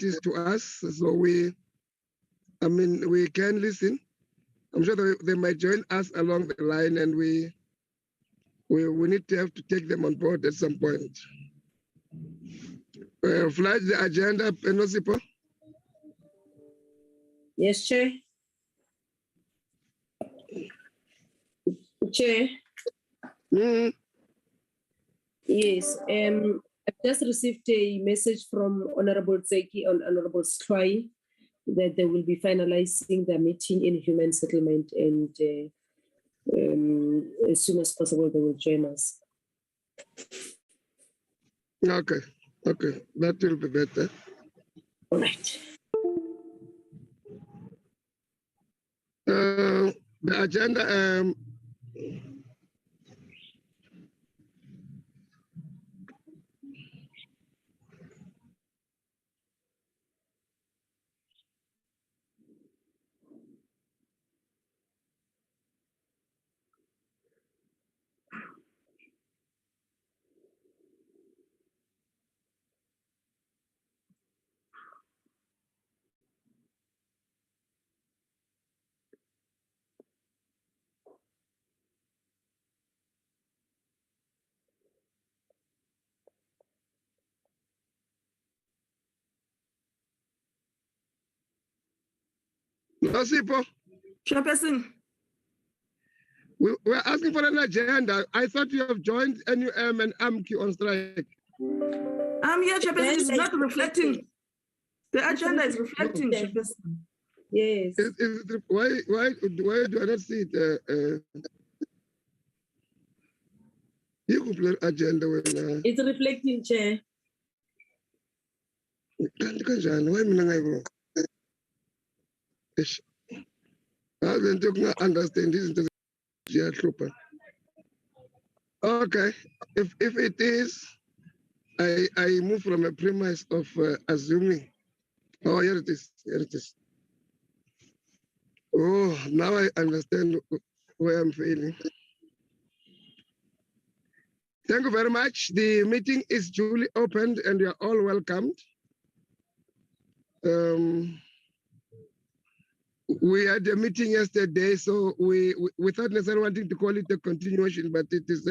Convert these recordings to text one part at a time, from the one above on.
parties to us, so we can listen. I'm sure they might join us along the line, and we need to have to take them on board at some point. Flag the agenda, Penosipo. Yes, Chair. Chair. Yes, I've just received a message from Honorable Tseki and Honorable Skwai that they will be finalizing their meeting in human settlement, and as soon as possible they will join us. Okay, that will be better. All right. The agenda. Nosipo. Chairperson. We're asking for an agenda. I thought you have joined NUM and AMQ on strike. I'm here, Chairperson. It's not reflecting. The agenda is reflecting, Chairperson. Yes. Why do I not see it? You can play agenda when. It's reflecting, Chair. I don't understand this. Okay, if it is, I move from a premise of assuming. Oh, here it is. Oh, now I understand where I'm failing. Thank you very much. The meeting is duly opened and you are all welcomed. We had a meeting yesterday, so without necessarily wanting to call it a continuation, but it is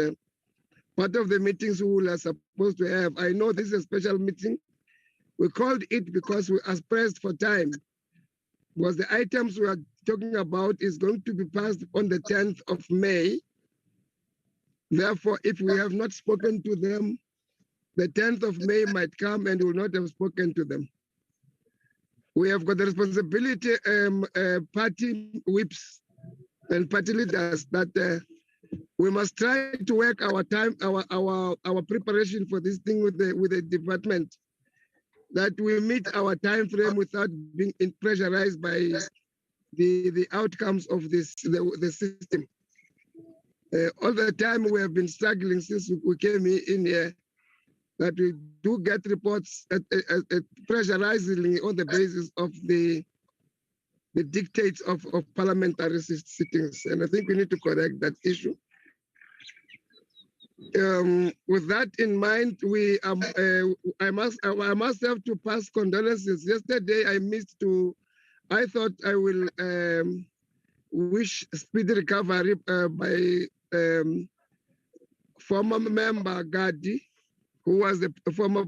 part of the meetings we are supposed to have. I know this is a special meeting. We called it because we are pressed for time. Because the items we are talking about is going to be passed on the 10th of May. Therefore, if we have not spoken to them, the 10th of May might come and we will not have spoken to them. We have got the responsibility, party whips and party leaders, that we must try to work our time, our preparation for this thing with the department, that we meet our time frame without being pressurized by the outcomes of the system. All the time we have been struggling since we came in here, that we do get reports pressurizingly on the basis of the dictates of parliamentary sittings. And I think we need to correct that issue. With that in mind, I must have to pass condolences. Yesterday I thought I will wish speedy recovery by former member Gadi, who was the former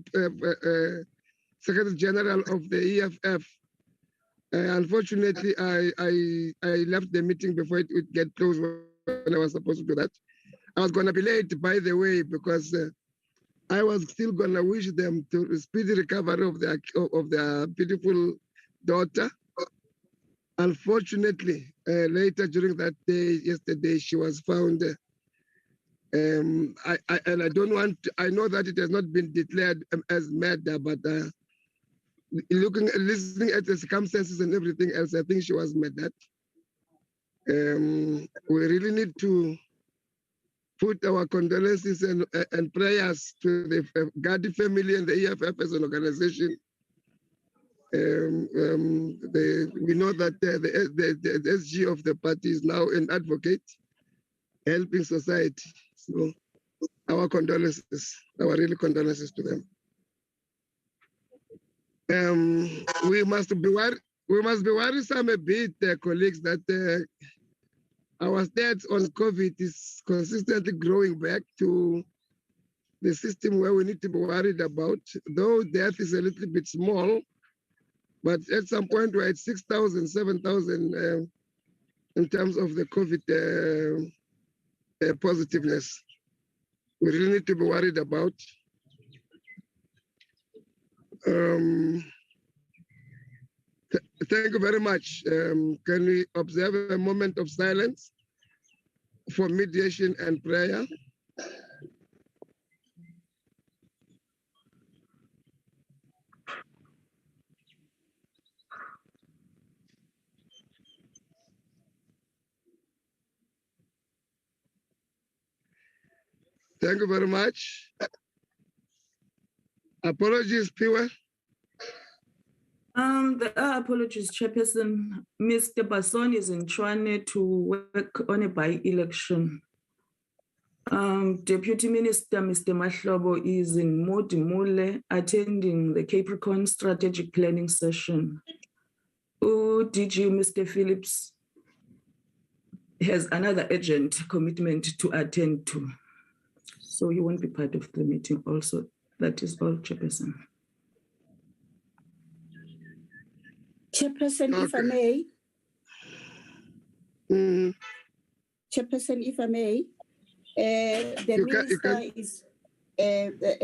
Secretary General of the EFF. Unfortunately, I left the meeting before it would get closed when I was supposed to do that. I was going to be late, by the way, because I was still going to wish them to speedy recovery of their beautiful daughter. Unfortunately, later during that day, yesterday, she was found. And I don't want to, I know that it has not been declared as murder, but listening at the circumstances and everything else, I think she was murdered. We really need to put our condolences and prayers to the Gadi family and the EFF as an organization. We know that the SG of the party is now an advocate helping society. So our condolences, our real condolences to them. We must be worrisome a bit, colleagues, that our stats on COVID is consistently growing back to the system where we need to be worried about, though death is a little bit small, but at some point we're at 6,000, 7,000 in terms of the COVID positiveness. We really need to be worried about. Thank you very much. Can we observe a moment of silence for mediation and prayer? Thank you very much. Apologies, Piwa. There are apologies, Chairperson. Mr. Basin is in Tshwane to work on a by-election. Deputy Minister Mr. Mahlobo is in Modimule attending the Capricorn Strategic Planning Session. DG Mr. Phillips has another urgent commitment to attend to. So you won't be part of the meeting also. That is all, Chairperson. Chairperson, Okay. if I may. Chairperson, if I may.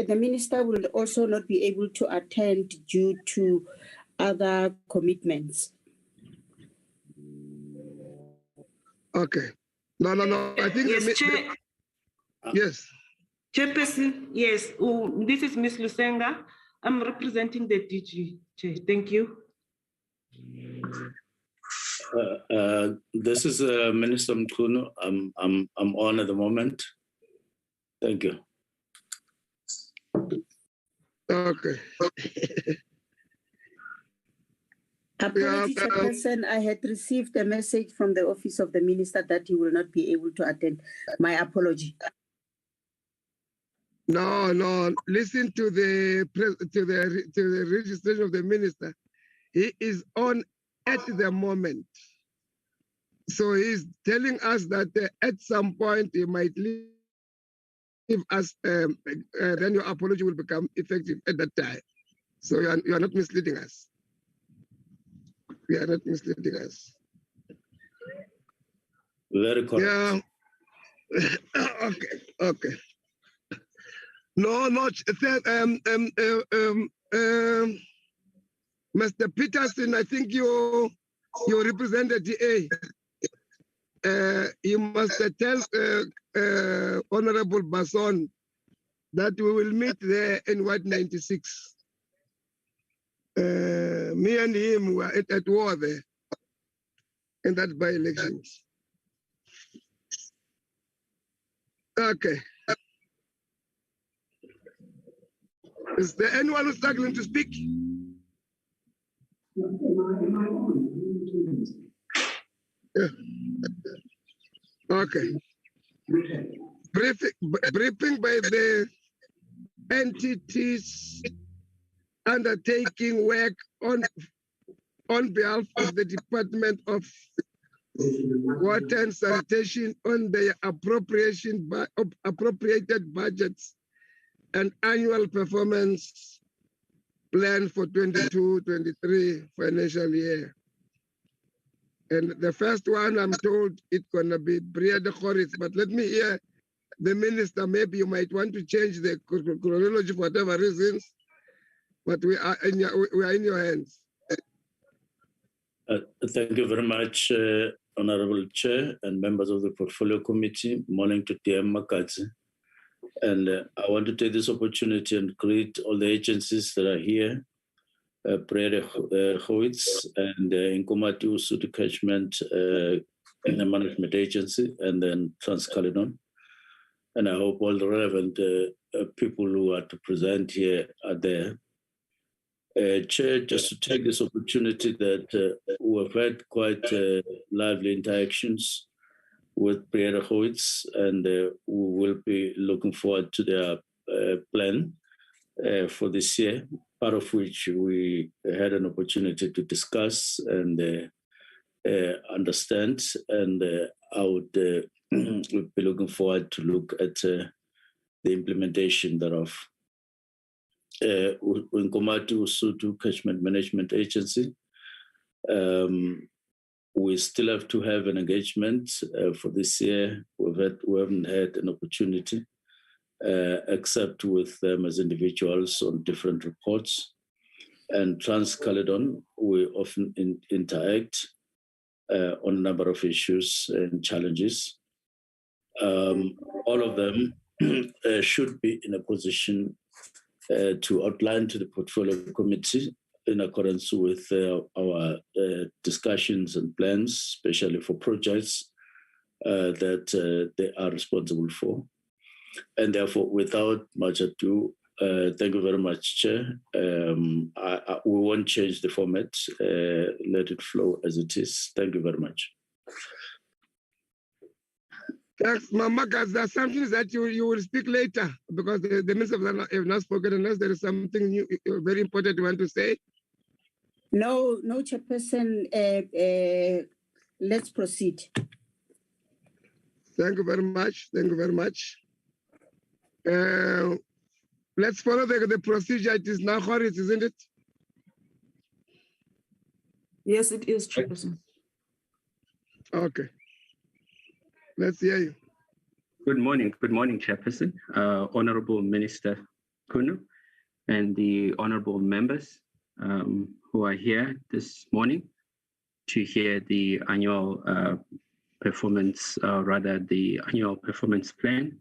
The minister will also not be able to attend due to other commitments. Okay. No. I think yes, Chair. Yes. Chairperson, yes. This is Ms. Lusenga. I'm representing the DG. Chair. Thank you. This is Minister Mccollum. I'm on at the moment. Thank you. Okay. Apology, Chairperson, I had received a message from the office of the minister that he will not be able to attend. My apology. No. Listen to the registration of the minister. He is on at the moment. So he's telling us that at some point he might leave us, then your apology will become effective at that time. So you are not misleading us. You are not misleading us. Very correct. Yeah. Okay. No. Mr. Peterson, I think you represent the DA. You must tell Honorable Basin that we will meet there in White 96. Me and him were at war there in that by-elections. Okay. Is there anyone who's struggling to speak? Yeah. Okay. Briefing by the entities undertaking work on behalf of the Department of Water and Sanitation on their appropriated budgets and annual performance plan for 22-23 financial year. And the first one, I'm told it's going to be Breede-Gouritz, but let me hear the minister. Maybe you might want to change the chronology for whatever reasons, but we are in your hands. Thank you very much, Honorable Chair and members of the Portfolio Committee. Morning to DM Makadzi. And I want to take this opportunity and greet all the agencies that are here, Breede-Gouritz and Inkomati-Usuthu Catchment in the Management Agency, and then Trans-Caledon. And I hope all the relevant people who are to present here are there. Chair, just to take this opportunity that we have had quite lively interactions with Breede-Gouritz, and we will be looking forward to their plan for this year, part of which we had an opportunity to discuss and understand, and I would be looking forward to look at the implementation thereof. Inkomati-Usuthu Catchment Management Agency, we still have to have an engagement for this year. We haven't had an opportunity, except with them as individuals on different reports. And Trans-Caledon, we often interact on a number of issues and challenges. All of them should be in a position to outline to the portfolio committee in accordance with our discussions and plans, especially for projects that they are responsible for. And therefore, without much ado, thank you very much, Chair. We won't change the format. Let it flow as it is. Thank you very much. Thanks, Mama. The assumption is that you will speak later because the minister have not spoken unless there is something new, very important you want to say. No, Chairperson. Let's proceed. Thank you very much. Thank you very much. Let's follow the procedure. It is now Horace, isn't it? Yes, it is, Chairperson. Okay. Let's hear you. Good morning, Chairperson, Honorable Minister Kunu, and the honorable members who are here this morning to hear the annual performance, the annual performance plan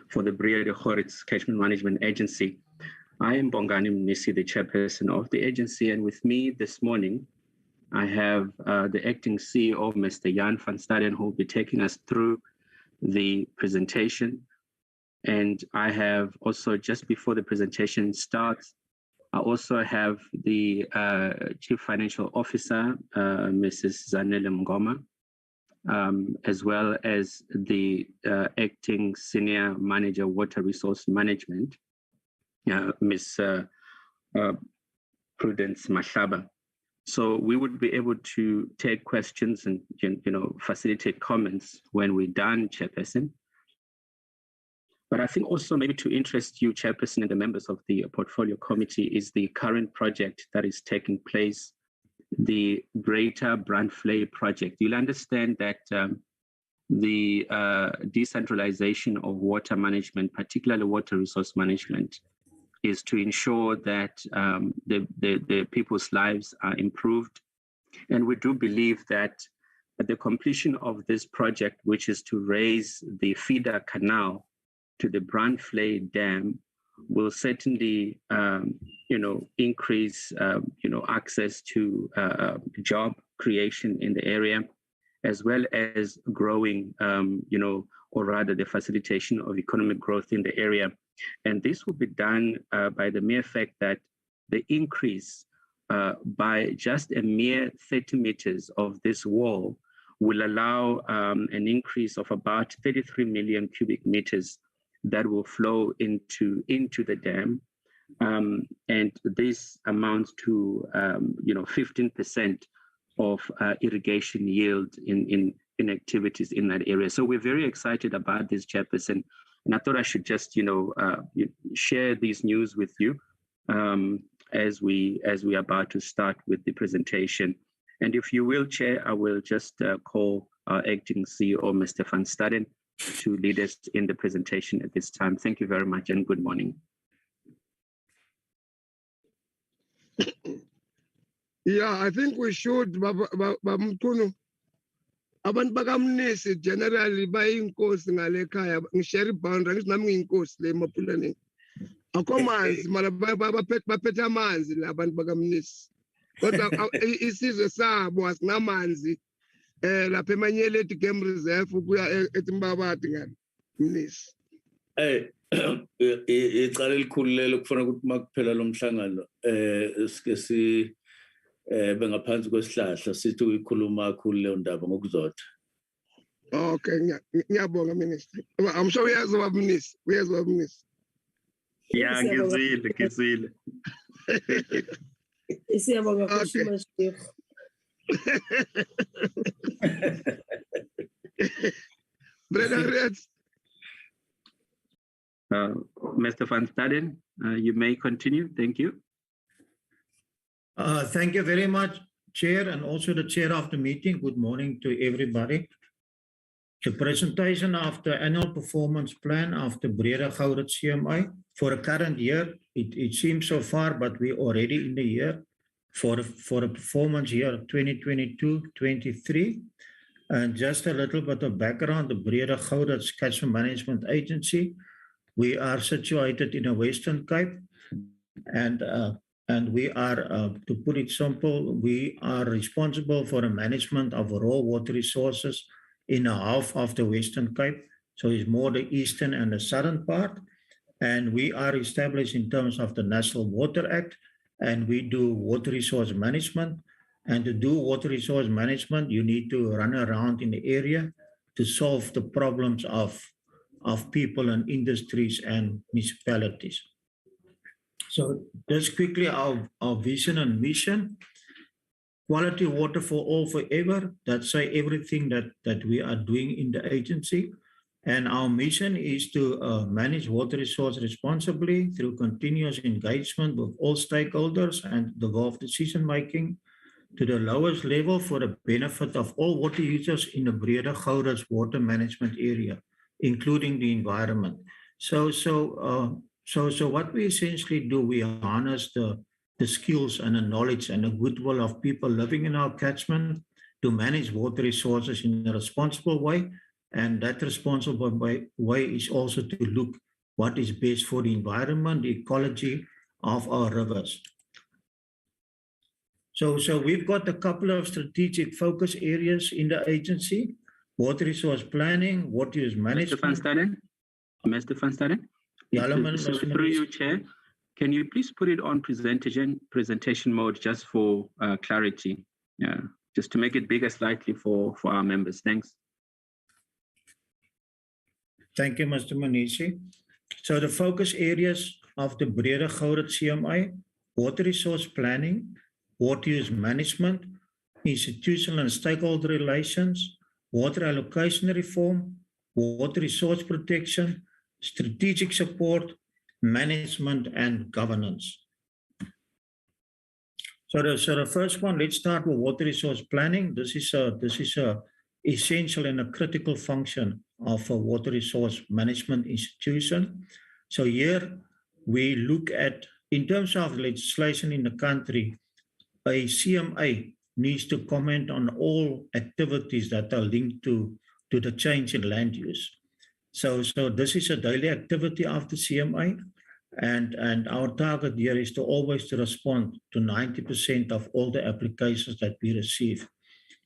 for the Breede-Gouritz Catchment Management Agency. I am Bongani Mnisi, the chairperson of the agency, and with me this morning, I have the acting CEO, Mr. Jan van Staden, who will be taking us through the presentation. And I have also, just before the presentation starts, I also have the Chief Financial Officer, Mrs. Zanele Mngoma, as well as the acting Senior Manager, Water Resource Management, Ms. Prudence Mashaba. So we would be able to take questions and facilitate comments when we're done, Chairperson. But I think also maybe to interest you, Chairperson, and the members of the portfolio committee is the current project that is taking place, the Greater Brandflay project. You'll understand that the decentralization of water management, particularly water resource management, is to ensure that the people's lives are improved. And we do believe that at the completion of this project, which is to raise the feeder canal to the Brandflay Dam, will certainly increase access to job creation in the area, as well as growing or rather the facilitation of economic growth in the area. And this will be done by the mere fact that the increase by just a mere 30 meters of this wall will allow an increase of about 33 million cubic meters that will flow into the dam. And this amounts to 15% of irrigation yield in activities in that area. So we're very excited about this, Chairperson. And I thought I should just, share these news with you as we are about to start with the presentation. And if you will, Chair, I will just call our acting CEO, Mr. van Staden, to lead us in the presentation at this time. Thank you very much and good morning. Yeah, I think we should, Mkunu. Abantu bakamnisi generally bayinkosi ngale ekhaya ngishare boundary nami ngiyinkosi le emapulani akho manzi mara baphethe amanzi la abantu bakamnisi kodwa isizwe sabo asinamanzi lapha eManyeleti Game Reserve kuya eTimbabati ngani mnisi icala elikhulu lelo kufuna ukuthi makuphela lo mhlangano sike bengaphansi kwesihlahla sithi uyikhuluma kakhulu leyo ndaba ngokuzotha. Okay, ngiyabonga minister. I'm sure uyazi wabumnisi. Yeah, ngizwile. Siyabonga Okay. kakhulu, Sheikh. Breede-Gouritz. Mr. Van Staden, you may continue. Thank you. Thank you very much, Chair, and also the Chair of the meeting. Good morning to everybody. The presentation of the annual performance plan of the Breede-Gouritz CMI for the current year, it seems so far, but we're already in the year for a performance year 2022-23. And just a little bit of background, the Breede-Gouritz Catchment Management Agency, we are situated in the Western Cape, and we are, to put it simple, we are responsible for the management of raw water resources in a half of the Western Cape. So it's more the eastern and the southern part. And we are established in terms of the National Water Act, and we do water resource management. And to do water resource management, you need to run around in the area to solve the problems of people and industries and municipalities. So just quickly, our vision and mission: quality water for all forever. That's everything that we are doing in the agency. And our mission is to manage water resource responsibly through continuous engagement with all stakeholders and devolve decision-making to the lowest level for the benefit of all water users in the Breede-Gouritz water management area, including the environment. So what we essentially do, we harness the skills and the knowledge and the goodwill of people living in our catchment to manage water resources in a responsible way. And that responsible way is also to look what is best for the environment, the ecology of our rivers. So we've got a couple of strategic focus areas in the agency: water resource planning, water use management. Mr. Van Staden? Through you, Chair, can you please put it on presentation mode just for clarity? Yeah, just to make it bigger slightly for our members. Thanks. Thank you, Mr. Manishi. So the focus areas of the Breede-Gouritz CMI: water resource planning, water use management, institutional and stakeholder relations, water allocation reform, water resource protection, strategic support, management, and governance. So the first one, let's start with water resource planning. This is a essential and a critical function of a water resource management institution. So here we look at, in terms of legislation in the country, a CMA needs to comment on all activities that are linked to the change in land use. So this is a daily activity of the CMA, and our target here is to always respond to 90% of all the applications that we receive.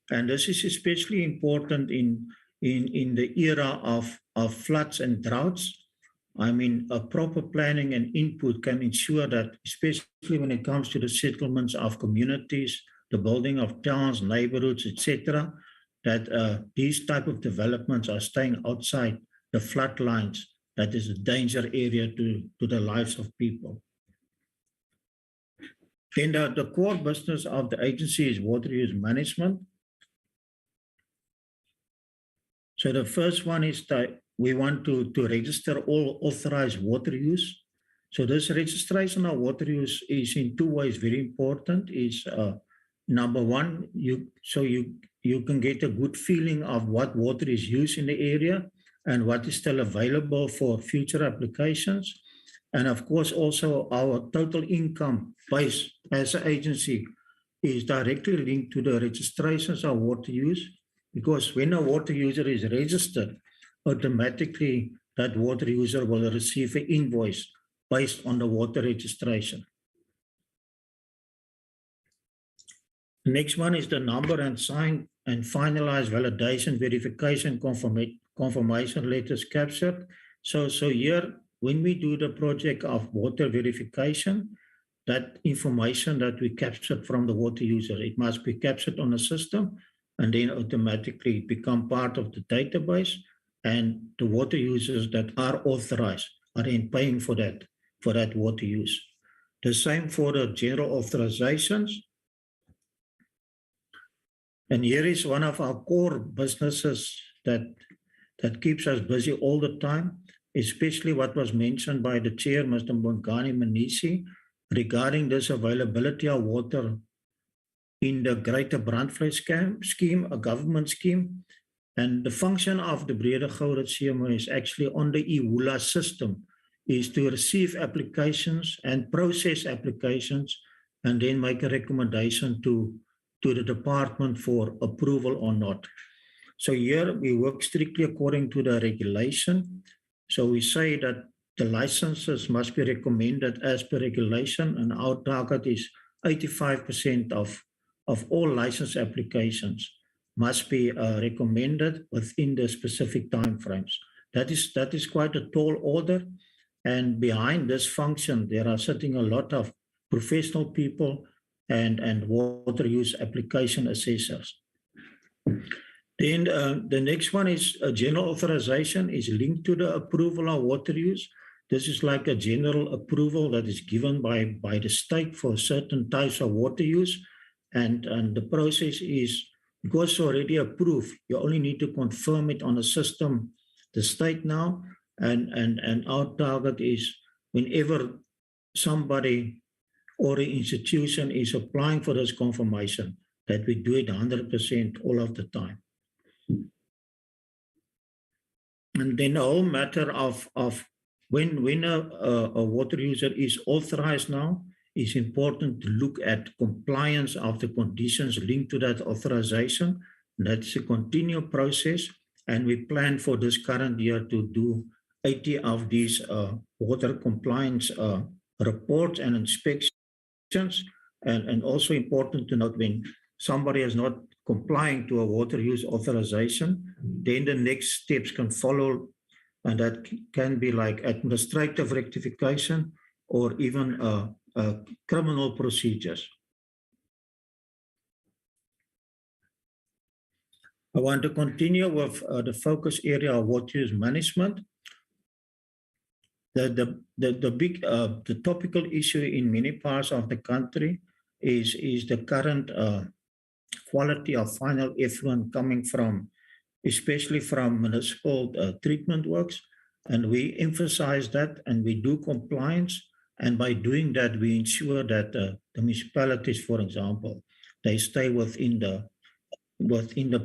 And this is especially important in the era of floods and droughts. I mean, a proper planning and input can ensure that, especially when it comes to the settlements of communities, the building of towns, neighborhoods, etc., that these type of developments are staying outside the flood lines. That is a danger area to the lives of people. Then the core business of the agency is water use management. So the first one is that we want to register all authorized water use. So this registration of water use is in two ways very important. Is number one, you can get a good feeling of what water is used in the area and what is still available for future applications. And of course, also our total income base as an agency is directly linked to the registrations of water use, because when a water user is registered, automatically that water user will receive an invoice based on the water registration. The next one is the number and sign and finalized validation, verification, confirmation letters captured. So here, when we do the project of water verification, that information that we captured from the water user, it must be captured on the system and then automatically become part of the database. And the water users that are authorized are then paying for that that water use. The same for the general authorizations. And here is one of our core businesses that keeps us busy all the time, especially what was mentioned by the chair, Mr. Bongani Manisi, regarding this availability of water in the Greater Brandvlei scheme, a government scheme. And the function of the Breede-Gouritz CMO is actually on the EWULA system, is to receive applications and process applications and then make a recommendation to the department for approval or not. So here we work strictly according to the regulation. So we say that the licenses must be recommended as per regulation, and our target is 85% of all license applications must be recommended within the specific timeframes. That is quite a tall order, and behind this function there are sitting a lot of professional people and water use application assessors. Then the next one is a general authorization is linked to the approval of water use. This is like a general approval that is given by the state for certain types of water use. And the process is, because it's already approved, you only need to confirm it on the system, the state now. And our target is whenever somebody or an institution is applying for this confirmation, that we do it 100% all of the time. And then the whole matter of when a water user is authorized now, it's important to look at compliance of the conditions linked to that authorization. That's a continual process, and we plan for this current year to do 80 of these water compliance reports and inspections. And also important to note, when somebody is not complying to a water use authorization, then the next steps can follow, and that can be like administrative rectification or even criminal procedures. I want to continue with the focus area of water use management. The topical issue in many parts of the country is the current quality of final effluent coming from, especially from municipal treatment works. And we emphasize that, and we do compliance. And by doing that, we ensure that the municipalities, for example, they stay within the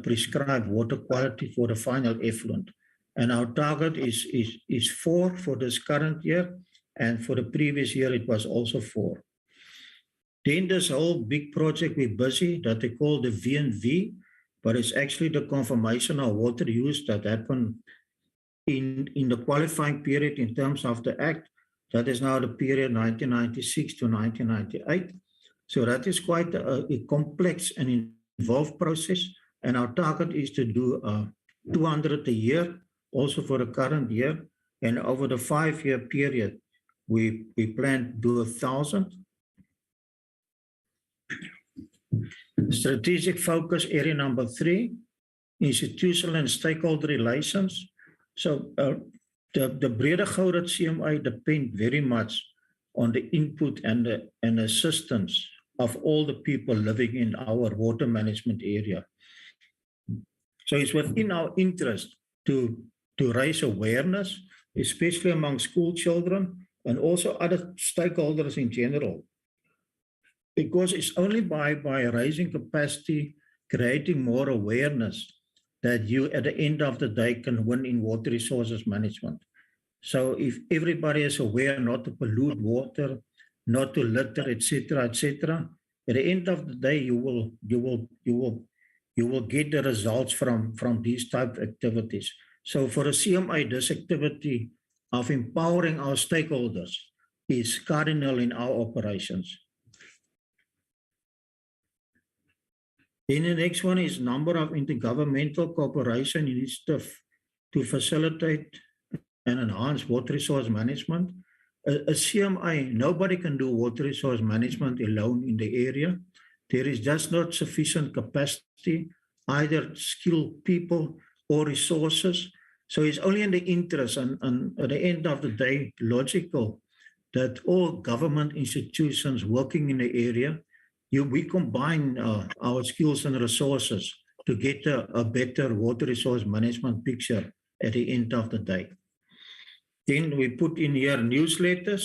prescribed water quality for the final effluent. And our target is 4 for this current year, and for the previous year it was also 4. Then this whole big project we're busy that they call the V&V, but it's actually the confirmation of water use that happened in the qualifying period in terms of the Act. That is now the period 1996 to 1998. So that is quite a complex and involved process, and our target is to do 200 a year, also for the current year, and over the 5-year period, we plan to do 1,000. Strategic focus area number 3, institutional and stakeholder relations. So the Breede-Gouritz CMA depend very much on the input and assistance of all the people living in our water management area. So it's within our interest to raise awareness, especially among school children and also other stakeholders in general. Because it's only by raising capacity, creating more awareness, that you at the end of the day can win in water resources management. So if everybody is aware not to pollute water, not to litter, etc., etc., at the end of the day, you will get the results from these type of activities. So for a CMA, this activity of empowering our stakeholders is cardinal in our operations. Then the next one is number of intergovernmental cooperation initiatives to facilitate and enhance water resource management. A CMA, nobody can do water resource management alone in the area. There is just not sufficient capacity, either skilled people or resources. So it's only in the interest and at the end of the day, logical that all government institutions working in the area, we combine our skills and resources to get a better water resource management picture at the end of the day. Then we put in here newsletters.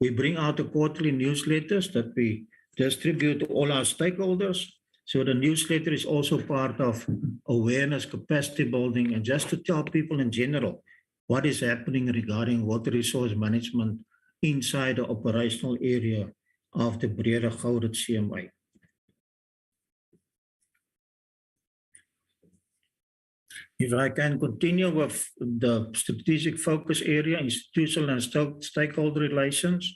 We bring out the quarterly newsletters that we distribute to all our stakeholders. So the newsletter is also part of awareness, capacity building, and just to tell people in general what is happening regarding water resource management inside the operational area of the Breede-Gouritz CMA. If I can continue with the strategic focus area, institutional and stakeholder relations,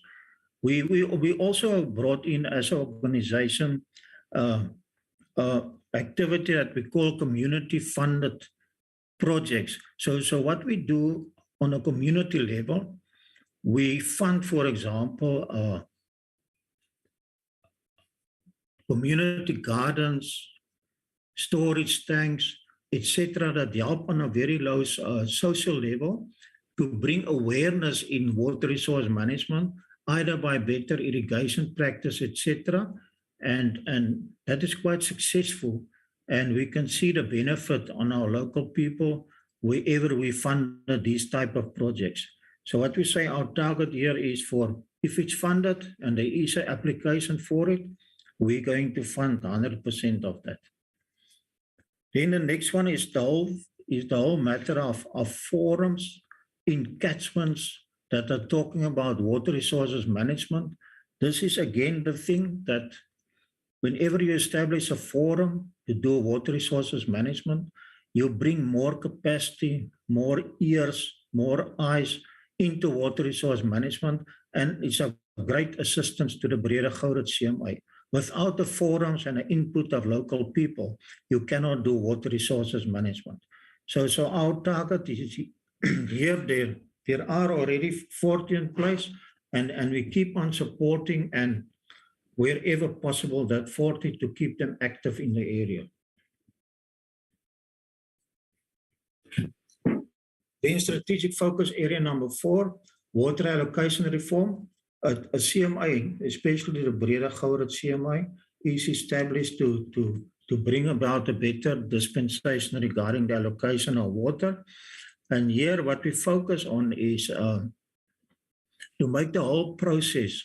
we also brought in as an organization activity that we call community-funded projects. So what we do on a community level, we fund, for example, community gardens, storage tanks, etc., that help on a very low social level to bring awareness in water resource management, either by better irrigation practice, etc., and that is quite successful, and we can see the benefit on our local people wherever we fund these type of projects. So what we say our target here is for, if it's funded and there is an application for it, we're going to fund 100% of that. Then the next one is the whole matter of forums in catchments that are talking about water resources management. This is again the thing that whenever you establish a forum to do water resources management, you bring more capacity, more ears, more eyes into water resource management, and it's a great assistance to the Breede-Gouritz CMA. Without the forums and the input of local people, you cannot do water resources management. So our target is here, there are already 40 in place, and we keep on supporting and wherever possible that 40 to keep them active in the area. Then strategic focus area number 4, water allocation reform. A CMA, especially the Breede-Gouritz CMA, is established to bring about a better dispensation regarding the allocation of water. And here what we focus on is to make the whole process,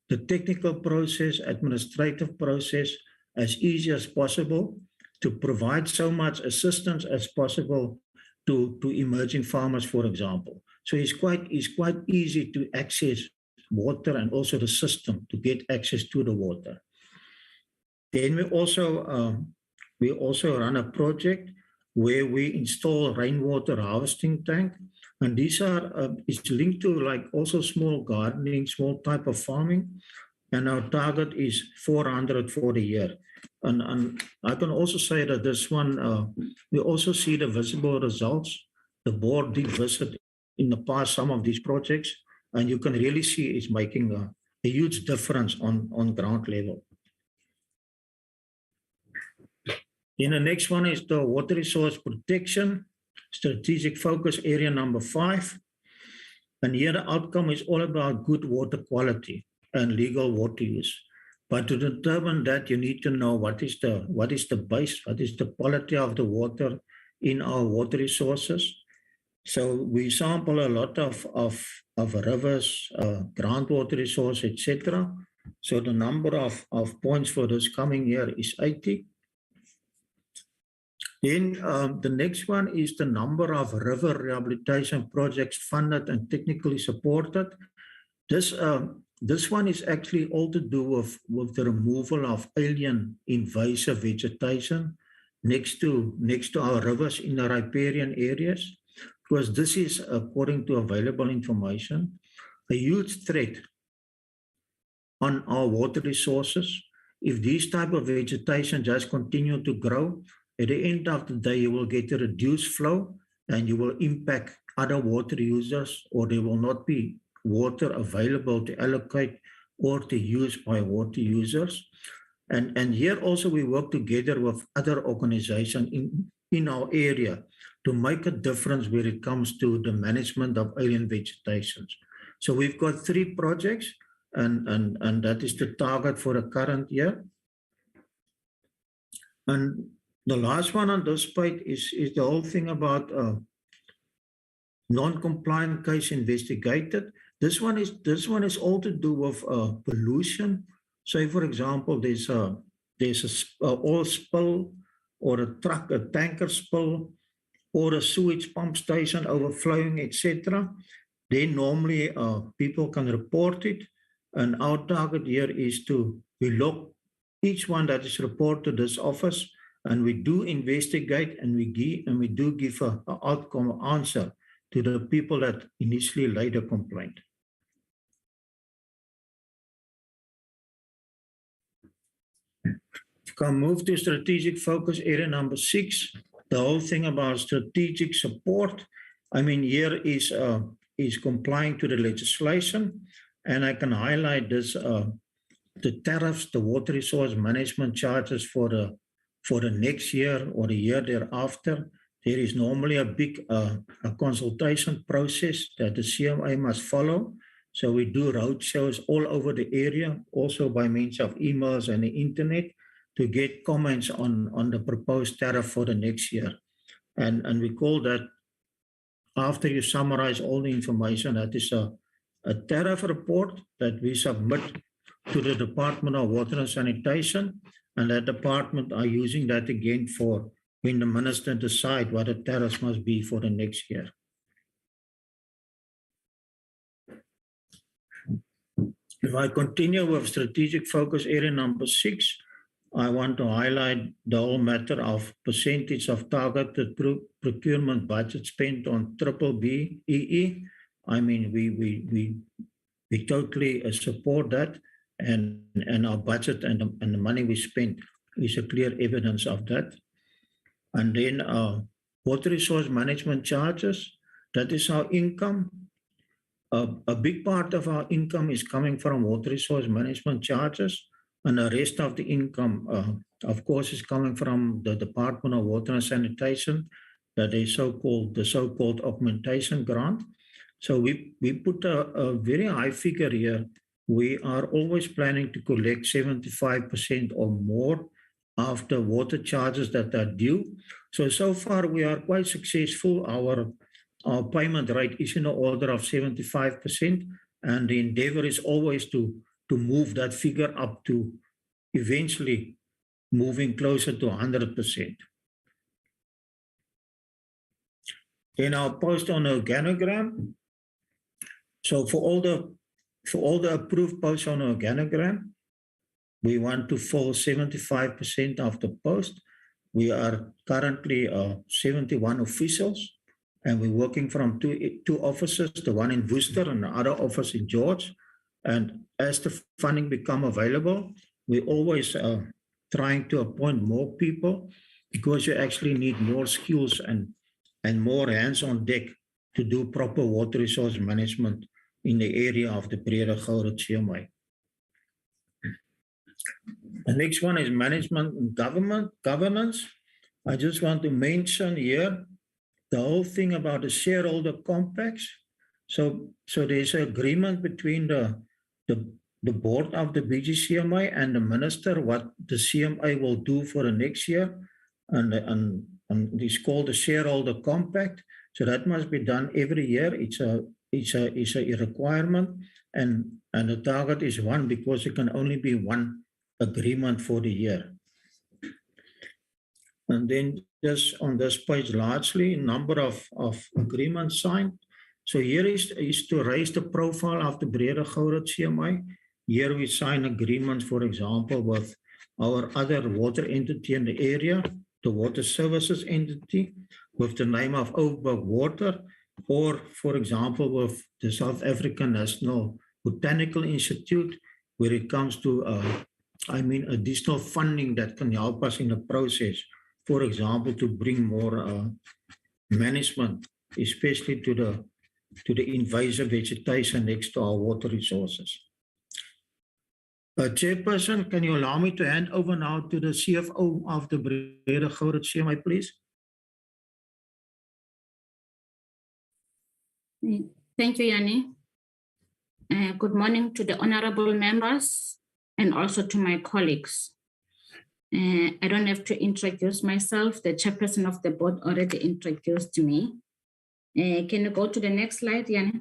the technical process, administrative process, as easy as possible, to provide so much assistance as possible to emerging farmers, for example. So it's quite easy to access water and also the system to get access to the water. Then we also run a project where we install rainwater harvesting tank, and these are it's linked to like also small gardening, small type of farming, and our target is 400 for the year. And I can also say that this one we also see the visible results. The board did visit in the past some of these projects, and you can really see it's making a huge difference on ground level. Then the next one is the water resource protection, strategic focus area number 5. And here the outcome is all about good water quality and legal water use. But to determine that, you need to know what is the base, what is the quality of the water in our water resources. So we sample a lot of rivers, groundwater resource, etc. So the number of points for this coming year is 80. Then the next one is the number of river rehabilitation projects funded and technically supported. This one is actually all to do with the removal of alien invasive vegetation next to our rivers in the riparian areas. Because this is, according to available information, a huge threat on our water resources. If these type of vegetation just continue to grow, at the end of the day, you will get a reduced flow and you will impact other water users, or there will not be water available to allocate or to use by water users. And here also we work together with other organizations in our area to make a difference when it comes to the management of alien vegetations. So we've got 3 projects, and that is the target for the current year. And the last one on this page is the whole thing about non-compliant case investigated. This one is all to do with pollution. Say, for example, there's a oil spill, or a tanker spill, or a sewage pump station overflowing, etc. Then normally people can report it, and our target here is we log each one that is reported to this office, and we do investigate, and we do give an outcome answer to the people that initially laid a complaint. Can move to strategic focus area number 6. The whole thing about strategic support. I mean, here is complying to the legislation, and I can highlight this: the tariffs, the water resource management charges for the next year or the year thereafter. There is normally a big a consultation process that the CMA must follow. So we do road shows all over the area, also by means of emails and the internet, to get comments on the proposed tariff for the next year. And we call that, after you summarize all the information, that is a tariff report that we submit to the Department of Water and Sanitation, and that department are using that again for when the minister decide what the tariffs must be for the next year. If I continue with strategic focus area number 6, I want to highlight the whole matter of percentage of targeted procurement budget spent on BBBEE. I mean, we totally support that, and our budget and the money we spent is a clear evidence of that. And then water resource management charges, that is our income. A big part of our income is coming from water resource management charges, and the rest of the income, of course, is coming from the Department of Water and Sanitation, that is the so-called Augmentation grant. So we put a very high figure here. We are always planning to collect 75% or more of the water charges that are due. So far we are quite successful. Our payment rate is in the order of 75%, and the endeavor is always to move that figure up to eventually moving closer to 100%. Then I'll post on the organogram. So for all the approved posts on the organogram, we want to fill 75% of the post. We are currently 71 officials, and we're working from two offices, the one in Worcester and the other office in George. And as the funding become available, we always trying to appoint more people, because you actually need more skills and more hands on deck to do proper water resource management in the area of the Breede-Gouritz CMA. The next one is management and governance. I just want to mention here the whole thing about the shareholder compacts. So there's an agreement between the board of the BGCMA and the minister what the CMA will do for the next year, and it's called the shareholder compact. So that must be done every year. It's a requirement, and the target is 1, because it can only be 1 agreement for the year. And then just on this page, largely number of agreements signed. So here is to raise the profile of the Breede-Gouritz CMA. Here we sign agreements, for example, with our other water entity in the area, the water services entity, with the name of Overberg Water, or for example, with the South African National Botanical Institute, where it comes to, additional funding that can help us in the process. For example, to bring more management, especially to the invasive vegetation next to our water resources. Chairperson, can you allow me to hand over now to the CFO of the Breede-Gouritz CMA, please? Thank you, Yanni. Good morning to the honorable members and also to my colleagues. I don't have to introduce myself. The chairperson of the board already introduced me. Can you go to the next slide, Yanni?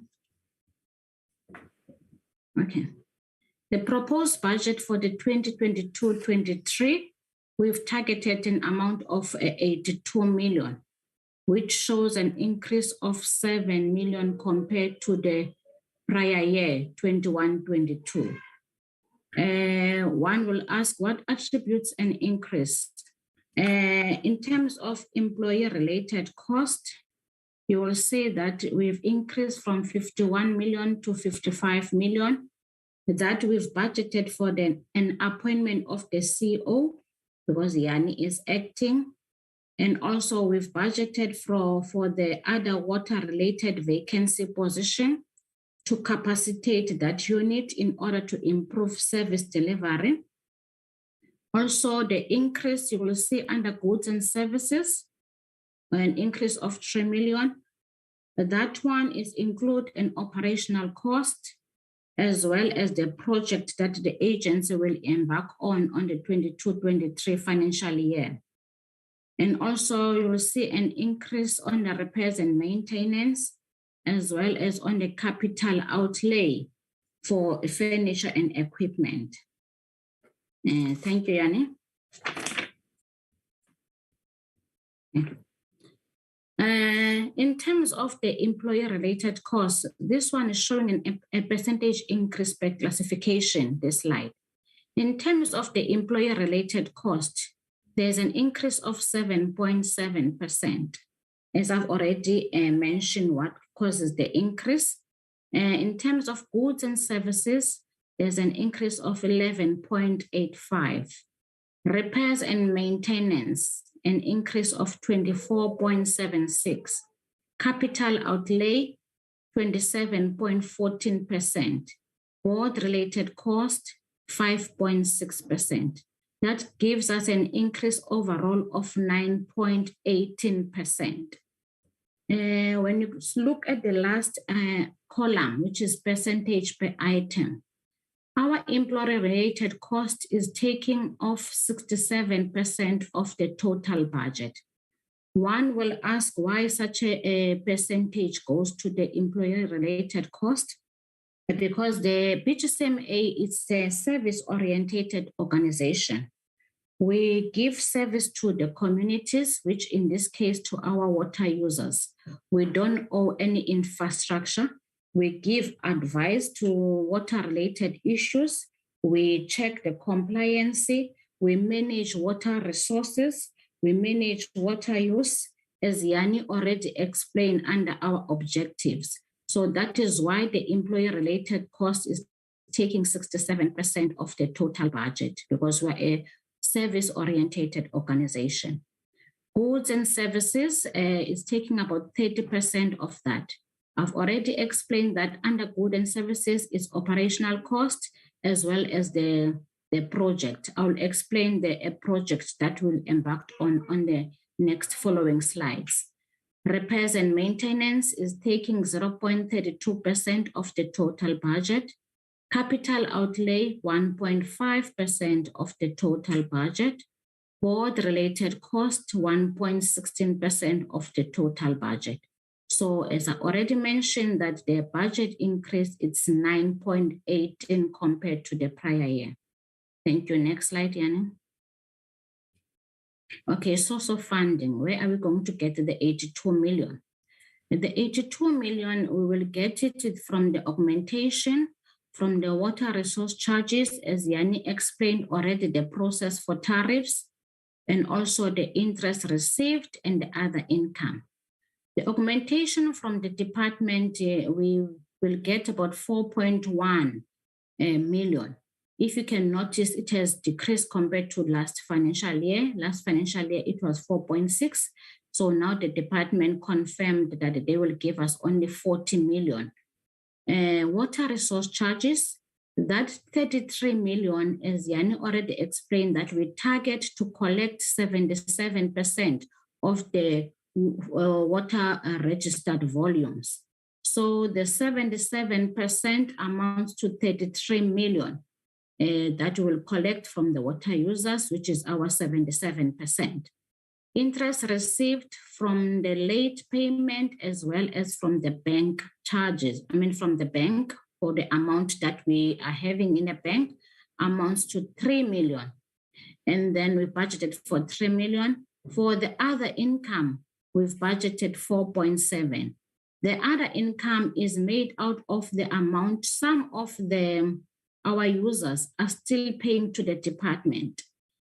Okay. The proposed budget for the 2022-23, we've targeted an amount of 82 million, which shows an increase of 7 million compared to the prior year, 21-22. One will ask what attributes an increase. In terms of employee-related cost, you will see that we've increased from 51 million to 55 million. That we've budgeted for an appointment of the CEO because Yanni is acting. And also we've budgeted for the other water-related vacancy position to capacitate that unit in order to improve service delivery. Also, the increase you will see under goods and services, an increase of 3 million. That one is include an operational cost as well as the project that the agency will embark on the 22-23 financial year. And also you will see an increase on the repairs and maintenance, as well as on the capital outlay for furniture and equipment. Thank you, Yanni. In terms of the employer-related costs, this one is showing a percentage increase per classification, this slide. In terms of the employer-related cost, there's an increase of 7.7%. As I've already mentioned what causes the increase. In terms of goods and services, there's an increase of 11.85. Repairs and maintenance, an increase of 24.76. Capital outlay, 27.14%. Board-related cost, 5.6%. That gives us an increase overall of 9.18%. When you look at the last column, which is percentage per item, our employer-related cost is taking off 67% of the total budget. One will ask why such a percentage goes to the employer-related cost. Because the BGCMA is a service-oriented organization. We give service to the communities, which in this case to our water users. We don't owe any infrastructure. We give advice to water-related issues. We check the compliancy. We manage water resources. We manage water use, as Yanni already explained under our objectives. So that is why the employer-related cost is taking 67% of the total budget, because we're a service-oriented organization. Goods and services is taking about 30% of that. I've already explained that under goods and services is operational cost as well as the project. I'll explain the project that will embark on the next following slides. Repairs and maintenance is taking 0.32% of the total budget. Capital outlay, 1.5% of the total budget. Board-related cost, 1.16% of the total budget. So as I already mentioned that the budget increase, it's 9.18 compared to the prior year. Thank you. Next slide, Yanni. Okay, source of funding. Where are we going to get the 82 million? The 82 million, we will get it from the augmentation, from the water resource charges, as Yanni explained already, the process for tariffs, and also the interest received and the other income. The augmentation from the department, we will get about 4.1 million. If you can notice, it has decreased compared to last financial year. Last financial year, it was 4.6. So now the department confirmed that they will give us only 40 million. Water resource charges, that 33 million, as Yanni already explained, that we target to collect 77% of the water registered volumes. So the 77% amounts to 33 million that we'll collect from the water users, which is our 77%. Interest received from the late payment as well as from the bank charges, from the bank for the amount that we are having in a bank amounts to 3 million. And then we budgeted for 3 million. For the other income, we've budgeted 4.7. The other income is made out of the amount some of our users are still paying to the department.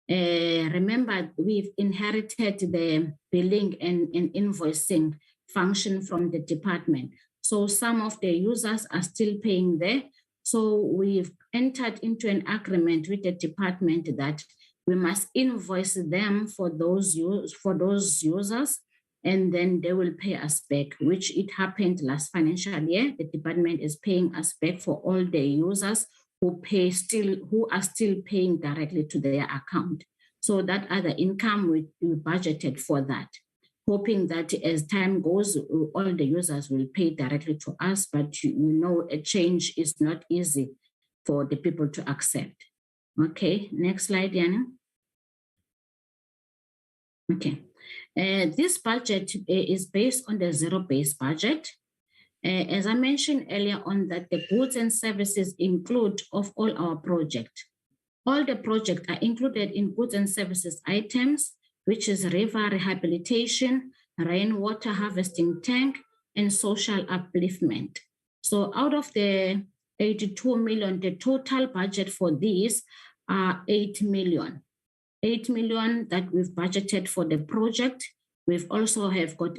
Remember, we've inherited the billing and invoicing function from the department. So some of the users are still paying there. So we've entered into an agreement with the department that we must invoice them for those users, and then they will pay us back, which it happened last financial year. The department is paying us back for all the users who are still paying directly to their account. So that other income, we budgeted for that, hoping that as time goes, all the users will pay directly to us, but a change is not easy for the people to accept. Okay, next slide, Diana. Okay, this budget is based on the zero-based budget. As I mentioned earlier on, that the goods and services include of all our projects. All the projects are included in goods and services items, which is river rehabilitation, rainwater harvesting tank, and social upliftment. So out of the 82 million, the total budget for these are 8 million. 8 million that we've budgeted for the project. We've also have got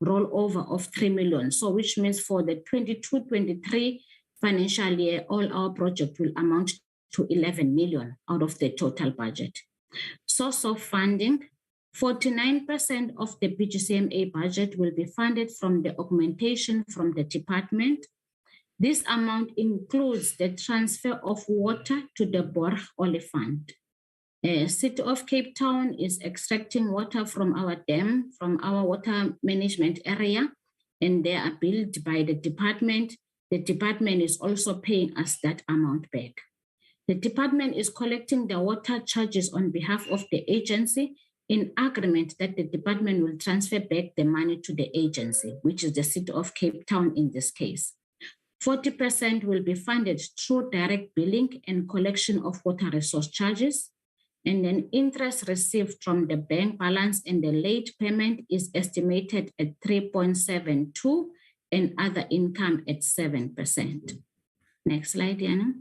rollover of 3 million. So which means for the 22-23 financial year, all our project will amount to 11 million out of the total budget. Source of funding, 49% of the BGCMA budget will be funded from the augmentation from the department. This amount includes the transfer of water to the Borg Olifant. City of Cape Town is extracting water from our dam, from our water management area, and they are billed by the department. The department is also paying us that amount back. The department is collecting the water charges on behalf of the agency in agreement that the department will transfer back the money to the agency, which is the City of Cape Town in this case. 40% will be funded through direct billing and collection of water resource charges. And then interest received from the bank balance and the late payment is estimated at 3.72 and other income at 7%. Next slide, Diana.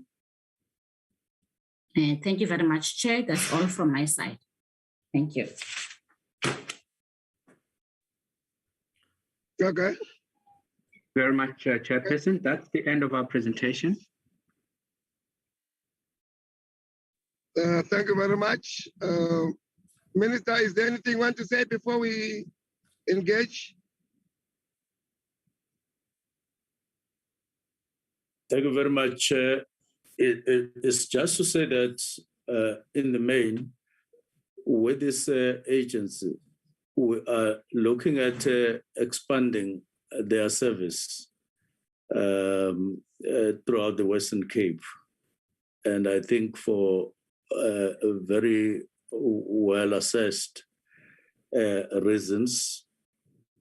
Thank you very much, Chair. That's all from my side. Thank you. Okay. Very much, Chairperson. That's the end of our presentation. Thank you very much. Minister, is there anything you want to say before we engage? Thank you very much. It's just to say that in the main, with this agency, we are looking at expanding their service throughout the Western Cape. And I think for very well-assessed reasons,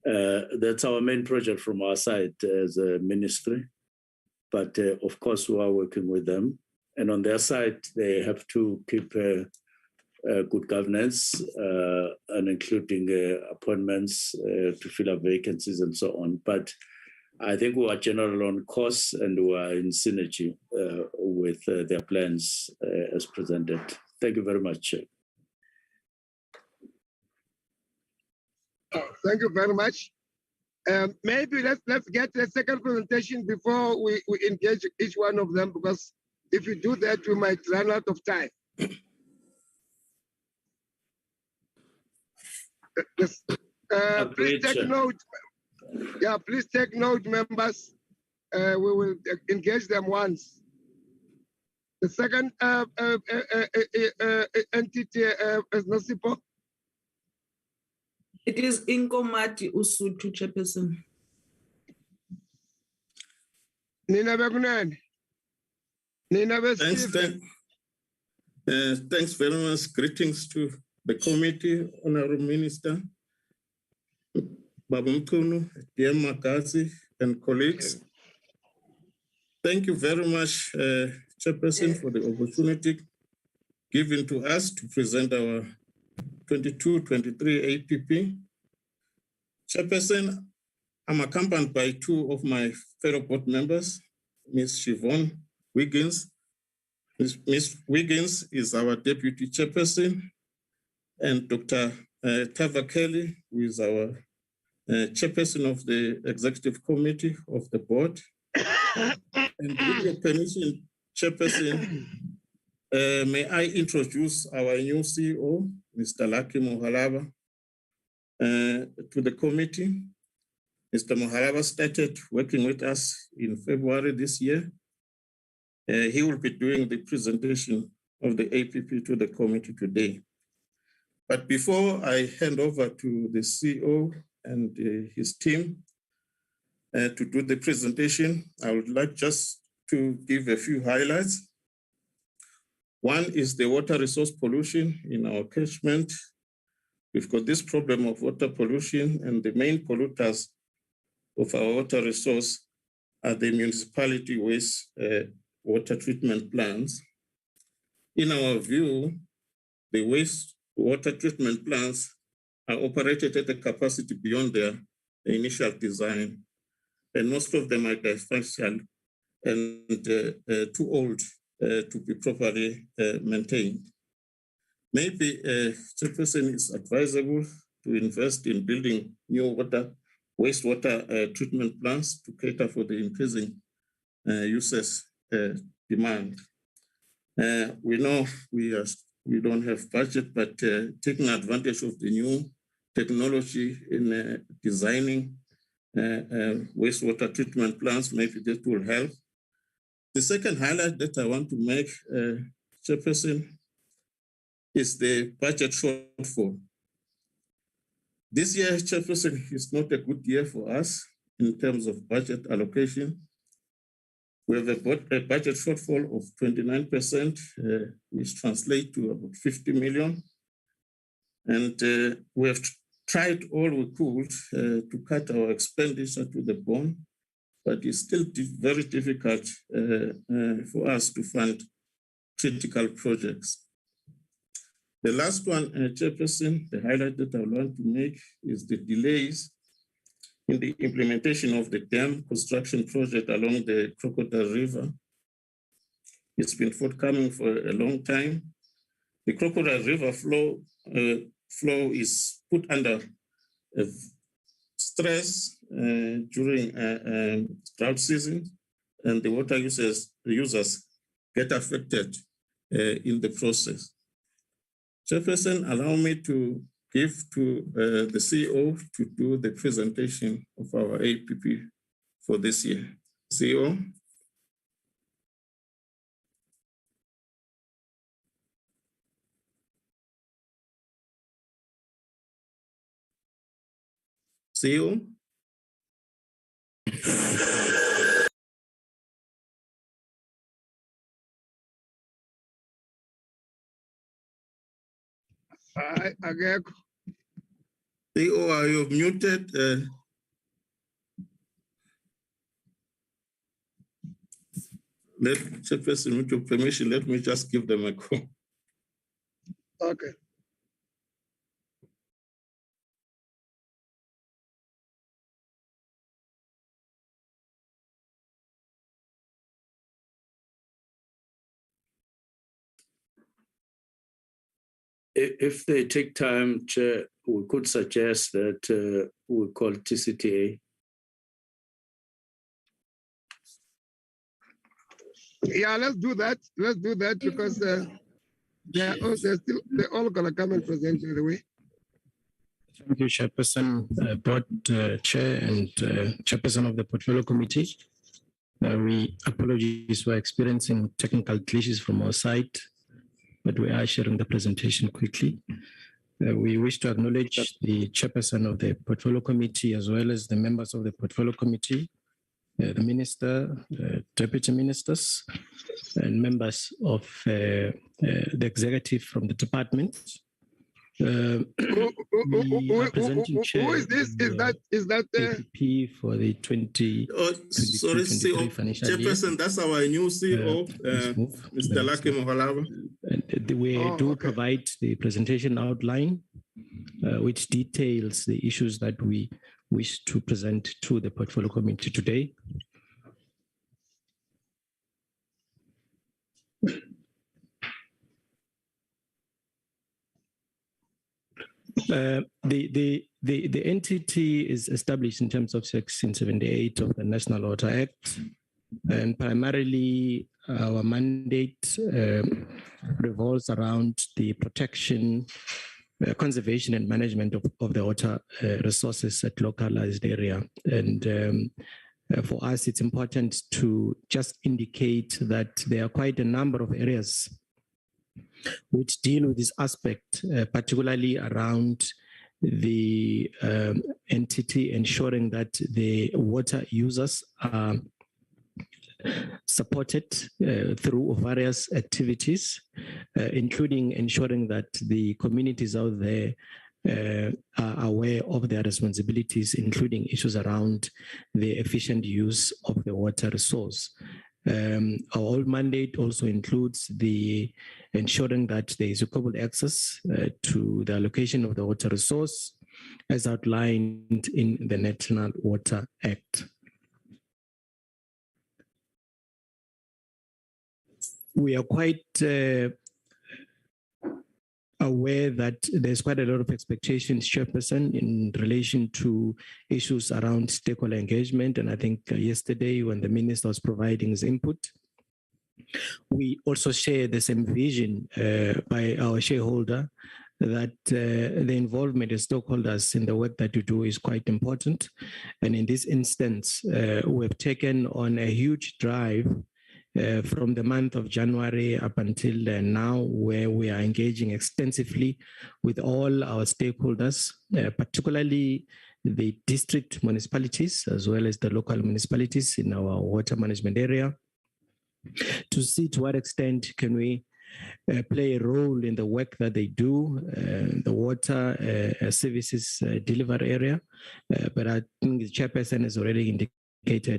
that's our main project from our side as a ministry. But of course, we are working with them. And on their side, they have to keep good governance and including appointments to fill up vacancies and so on. But I think we are general on course and we are in synergy with their plans as presented. Thank you very much. Thank you very much. Maybe let's get the second presentation before we engage each one of them, because if you do that, we might run out of time. Please take note. Yeah, please take note, members. We will engage them once. The second entity is It is Inkomati-Usuthu, Chairperson. Nina Begunani. Nina Thanks very much. Greetings to the committee, Honorable Minister, Babumkunu, dear Makazi, and colleagues. Thank you very much, Chairperson, for the opportunity given to us to present our 22-23 APP. Chairperson, I'm accompanied by two of my fellow board members, Ms. Siobhan Wiggins. Ms. Wiggins is our Deputy Chairperson, and Dr. Tava Kelly, who is our Chairperson of the Executive Committee of the Board. And with your permission, Chairperson, may I introduce our new CEO, Mr. Lucky Mohalaba, to the committee. Mr. Mohalaba started working with us in February this year. He will be doing the presentation of the APP to the committee today. But before I hand over to the CEO and his team to do the presentation, I would like just to give a few highlights. One is the water resource pollution in our catchment. We've got this problem of water pollution, and the main polluters of our water resource are the municipality waste water treatment plants. In our view, the waste water treatment plants are operated at a capacity beyond their initial design, and most of them are dysfunctional and too old to be properly maintained. Maybe Chairperson is advisable to invest in building new wastewater treatment plants to cater for the increasing users demand. We know we don't have budget, but taking advantage of the new technology in designing wastewater treatment plants, maybe that will help. The second highlight that I want to make, Chairperson, is the budget shortfall. This year, Chairperson, is not a good year for us in terms of budget allocation. We have a budget shortfall of 29%, which translates to about 50 million. And we have tried all we could to cut our expenditure to the bone, but it's still very difficult for us to fund critical projects. The last one, Chairperson, the highlight that I want to make is the delays in the implementation of the dam construction project along the Crocodile River. It's been forthcoming for a long time. The Crocodile River flow is put under stress during drought season, and the water users get affected in the process. Chairperson, allow me to give to the CEO to do the presentation of our APP for this year. CEO. CEO. Again. CEO, are you muted? Chairperson, with your permission, let me just give them a call. Okay. If they take time, Chair, we could suggest that we call Tcta. Yeah, let's do that. Let's do that because they're all gonna come and present by the way. Thank you, Chairperson, Board Chair, and Chairperson of the Portfolio Committee. We apologize for experiencing technical glitches from our side, but we are sharing the presentation quickly. We wish to acknowledge the Chairperson of the Portfolio Committee as well as the members of the Portfolio Committee the Minister, Deputy Ministers, and members of the executive from the department. We are presenting who is this? Is that APP for the 2023 financial year. Chairperson, that's our new CEO, Mr. Lucky Mohalava. We do provide the presentation outline, which details the issues that we wish to present to the portfolio committee today. The entity is established in terms of Section 78 of the National Water Act, and primarily our mandate revolves around the protection, conservation and management of the water resources at localized area. And for us, it's important to just indicate that there are quite a number of areas which deal with this aspect, particularly around the entity ensuring that the water users are supported through various activities, including ensuring that the communities out there are aware of their responsibilities, including issues around the efficient use of the water resource. Our whole mandate also includes the ensuring that there is equitable access to the allocation of the water resource as outlined in the National Water Act. We are quite aware that there's quite a lot of expectations, Chairperson, in relation to issues around stakeholder engagement. And I think yesterday when the Minister was providing his input, we also share the same vision by our shareholder that the involvement of stakeholders in the work that you do is quite important. And in this instance, we've taken on a huge drive from the month of January up until now, where we are engaging extensively with all our stakeholders, particularly the district municipalities, as well as the local municipalities in our water management area, to see to what extent can we play a role in the work that they do, the water services delivery area. But I think the Chairperson has already indicated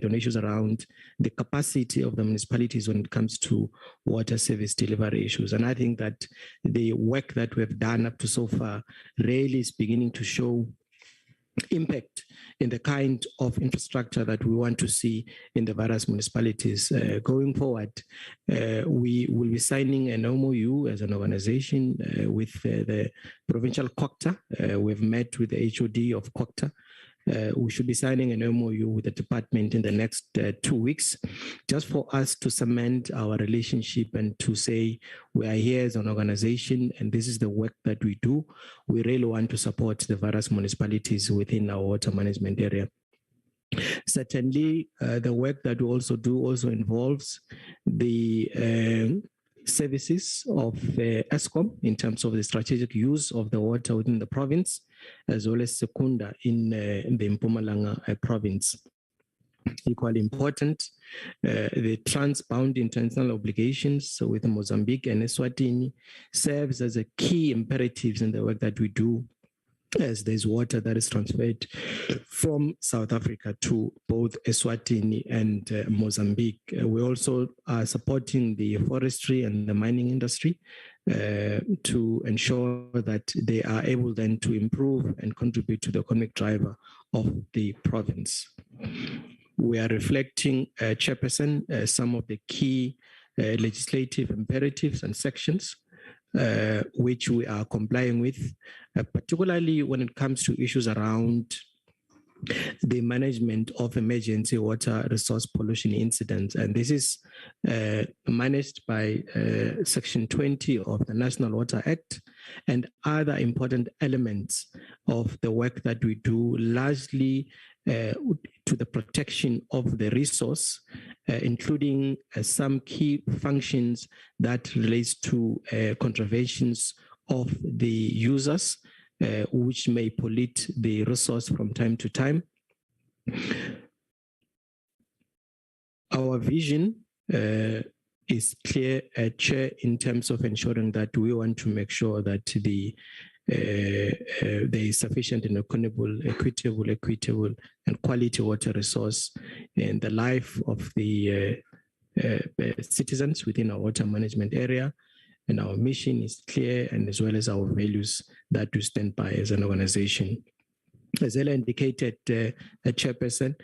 on issues around the capacity of the municipalities when it comes to water service delivery issues. And I think that the work that we've done up to so far really is beginning to show impact in the kind of infrastructure that we want to see in the various municipalities. Going forward, we will be signing an MOU as an organization with the provincial Tcta. We've met with the HOD of Tcta. We should be signing an MOU with the department in the next 2 weeks, just for us to cement our relationship and to say we are here as an organization and this is the work that we do. We really want to support the various municipalities within our water management area. Certainly, the work that we also do also involves the services of ESCOM in terms of the strategic use of the water within the province, as well as Secunda in the Mpumalanga province. Equally important, the transbound international obligations with Mozambique and Eswatini serves as a key imperatives in the work that we do, as there's water that is transferred from South Africa to both Eswatini and Mozambique. We also are supporting the forestry and the mining industry to ensure that they are able then to improve and contribute to the economic driver of the province. We are reflecting, Chairperson, some of the key legislative imperatives and sections which we are complying with, particularly when it comes to issues around the management of emergency water resource pollution incidents. And this is managed by Section 20 of the National Water Act and other important elements of the work that we do, largely to the protection of the resource, including some key functions that relates to contraventions of the users, which may pollute the resource from time to time. Our vision is clear, Chair, in terms of ensuring that we want to make sure that there is sufficient and equitable, and quality water resource in the life of the citizens within our water management area. And our mission is clear, and as well as our values that we stand by as an organization. As Ella indicated, Chairperson,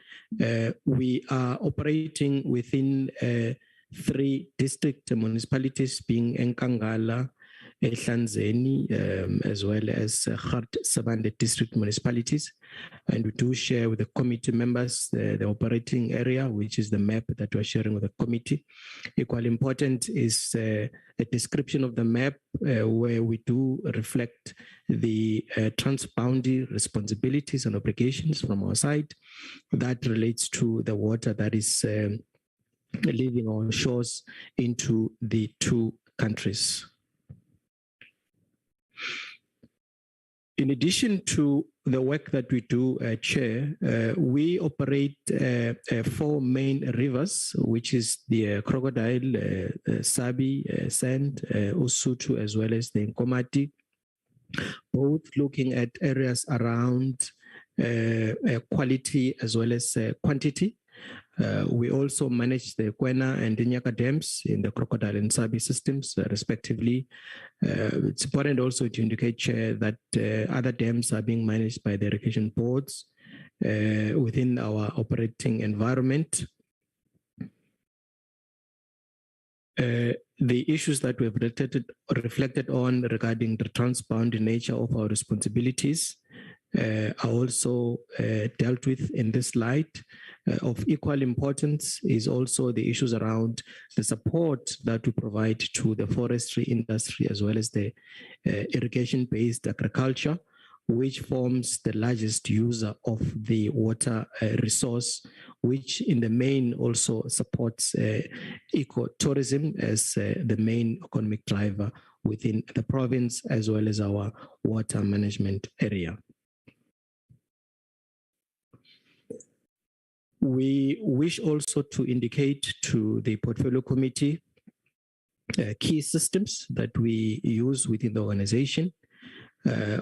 we are operating within 3 district municipalities, being Nkangala, Ehlanzeni, as well as Sabande district municipalities. And we do share with the committee members the operating area, which is the map that we're sharing with the committee. Equally important is a description of the map where we do reflect the transboundary responsibilities and obligations from our side that relates to the water that is leaving our shores into the 2 countries. In addition to the work that we do, Chair, we operate 4 main rivers, which is the Crocodile, Sabi, Sand, Usuthu, as well as the Inkomati, both looking at areas around quality as well as quantity. We also manage the Kwena and Dinyaka dams in the Crocodile and Sabi systems, respectively. It's important also to indicate, Chair, that other dams are being managed by the irrigation boards within our operating environment. The issues that we've reflected on regarding the transboundary nature of our responsibilities are also dealt with in this slide. Of equal importance is also the issues around the support that we provide to the forestry industry as well as the irrigation-based agriculture, which forms the largest user of the water resource, which in the main also supports ecotourism as the main economic driver within the province as well as our water management area. We wish also to indicate to the Portfolio Committee key systems that we use within the organization,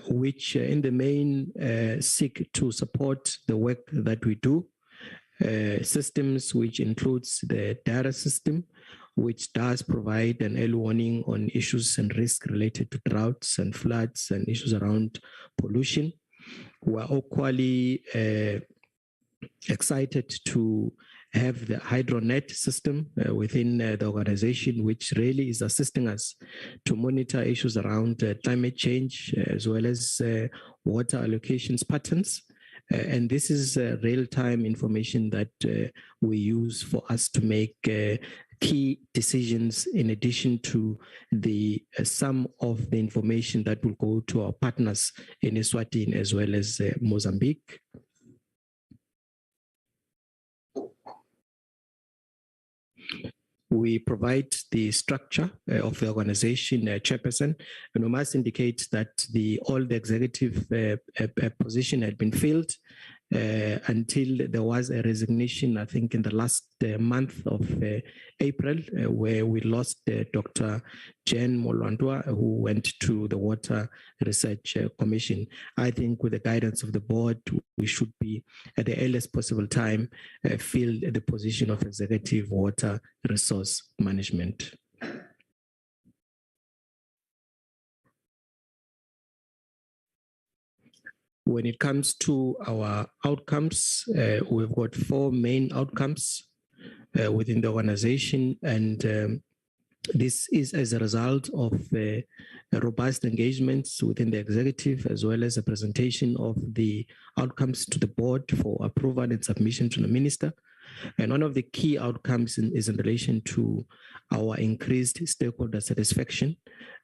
which in the main seek to support the work that we do. Systems which includes the data system, which does provide an early warning on issues and risks related to droughts and floods and issues around pollution. We're equally excited to have the HydroNet system within the organization, which really is assisting us to monitor issues around climate change as well as water allocations patterns. And this is real-time information that we use for us to make key decisions in addition to the some of the information that will go to our partners in Eswatini as well as Mozambique. We provide the structure of the organization, Chairperson, and we must indicate that all the executive position had been filled until there was a resignation, I think in the last month of April, where we lost Dr. Jen Molwandwa, who went to the Water Research Commission. I think with the guidance of the board, we should be at the earliest possible time fill the position of Executive Water Resource Management. When it comes to our outcomes, we've got 4 main outcomes within the organization, and this is as a result of robust engagements within the executive, as well as a presentation of the outcomes to the board for approval and submission to the minister. And one of the key outcomes is in relation to our increased stakeholder satisfaction.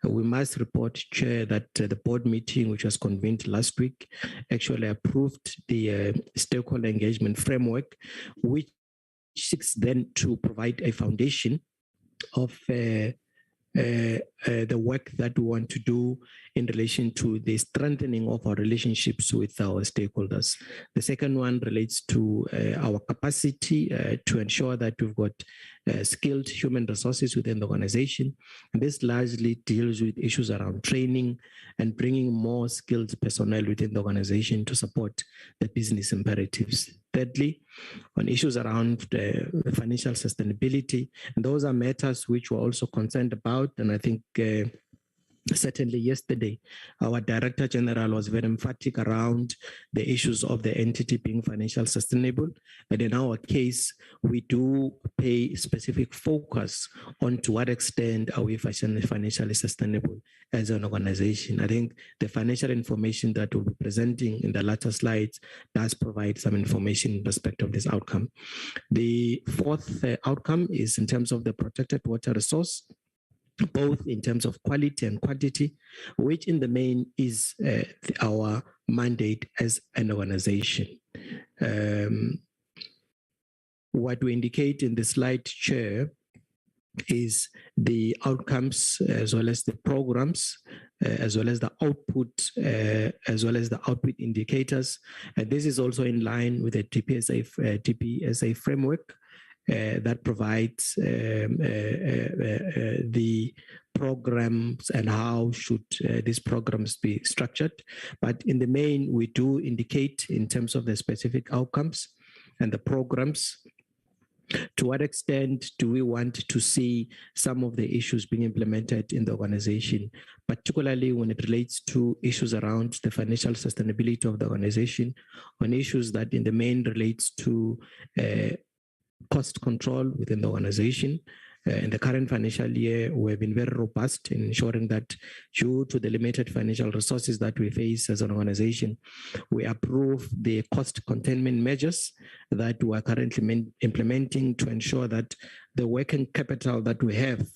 We must report, Chair, that the board meeting, which was convened last week, actually approved the stakeholder engagement framework, which seeks then to provide a foundation of the work that we want to do in relation to the strengthening of our relationships with our stakeholders. The second one relates to our capacity to ensure that we've got skilled human resources within the organization. And this largely deals with issues around training and bringing more skilled personnel within the organization to support the business imperatives. Thirdly, on issues around financial sustainability, and those are matters which we're also concerned about, and I think certainly yesterday, our Director General was very emphatic around the issues of the entity being financially sustainable. And in our case, we do pay specific focus on to what extent are we financially sustainable as an organization. I think the financial information that we'll be presenting in the latter slides does provide some information in respect of this outcome. The fourth outcome is in terms of the protected water resource, both in terms of quality and quantity, which in the main is our mandate as an organization. What we indicate in the slide, Chair, is the outcomes as well as the programs, as well as the output, as well as the output indicators. And this is also in line with the TPSA framework that provides the programs and how should these programs be structured. But in the main, we do indicate in terms of the specific outcomes and the programs, to what extent do we want to see some of the issues being implemented in the organization, particularly when it relates to issues around the financial sustainability of the organization, on issues that in the main relates to cost control within the organization. In the current financial year, we've been very robust in ensuring that due to the limited financial resources that we face as an organization, we approve the cost containment measures that we are currently implementing to ensure that the working capital that we have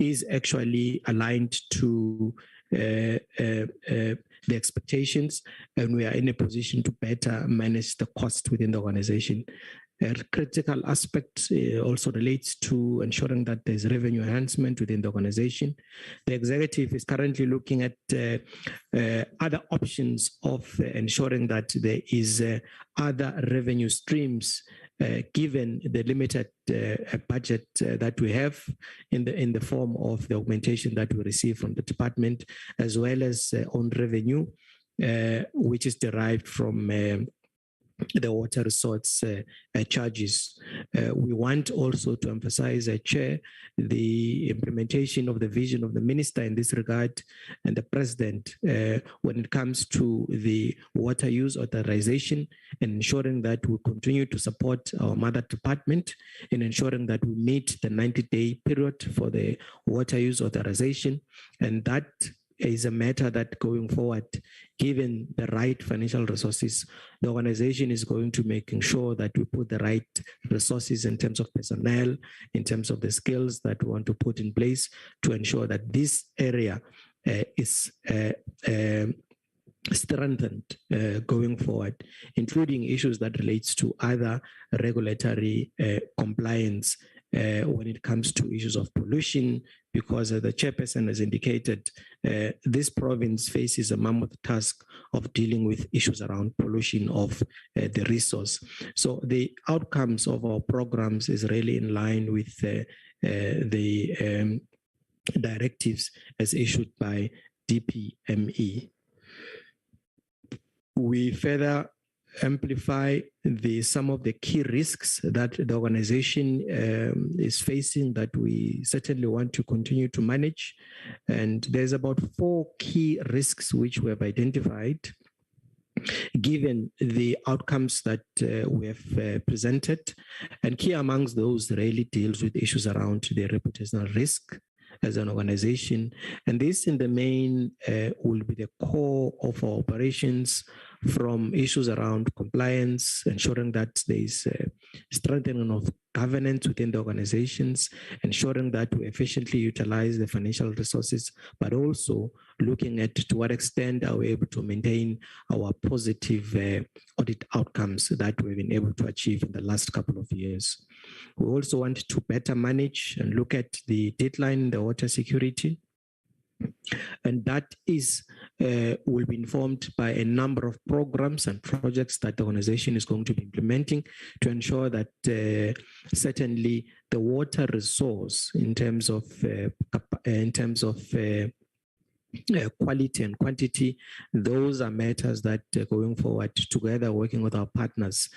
is actually aligned to the expectations, and we are in a position to better manage the cost within the organization. A critical aspect also relates to ensuring that there's revenue enhancement within the organization. The executive is currently looking at other options of ensuring that there is other revenue streams given the limited budget that we have in the form of the augmentation that we receive from the department, as well as own revenue, which is derived from the water resource charges. We want also to emphasize, Chair, the implementation of the vision of the minister in this regard and the president when it comes to the water use authorization and ensuring that we continue to support our mother department in ensuring that we meet the 90-day period for the water use authorization. And that is a matter that going forward, given the right financial resources, the organization is going to making sure that we put the right resources in terms of personnel, in terms of the skills that we want to put in place to ensure that this area is strengthened going forward, including issues that relates to other regulatory compliance when it comes to issues of pollution, because the chairperson has indicated this province faces a mammoth task of dealing with issues around pollution of the resource. So the outcomes of our programs is really in line with the directives as issued by DPME. We further amplify some of the key risks that the organization is facing that we certainly want to continue to manage. And there's about 4 key risks which we have identified given the outcomes that we have presented. And key amongst those really deals with issues around the reputational risk as an organization. And this in the main will be the core of our operations, from issues around compliance, ensuring that there is strengthening of governance within the organizations, ensuring that we efficiently utilize the financial resources, but also looking at to what extent are we able to maintain our positive audit outcomes that we've been able to achieve in the last couple of years. We also want to better manage and look at the deadline, the water security. And that is will be informed by a number of programs and projects that the organization is going to be implementing to ensure that certainly the water resource in terms of quality and quantity, those are matters that going forward, together working with our partners,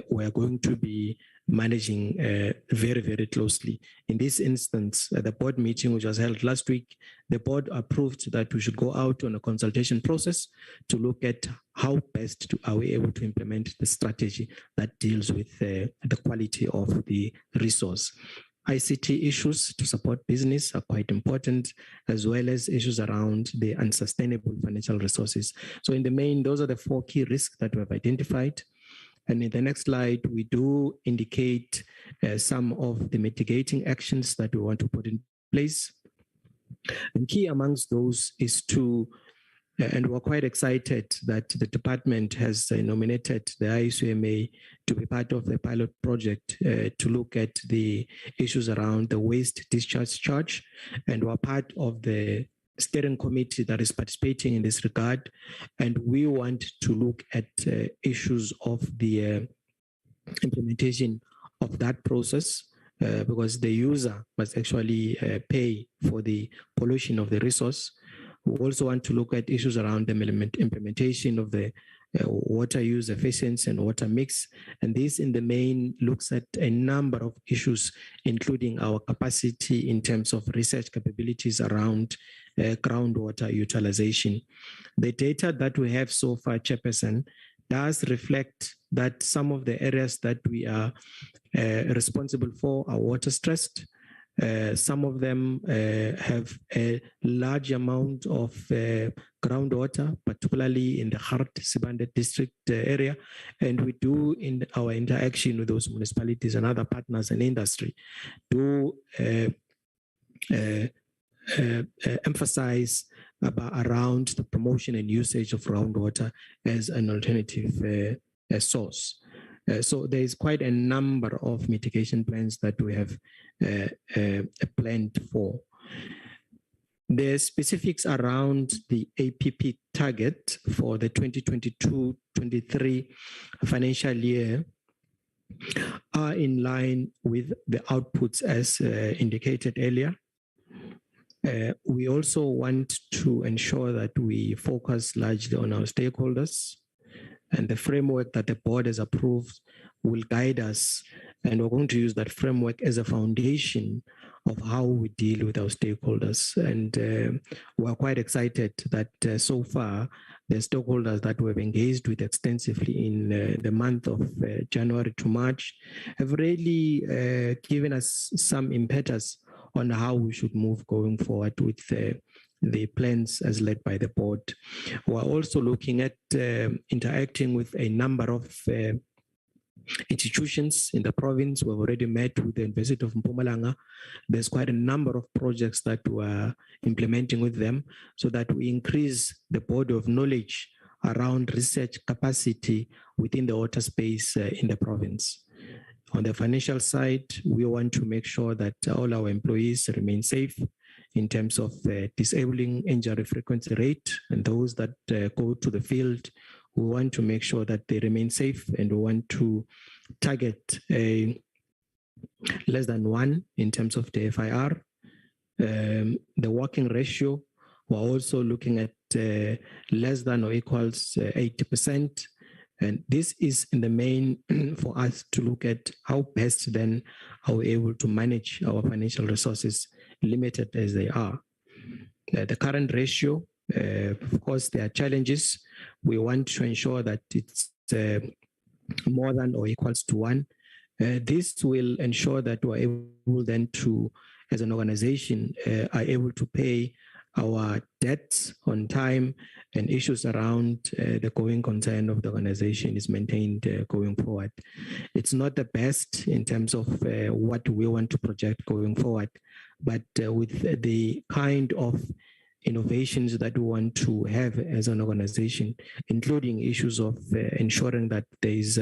we're going to be managing very, very closely. In this instance, the board meeting which was held last week, the board approved that we should go out on a consultation process to look at how best are we able to implement the strategy that deals with the quality of the resource. ICT issues to support business are quite important, as well as issues around the unsustainable financial resources. So in the main, those are the 4 key risks that we have identified. And in the next slide, we do indicate some of the mitigating actions that we want to put in place. And key amongst those is to, and we're quite excited that the department has nominated the ISUMA to be part of the pilot project to look at the issues around the waste discharge charge. And we're part of the steering committee that is participating in this regard, and we want to look at issues of the implementation of that process because the user must actually pay for the pollution of the resource. We also want to look at issues around the implementation of the water use efficiency and water mix. And this in the main looks at a number of issues, including our capacity in terms of research capabilities around groundwater utilization. The data that we have so far, Chairperson, does reflect that some of the areas that we are responsible for are water stressed. Some of them have a large amount of groundwater, particularly in the Hart Sibande district area. And we do, in our interaction with those municipalities and other partners and industry, do emphasize around the promotion and usage of groundwater as an alternative source. So there is quite a number of mitigation plans that we have planned for. The specifics around the APP target for the 2022-23 financial year are in line with the outputs as indicated earlier. We also want to ensure that we focus largely on our stakeholders, and the framework that the board has approved will guide us, and we're going to use that framework as a foundation of how we deal with our stakeholders. And we're quite excited that so far, the stakeholders that we've engaged with extensively in the month of January to March have really given us some impetus on how we should move going forward with the plans as led by the board. We're also looking at interacting with a number of institutions in the province. We've already met with the University of Mpumalanga. There's quite a number of projects that we're implementing with them so that we increase the body of knowledge around research capacity within the water space in the province. On the financial side, we want to make sure that all our employees remain safe in terms of disabling injury frequency rate, and those that go to the field, we want to make sure that they remain safe, and we want to target a less than 1 in terms of the FIR. The working ratio, we're also looking at less than or equals 80%. And this is in the main for us to look at how best then are we able to manage our financial resources, limited as they are. The current ratio, of course, there are challenges. We want to ensure that it's more than or equals to 1. This will ensure that we're able then to, as an organization, are able to pay our debts on time, and issues around the going concern of the organization is maintained going forward. It's not the best in terms of what we want to project going forward, but with the kind of innovations that we want to have as an organization, including issues of ensuring that there is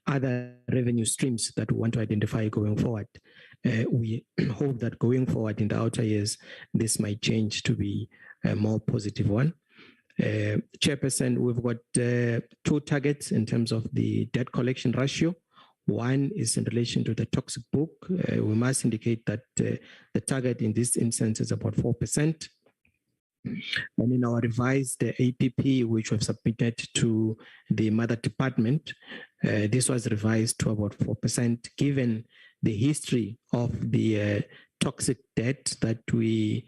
other revenue streams that we want to identify going forward. We hope that going forward in the outer years, this might change to be a more positive one. Chairperson, we've got 2 targets in terms of the debt collection ratio. One is in relation to the toxic book. We must indicate that the target in this instance is about 4%. And in our revised APP, which we've submitted to the mother department, this was revised to about 4%, given the history of the toxic debt that we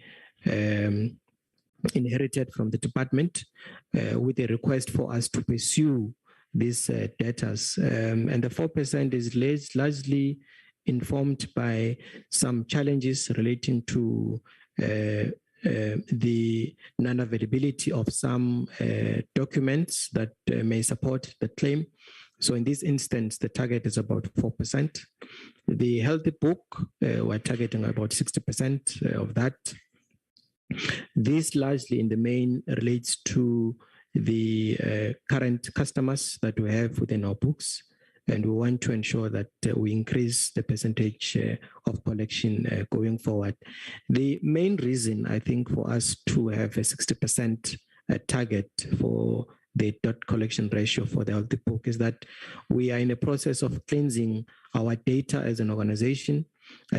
inherited from the department, with a request for us to pursue these debtors. And the 4% is largely informed by some challenges relating to the non-availability of some documents that may support the claim. So in this instance, the target is about 4%. The healthy book, we're targeting about 60% of that. This largely in the main relates to the current customers that we have within our books, and we want to ensure that we increase the percentage of collection going forward. The main reason, I think, for us to have a 60% target for the debt collection ratio for the healthy book is that we are in a process of cleansing our data as an organization.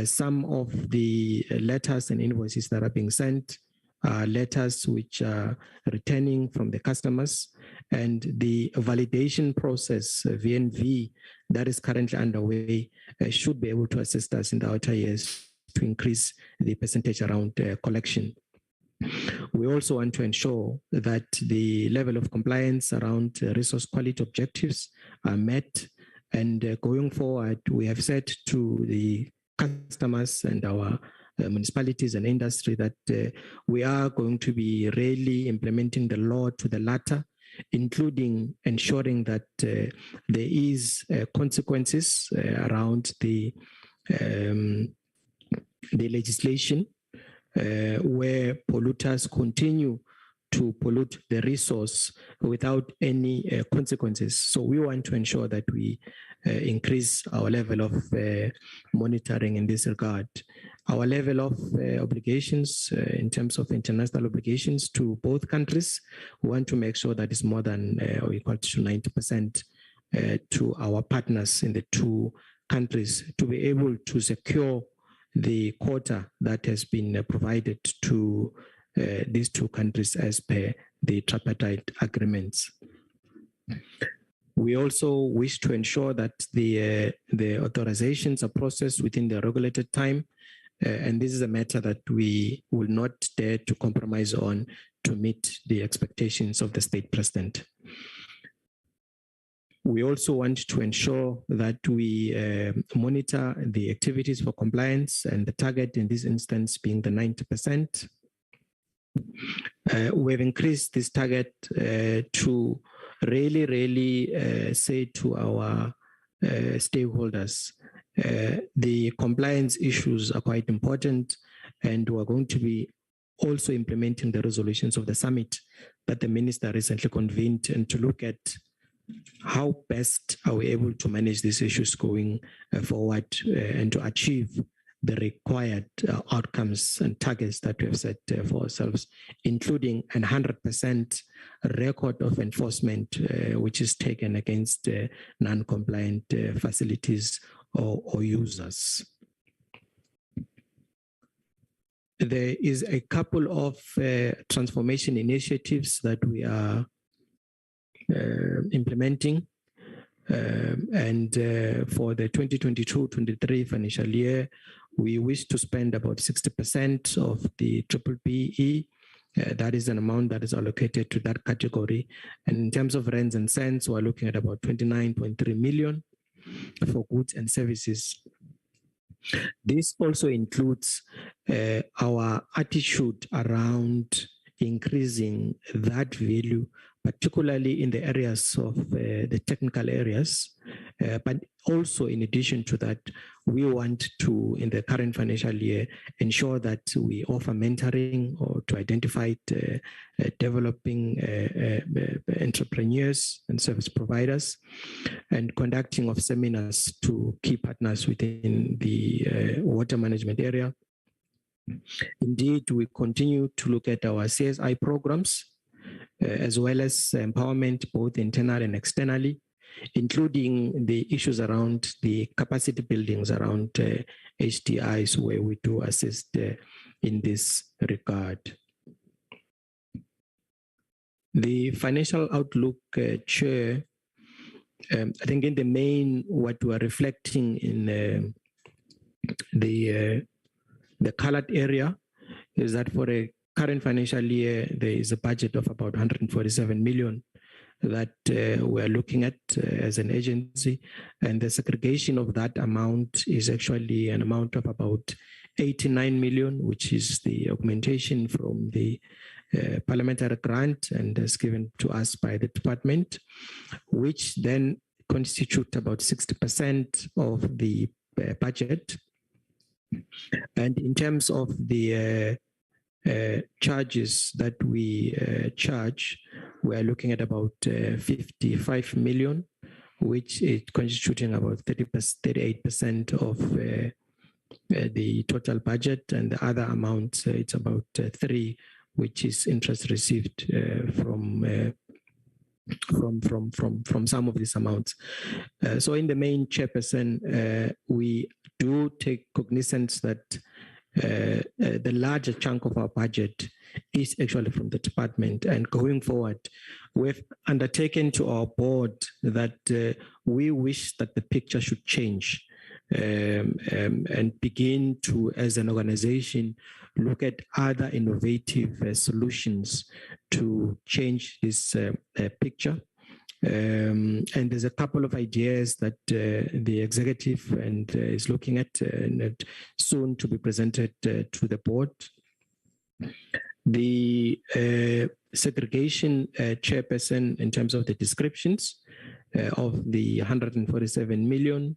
Some of the letters and invoices that are being sent are letters which are returning from the customers, and the validation process, VNV, that is currently underway should be able to assist us in the outer years to increase the percentage around collection. We also want to ensure that the level of compliance around resource quality objectives are met, and going forward, we have said to the customers and our municipalities and industry that we are going to be really implementing the law to the latter, including ensuring that there is consequences around the legislation where polluters continue to pollute the resource without any consequences. So we want to ensure that we increase our level of monitoring in this regard. Our level of obligations in terms of international obligations to both countries, we want to make sure that it's more than or equal to 90% to our partners in the 2 countries to be able to secure the quota that has been provided to these 2 countries as per the tripartite agreements. We also wish to ensure that the authorizations are processed within the regulated time, and this is a matter that we will not dare to compromise on to meet the expectations of the state president. We also want to ensure that we monitor the activities for compliance, and the target in this instance being the 90%. We've increased this target to really say to our stakeholders, the compliance issues are quite important, and we're going to be also implementing the resolutions of the summit that the minister recently convened, and to look at how best are we able to manage these issues going forward and to achieve the required outcomes and targets that we have set for ourselves, including a 100% record of enforcement which is taken against non-compliant facilities or users. There is a couple of transformation initiatives that we are implementing, and for the 2022-23 financial year, we wish to spend about 60% of the BBBE. That is an amount that is allocated to that category. And in terms of rands and cents, we're looking at about 29.3 million for goods and services. This also includes our attitude around increasing that value, particularly in the areas of the technical areas. But also in addition to that, we want to, in the current financial year, ensure that we offer mentoring or to identify developing entrepreneurs and service providers, and conducting of seminars to key partners within the water management area. Indeed, we continue to look at our CSI programs, as well as empowerment, both internal and externally, including the issues around the capacity buildings around HDIs, where we do assist in this regard. The financial outlook, Chair, I think in the main, what we are reflecting in the colored area is that for a current financial year, there is a budget of about 147 million that we're looking at as an agency, and the segregation of that amount is actually an amount of about 89 million, which is the augmentation from the parliamentary grant and is given to us by the department, which then constitute about 60% of the budget. And in terms of the charges that we charge, we are looking at about 55 million, which is constituting about 38% of the total budget, and the other amount, it's about 3, which is interest received from some of these amounts. So in the main, Chairperson, we do take cognizance that the larger chunk of our budget is actually from the department, and going forward, we've undertaken to our board that we wish that the picture should change and begin to, as an organization, look at other innovative solutions to change this picture. And there's a couple of ideas that the executive and is looking at and soon to be presented to the board. The segregation, Chairperson, in terms of the descriptions of the 147 million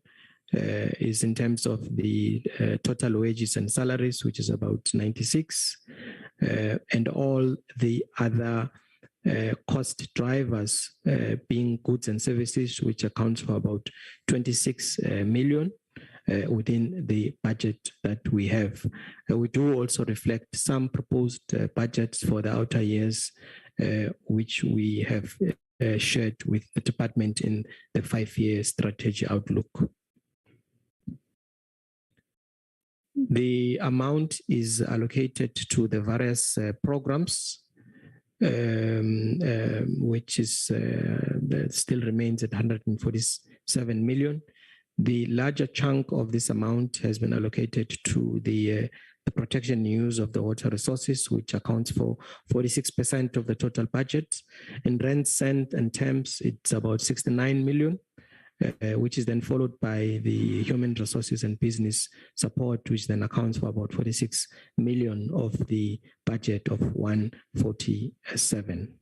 is in terms of the total wages and salaries, which is about 96, and all the other cost drivers being goods and services, which accounts for about 26 million within the budget that we have. We do also reflect some proposed budgets for the outer years, which we have shared with the department in the 5-year strategy outlook. The amount is allocated to the various programs, which is that still remains at 147 million. The larger chunk of this amount has been allocated to the protection and use of the water resources, which accounts for 46% of the total budget. In rent, cent, and terms, it's about 69 million. Which is then followed by the human resources and business support, which then accounts for about 46 million of the budget of 147.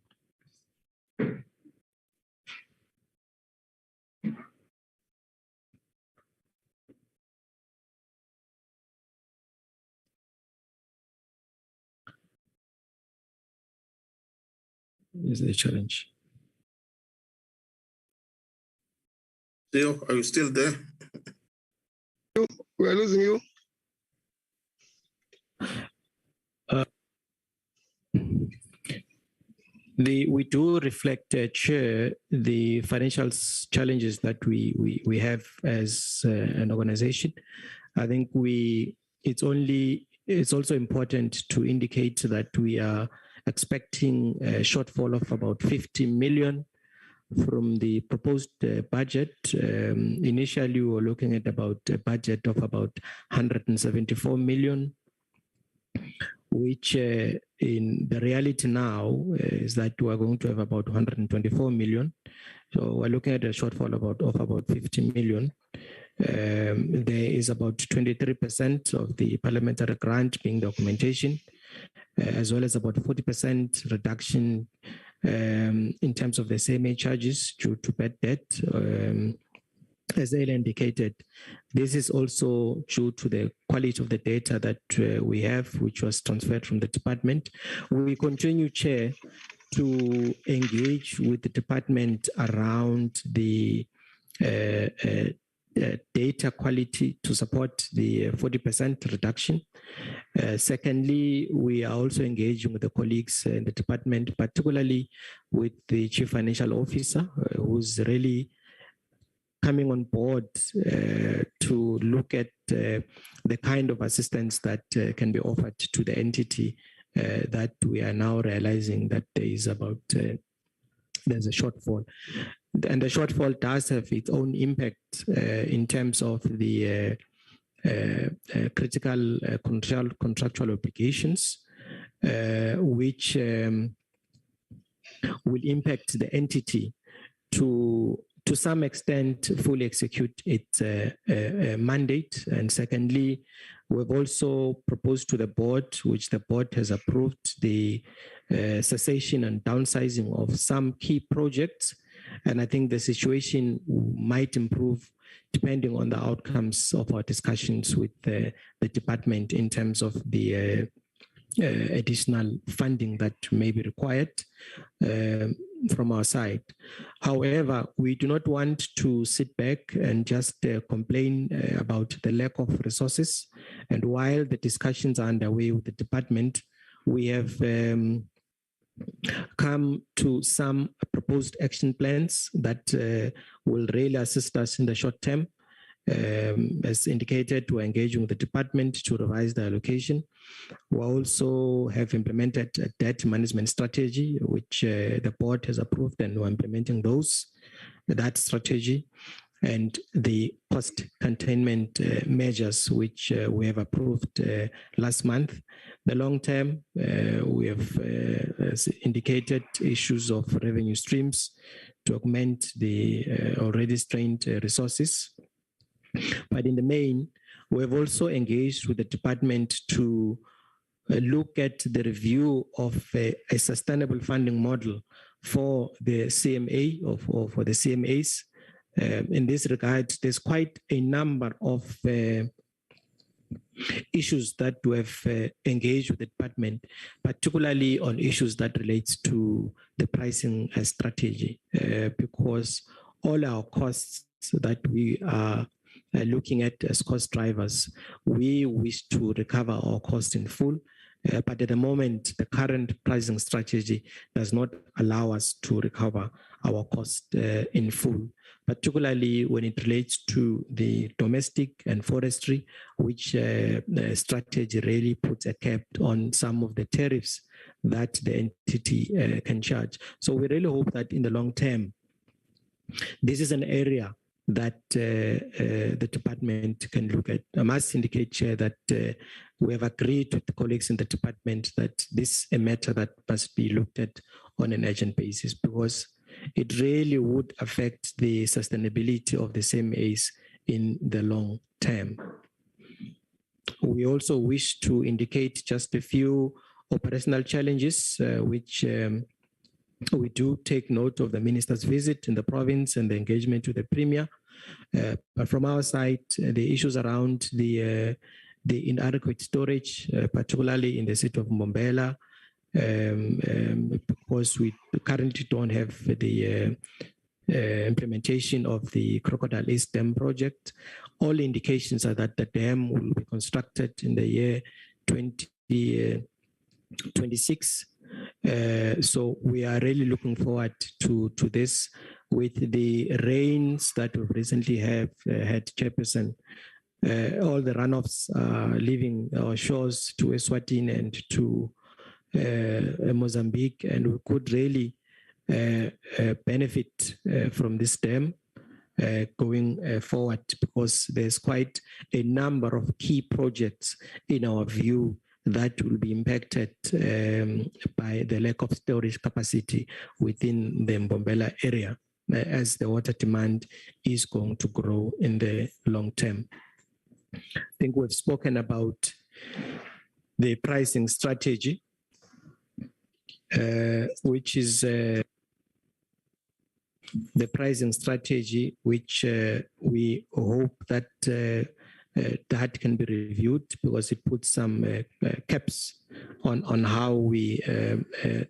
Is the challenge. Theo, are you still there? We're losing you. We do reflect, Chair, the financial challenges that we have as an organization. I think it's also important to indicate that we are expecting a shortfall of about 50 million from the proposed budget. Initially, we were looking at about a budget of about 174 million, which in the reality now is that we are going to have about 124 million. So we're looking at a shortfall of about 50 million. There is about 23% of the parliamentary grant being the augmentation, as well as about 40% reduction in terms of the CMA charges due to bad debt, as Ella indicated, this is also due to the quality of the data that we have, which was transferred from the department. We continue, Chair, to engage with the department around the data quality to support the 40% reduction. Secondly, we are also engaging with the colleagues in the department, particularly with the Chief Financial Officer, who's really coming on board to look at the kind of assistance that can be offered to the entity that we are now realizing that there is about, there's a shortfall. And the shortfall does have its own impact in terms of the critical contractual obligations, which will impact the entity to some extent fully execute its mandate. And secondly, we've also proposed to the board, which the board has approved, the cessation and downsizing of some key projects. And I think the situation might improve depending on the outcomes of our discussions with the department in terms of the additional funding that may be required from our side. However, we do not want to sit back and just complain about the lack of resources. And while the discussions are underway with the department, we have come to some proposed action plans that will really assist us in the short term. As indicated, we're engaging with the department to revise the allocation. We also have implemented a debt management strategy, which the board has approved, and we're implementing that strategy, and the cost containment measures, which we have approved last month. The long term, we have as indicated issues of revenue streams to augment the already strained resources. But in the main, we have also engaged with the department to look at the review of a sustainable funding model for the CMA or for the CMAs. In this regard, there's quite a number of issues that we have engaged with the department, particularly on issues that relates to the pricing strategy, because all our costs that we are looking at as cost drivers, we wish to recover our cost in full. But at the moment, the current pricing strategy does not allow us to recover our cost in full, particularly when it relates to the domestic and forestry, which strategy really puts a cap on some of the tariffs that the entity can charge. So we really hope that in the long term, this is an area that the department can look at. I must indicate, Chair, that we have agreed with the colleagues in the department that this is a matter that must be looked at on an urgent basis, because it really would affect the sustainability of the CMAs in the long term. We also wish to indicate just a few operational challenges, which we do take note of the minister's visit in the province and the engagement with the premier. But from our side, the issues around the inadequate storage, particularly in the city of Mbombela, because we currently don't have the implementation of the Crocodile East Dam project. All indications are that the dam will be constructed in the year 2026. So we are really looking forward to this. With the rains that we've recently had, Chairperson, all the runoffs are leaving our shores to Eswatini and to Mozambique, and we could really benefit from this dam going forward, because there's quite a number of key projects in our view that will be impacted by the lack of storage capacity within the Mbombela area, as the water demand is going to grow in the long term. I think we've spoken about the pricing strategy, which is the pricing strategy, which we hope that that can be reviewed because it puts some caps on how we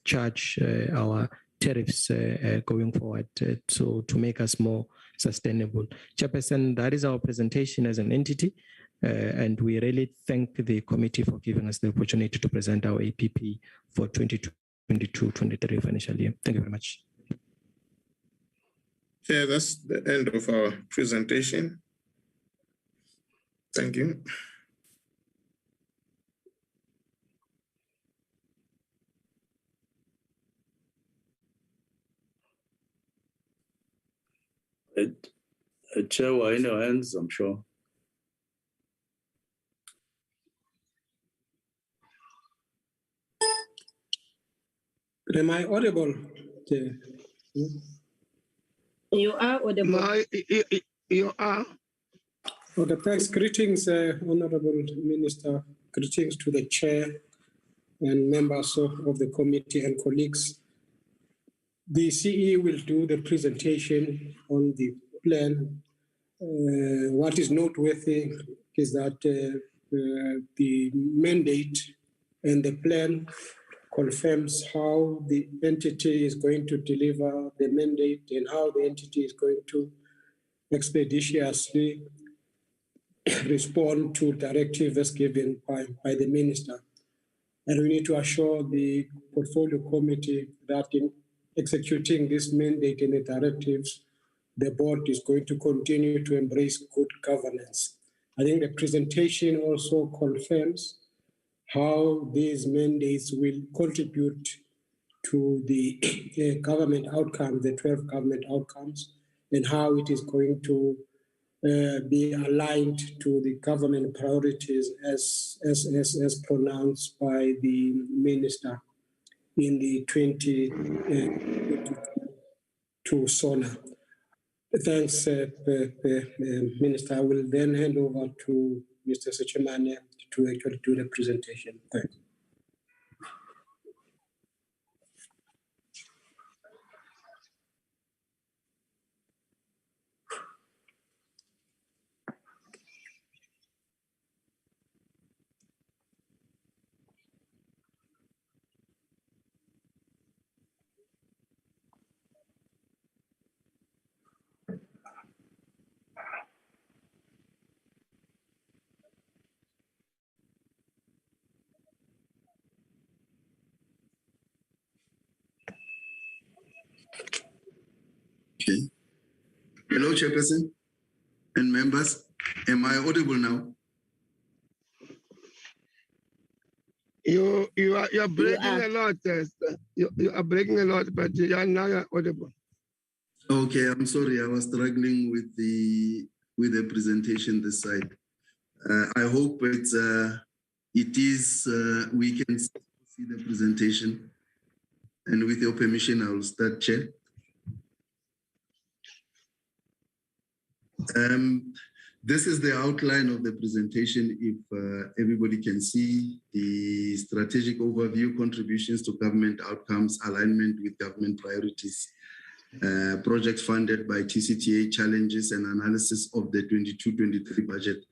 charge our tariffs going forward to make us more sustainable. Chairperson, that is our presentation as an entity, and we really thank the committee for giving us the opportunity to present our APP for 2022-23 financial year. Thank you very much. Yeah, that's the end of our presentation. Thank you. Chair, we're in your hands, I'm sure. Am I audible? You are audible. No, you are. Okay, thanks. Greetings, Honorable Minister. Greetings to the Chair and members of the committee and colleagues. The CE will do the presentation on the plan. What is noteworthy is that the mandate and the plan confirms how the entity is going to deliver the mandate and how the entity is going to expeditiously respond to directives given by the minister. And we need to assure the portfolio committee that in executing this mandate and the directives, the board is going to continue to embrace good governance. I think the presentation also confirms how these mandates will contribute to the government outcomes, the 12 government outcomes, and how it is going to be aligned to the government priorities as pronounced by the minister in the 2022 SONA. Thanks, Minister. I will then hand over to Mr. Sechimane to actually do the presentation. Thanks. Okay. Hello, Chairperson and members. Am I audible now? You are breaking a lot, you are breaking a lot, but you are now audible. Okay, I'm sorry. I was struggling with the presentation this side. I hope it is we can see the presentation. And with your permission, I will start, Chair. This is the outline of the presentation. If everybody can see the strategic overview, contributions to government outcomes, alignment with government priorities, projects funded by Tcta, challenges and analysis of the 22-23 budget.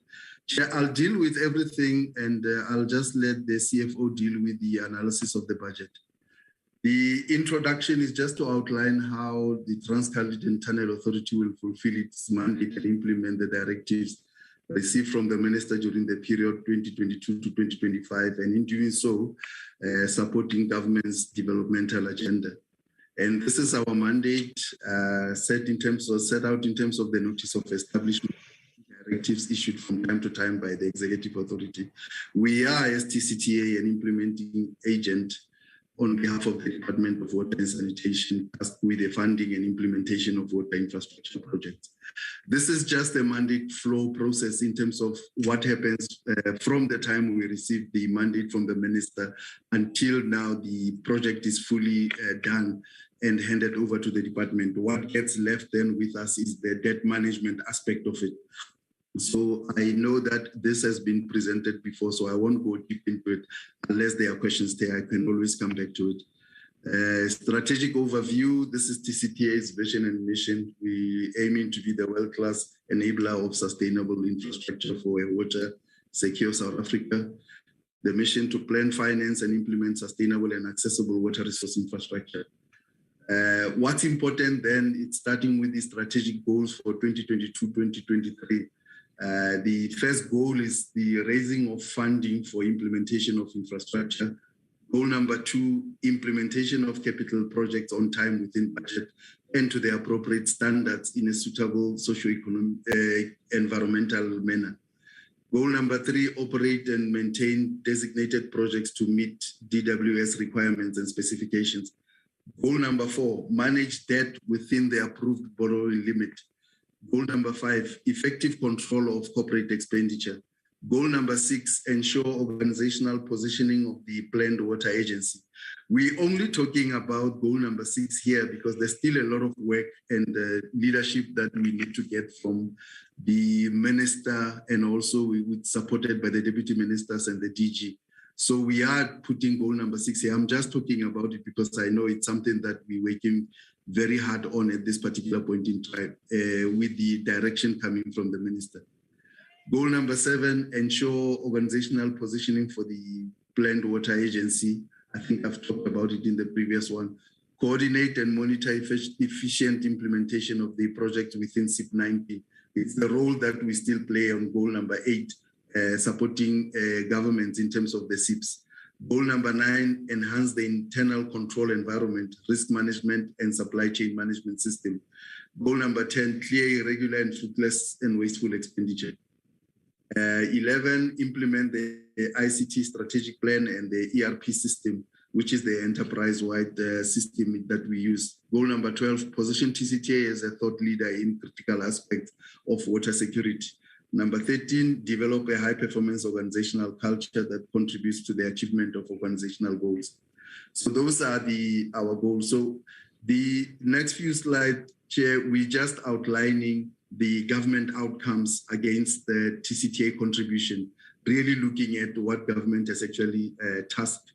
Chair, I'll deal with everything and I'll just let the CFO deal with the analysis of the budget. The introduction is just to outline how the Trans-Caledon Tunnel Authority will fulfill its mandate and implement the directives received from the minister during the period 2022 to 2025, and in doing so, supporting government's developmental agenda. And this is our mandate set out in terms of the notice of establishment directives issued from time to time by the executive authority. We are, as Tcta, an implementing agent on behalf of the Department of Water and Sanitation, with the funding and implementation of water infrastructure projects. This is just a mandate flow process in terms of what happens from the time we receive the mandate from the minister until now the project is fully done and handed over to the department. What gets left then with us is the debt management aspect of it. So I know that this has been presented before, so I won't go deep into it unless there are questions there. I can always come back to it. Strategic overview, this is TCTA's vision and mission. We aiming to be the world-class enabler of sustainable infrastructure for a water-secure South Africa. The mission to plan, finance, and implement sustainable and accessible water resource infrastructure. What's important then, it's starting with the strategic goals for 2022-2023. The first goal is the raising of funding for implementation of infrastructure. Goal number 2, implementation of capital projects on time within budget and to the appropriate standards in a suitable socio-economic environmental manner. Goal number 3, operate and maintain designated projects to meet DWS requirements and specifications. Goal number 4, manage debt within the approved borrowing limit. Goal number 5, effective control of corporate expenditure. Goal number 6, ensure organizational positioning of the planned water agency. We're only talking about goal number 6 here because there's still a lot of work and leadership that we need to get from the minister, and also we would supported by the deputy ministers and the DG. So we are putting goal number 6 here. I'm just talking about it because I know it's something that we're working very hard on at this particular point in time with the direction coming from the minister. Goal number 7, ensure organizational positioning for the planned water agency. I think I've talked about it in the previous one. Coordinate and monitor efficient implementation of the project within CIP90. It's the role that we still play on goal number 8, supporting governments in terms of the CIPs. Goal number 9, enhance the internal control environment, risk management, and supply chain management system. Goal number 10, clear irregular and fruitless and wasteful expenditure. 11, implement the ICT strategic plan and the ERP system, which is the enterprise-wide system that we use. Goal number 12, position TCTA as a thought leader in critical aspects of water security. Number 13, develop a high-performance organizational culture that contributes to the achievement of organizational goals. So those are our goals. So the next few slides, Chair, we're just outlining the government outcomes against the TCTA contribution, really looking at what government has actually tasked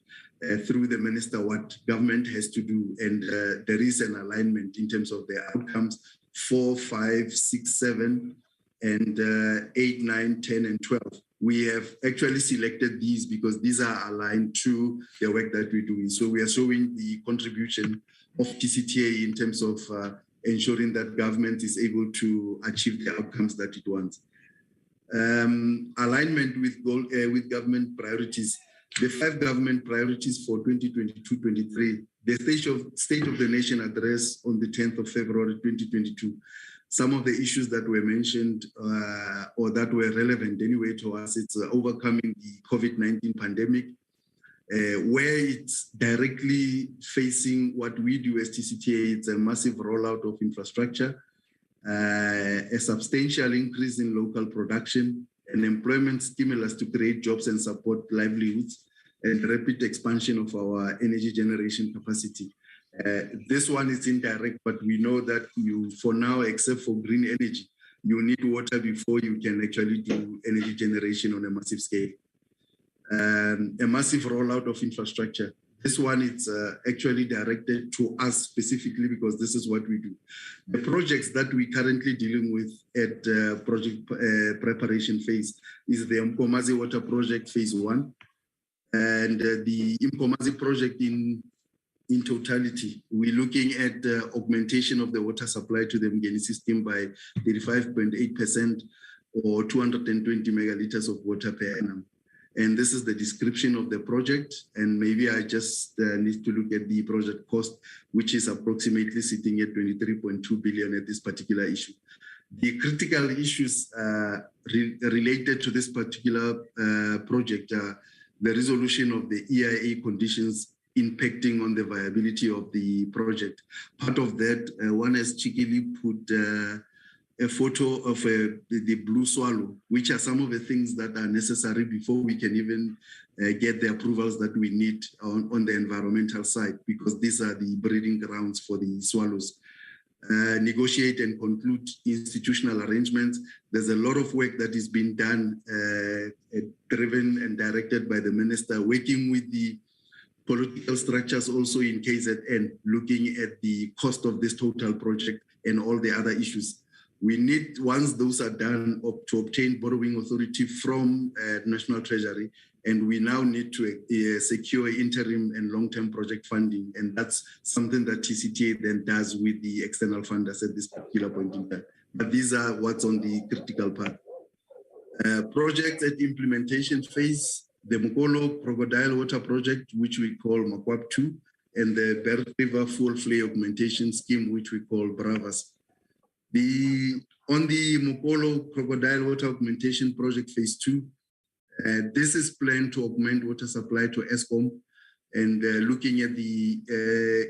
through the minister, what government has to do. And there is an alignment in terms of the outcomes 4, 5, 6, 7, and 8, 9, 10, and 12. We have actually selected these because these are aligned to the work that we're doing. So we are showing the contribution of TCTA in terms of ensuring that government is able to achieve the outcomes that it wants. Alignment with government priorities. The 5 government priorities for 2022-23, the State of the Nation address on the 10th of February 2022. Some of the issues that were mentioned or that were relevant anyway to us, it's overcoming the COVID-19 pandemic, where it's directly facing what we do as TCTA. It's a massive rollout of infrastructure, a substantial increase in local production, an employment stimulus to create jobs and support livelihoods, and rapid expansion of our energy generation capacity. This one is indirect, but we know that for now, except for green energy, you need water before you can actually do energy generation on a massive scale. A massive rollout of infrastructure. This one is actually directed to us specifically because this is what we do. The projects that we're currently dealing with at project preparation phase is the Mccollum Water Project phase 1 and the Inkomati project in totality. We're looking at augmentation of the water supply to the Mgeni system by 35.8% or 220 megaliters of water per annum. And this is the description of the project. And maybe I just need to look at the project cost, which is approximately sitting at 23.2 billion at this particular issue. The critical issues related to this particular project are the resolution of the EIA conditions impacting on the viability of the project. Part of that, one has cheekily put a photo of the blue swallow, which are some of the things that are necessary before we can even get the approvals that we need on the environmental side, because these are the breeding grounds for the swallows. Negotiate and conclude institutional arrangements. There's a lot of work that is being done, driven and directed by the minister, working with the political structures also in KZN, looking at the cost of this total project and all the other issues. We need, once those are done, to obtain borrowing authority from National Treasury, and we now need to secure interim and long-term project funding, and that's something that Tcta then does with the external funders at this particular point in time. But these are what's on the critical part. Projects at implementation phase, the Mccollum Crocodile Water Project, which we call Makwap 2, and the Belk River Full Flow Augmentation Scheme, which we call Bravas. On the Mccollum Crocodile Water Augmentation Project Phase 2, this is planned to augment water supply to Eskom, and looking at the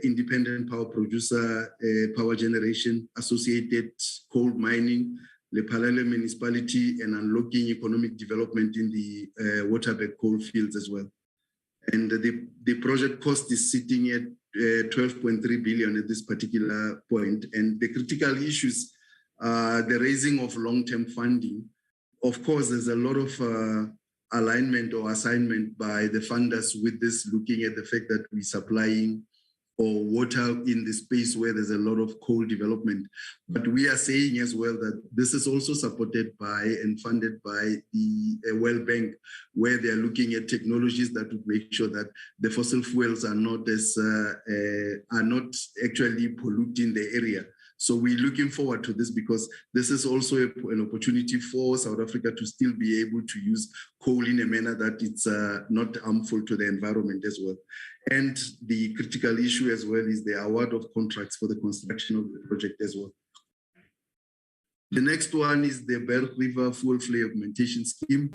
independent power producer, power generation, associated coal mining, the Lephalale municipality, and unlocking economic development in the Waterberg coal fields as well. And the project cost is sitting at 12.3 billion at this particular point. And the critical issues are the raising of long-term funding. Of course, there's a lot of alignment or assignment by the funders with this, looking at the fact that we're supplying or water in the space where there's a lot of coal development. But we are saying as well that this is also supported by and funded by the World Bank, where they're looking at technologies that would make sure that the fossil fuels are not actually polluting the area. So we're looking forward to this, because this is also an opportunity for South Africa to still be able to use coal in a manner that it's not harmful to the environment as well. And the critical issue as well is the award of contracts for the construction of the project as well. The next one is the Belk River Full Flow Augmentation Scheme.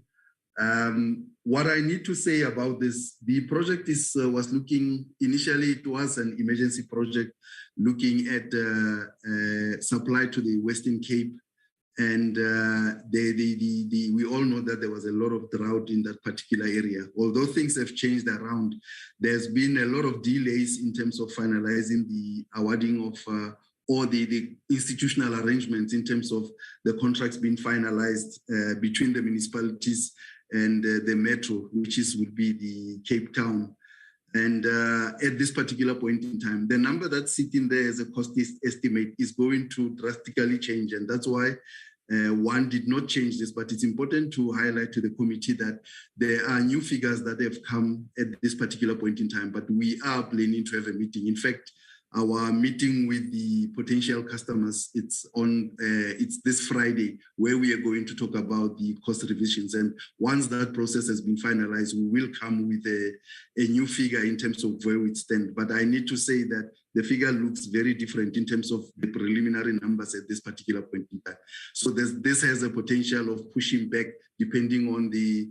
What I need to say about this, the project was looking, initially it was an emergency project looking at supply to the Western Cape. And we all know that there was a lot of drought in that particular area. Although things have changed around, there's been a lot of delays in terms of finalizing the awarding of or the institutional arrangements in terms of the contracts being finalized between the municipalities and the metro, which would be the Cape Town. And at this particular point in time, the number that's sitting there as a cost estimate is going to drastically change. And that's why one did not change this, but it's important to highlight to the committee that there are new figures that have come at this particular point in time, but we are planning to have a meeting. In fact, our meeting with the potential customers, it's this Friday, where we are going to talk about the cost revisions. And once that process has been finalized, we will come with a new figure in terms of where we stand. But I need to say that the figure looks very different in terms of the preliminary numbers at this particular point in time. So this has a potential of pushing back depending on the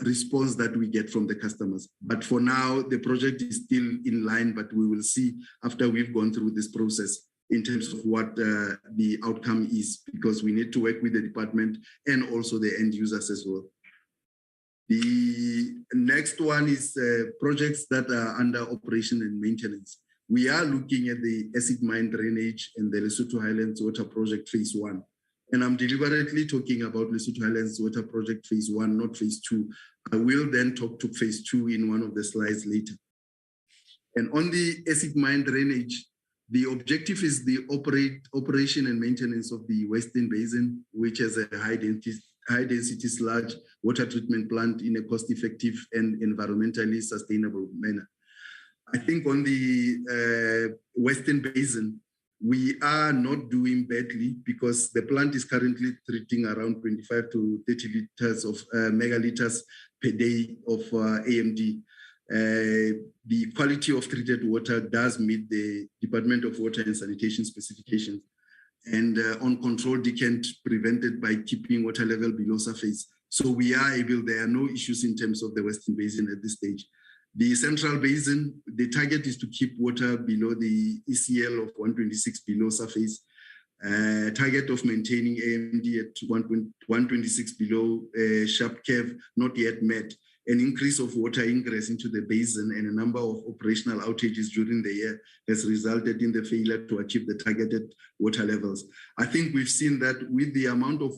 response that we get from the customers. But for now, the project is still in line, but we will see after we've gone through this process in terms of what the outcome is, because we need to work with the department and also the end users as well. The next one is projects that are under operation and maintenance. We are looking at the acid mine drainage and the Lesotho Highlands Water Project Phase 1. And I'm deliberately talking about Lesotho Highlands Water Project Phase 1, not Phase 2. I will then talk to Phase 2 in one of the slides later. And on the acid mine drainage, the objective is the operation and maintenance of the Western Basin, which has a high density sludge water treatment plant in a cost-effective and environmentally sustainable manner. I think on the Western Basin, we are not doing badly, because the plant is currently treating around 25 to 30 liters of megaliters per day of AMD. The quality of treated water does meet the Department of Water and Sanitation specifications. And on control decant prevented by keeping water level below surface. So we are able, there are no issues in terms of the Western Basin at this stage. The Central Basin, the target is to keep water below the ECL of 126 below surface. Target of maintaining AMD at 126 below sharp curve, not yet met. An increase of water ingress into the basin and a number of operational outages during the year has resulted in the failure to achieve the targeted water levels. I think we've seen that with the amount of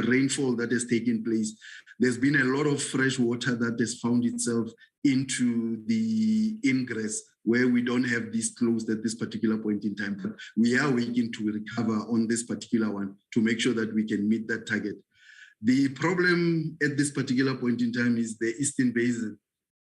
rainfall that has taken place, there's been a lot of fresh water that has found itself into the ingress where we don't have this closed at this particular point in time. But we are working to recover on this particular one to make sure that we can meet that target. The problem at this particular point in time is the Eastern Basin,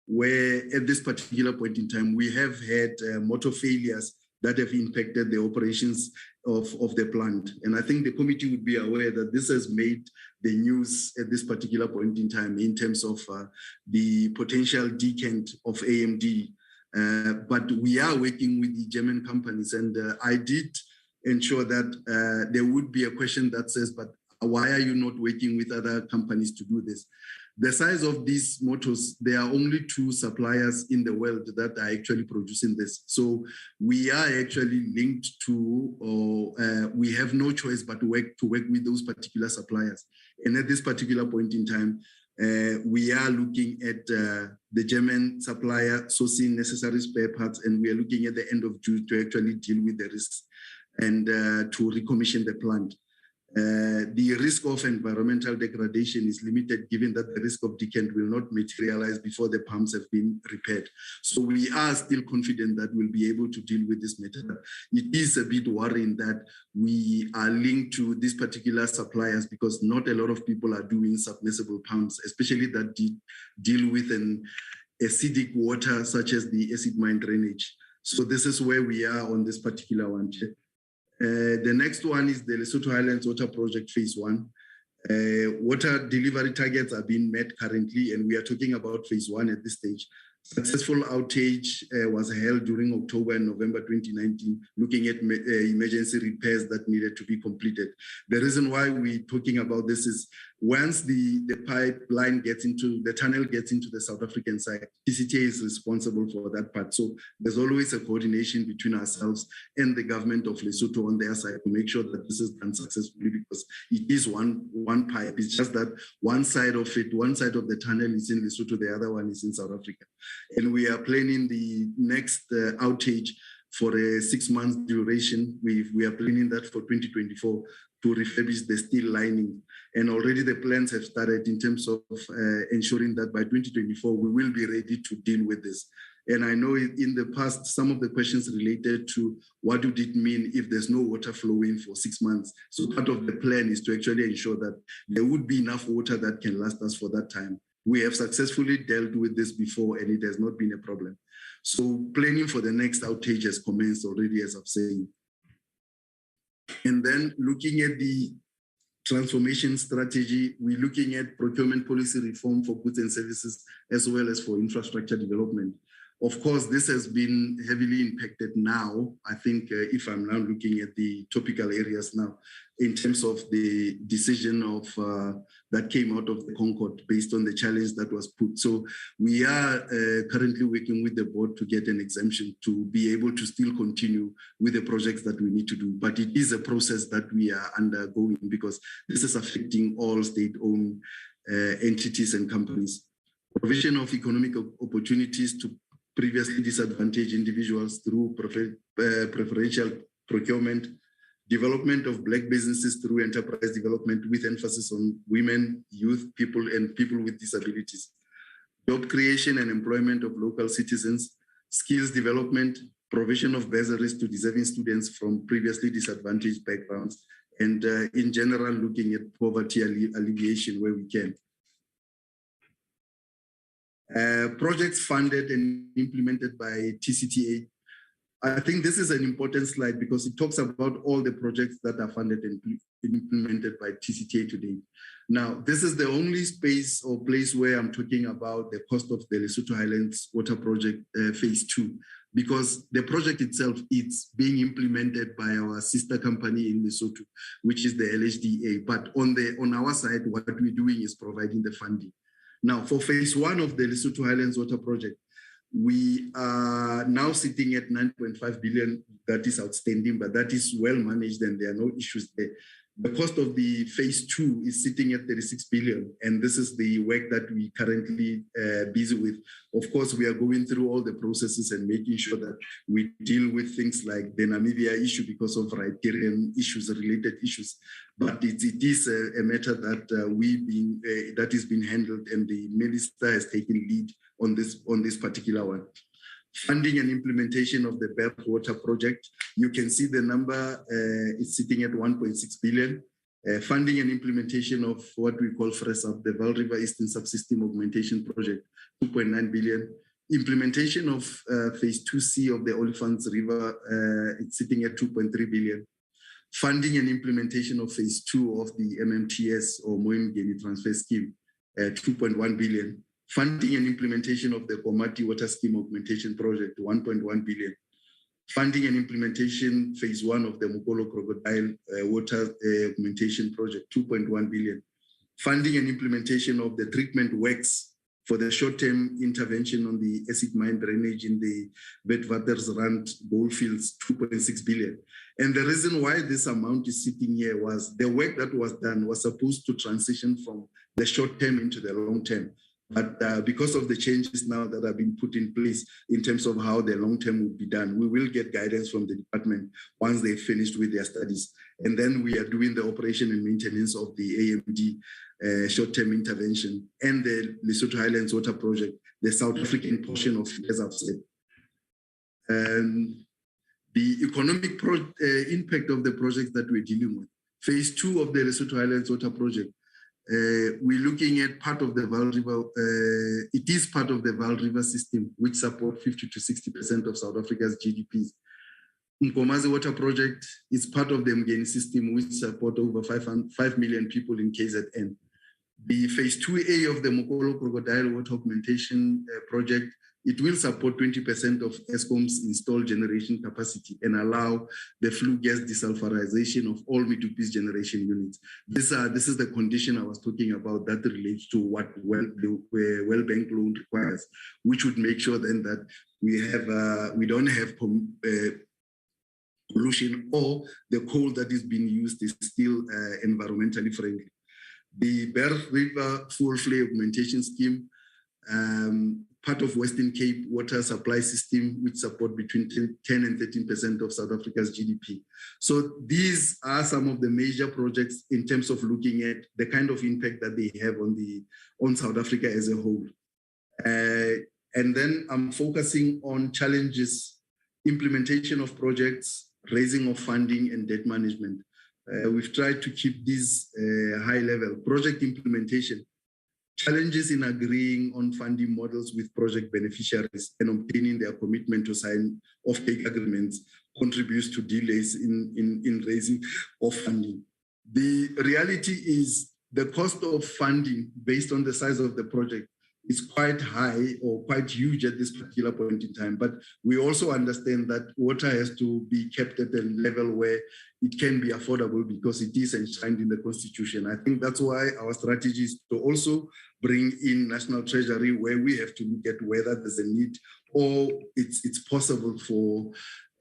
where at this particular point in time, we have had motor failures that have impacted the operations of the plant. And I think the committee would be aware that this has made the news at this particular point in time in terms of the potential decant of AMD. But we are working with the German companies, and I did ensure that there would be a question that says, but why are you not working with other companies to do this? The size of these motors, there are only 2 suppliers in the world that are actually producing this. So we are actually linked to, or we have no choice but to work with those particular suppliers. And at this particular point in time, we are looking at the German supplier sourcing necessary spare parts, and we are looking at the end of June to actually deal with the risks and to recommission the plant. The risk of environmental degradation is limited given that the risk of decant will not materialize before the pumps have been repaired. So we are still confident that we'll be able to deal with this matter. It is a bit worrying that we are linked to these particular suppliers because not a lot of people are doing submersible pumps, especially that deal with an acidic water such as the acid mine drainage. So this is where we are on this particular one. The next one is the Lesotho Highlands Water Project Phase 1. Water delivery targets are being met currently, and we are talking about Phase 1 at this stage. Successful outage was held during October and November 2019, looking at emergency repairs that needed to be completed. The reason why we're talking about this is once the pipeline gets into, the tunnel gets into the South African side, Tcta is responsible for that part. So there's always a coordination between ourselves and the government of Lesotho on their side to make sure that this is done successfully, because it is one pipe. It's just that one side of it, one side of the tunnel is in Lesotho, the other one is in South Africa. And we are planning the next outage for a 6-month duration. We are planning that for 2024 to refurbish the steel lining. And already the plans have started in terms of ensuring that by 2024, we will be ready to deal with this. And I know in the past, some of the questions related to what would it mean if there's no water flowing for 6 months. So part of the plan is to actually ensure that there would be enough water that can last us for that time. We have successfully dealt with this before and it has not been a problem. So planning for the next outage has commenced already, as I've said. And then looking at the transformation strategy, we're looking at procurement policy reform for goods and services, as well as for infrastructure development. Of course, this has been heavily impacted now. I think if I'm now looking at the topical areas now, in terms of the decision of that came out of the Concord based on the challenge that was put. So we are currently working with the board to get an exemption to be able to still continue with the projects that we need to do. But it is a process that we are undergoing because this is affecting all state-owned entities and companies. Provision of economic opportunities to previously disadvantaged individuals through preferential procurement, development of Black businesses through enterprise development with emphasis on women, youth, people, and people with disabilities, job creation and employment of local citizens, skills development, provision of bursaries to deserving students from previously disadvantaged backgrounds, and in general, looking at poverty alleviation where we can. Projects funded and implemented by Tcta. I think this is an important slide because it talks about all the projects that are funded and implemented by Tcta today. Now, this is the only space or place where I'm talking about the cost of the Lesotho Highlands Water Project Phase 2, because the project itself is being implemented by our sister company in Lesotho, which is the LHDA. But on our side, what we're doing is providing the funding. Now, for Phase 1 of the Lesotho Highlands Water Project, we are now sitting at 9.5 billion that is outstanding, but that is well managed and there are no issues there. The cost of the Phase 2 is sitting at 36 billion, and this is the work that we currently busy with. Of course, we are going through all the processes and making sure that we deal with things like the Namibia issue because of riparian issues, related issues. But it is a matter that that is being handled, and the minister has taken lead on this particular one. Funding and implementation of the Belk water project. You can see the number is sitting at 1.6 billion. Funding and implementation of what we call FRESAP, the Vaal River Eastern Subsystem Augmentation Project, 2.9 billion. Implementation of phase 2C of the Olifants River, it's sitting at 2.3 billion. Funding and implementation of phase 2 of the MMTS or Moemgeni Transfer Scheme, 2.1 billion. Funding and implementation of the Komati Water Scheme Augmentation Project, 1.1 billion. Funding and implementation phase 1 of the Mccollum Crocodile Water Augmentation Project, 2.1 billion. Funding and implementation of the treatment works for the short-term intervention on the acid mine drainage in the Witwatersrand goldfields, 2.6 billion. And the reason why this amount is sitting here was the work that was done was supposed to transition from the short-term into the long-term. But because of the changes now that have been put in place in terms of how the long-term will be done, we will get guidance from the department once they've finished with their studies. And then we are doing the operation and maintenance of the AMD short-term intervention and the Lesotho Highlands water project, the South African portion of it, as I've said. The economic impact of the projects that we're dealing with. Phase 2 of the Lesotho Highlands water project, we're looking at part of the Vaal River, it is part of the Vaal River system, which support 50 to 60% of South Africa's GDPs. Nkomazi Water Project is part of the Mgeni system, which support over 5 million people in KZN. The phase 2A of the Mccollum Crocodile Water Augmentation Project, it will support 20% of Eskom's installed generation capacity and allow the flue gas desulfurization of all Medupi's generation units. This is the condition I was talking about that relates to what the World Bank loan requires, which would make sure then that we don't have pollution, or the coal that is being used is still environmentally friendly. The Belk River Full Flow Augmentation Scheme, part of Western Cape water supply system, which support between 10 and 13% of South Africa's GDP. So these are some of the major projects in terms of looking at the kind of impact that they have on South Africa as a whole. And then I'm focusing on challenges, implementation of projects, raising of funding, and debt management. We've tried to keep this high level. Project implementation, challenges in agreeing on funding models with project beneficiaries and obtaining their commitment to sign off-take agreements contributes to delays in raising of funding. The reality is the cost of funding based on the size of the project is quite high or quite huge at this particular point in time. But we also understand that water has to be kept at a level where it can be affordable because it is enshrined in the Constitution. I think that's why our strategy is to also bring in National Treasury, where we have to look at whether there's a need or it's possible for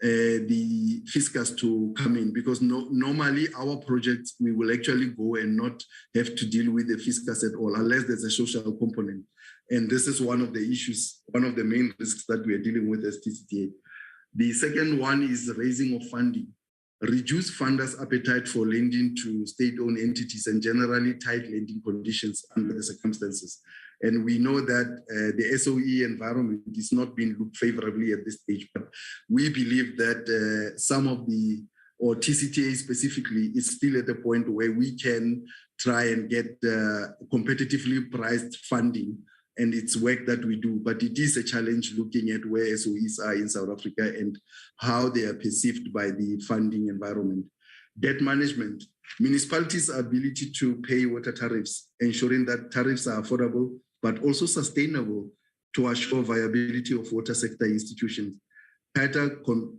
the fiscus to come in, because normally our projects, we will actually go and not have to deal with the fiscus at all, unless there's a social component. And this is one of the issues, one of the main risks that we are dealing with as Tcta. The second one is raising of funding. Reduce funders' appetite for lending to state-owned entities and generally tight lending conditions under the circumstances. And we know that the SOE environment is not being looked favorably at this stage, but we believe that some of the, or Tcta specifically, is still at a point where we can try and get competitively priced funding, and it's work that we do. But it is a challenge looking at where SOEs are in South Africa and how they are perceived by the funding environment. Debt management, municipalities' ability to pay water tariffs, ensuring that tariffs are affordable, but also sustainable to assure viability of water sector institutions. Tighter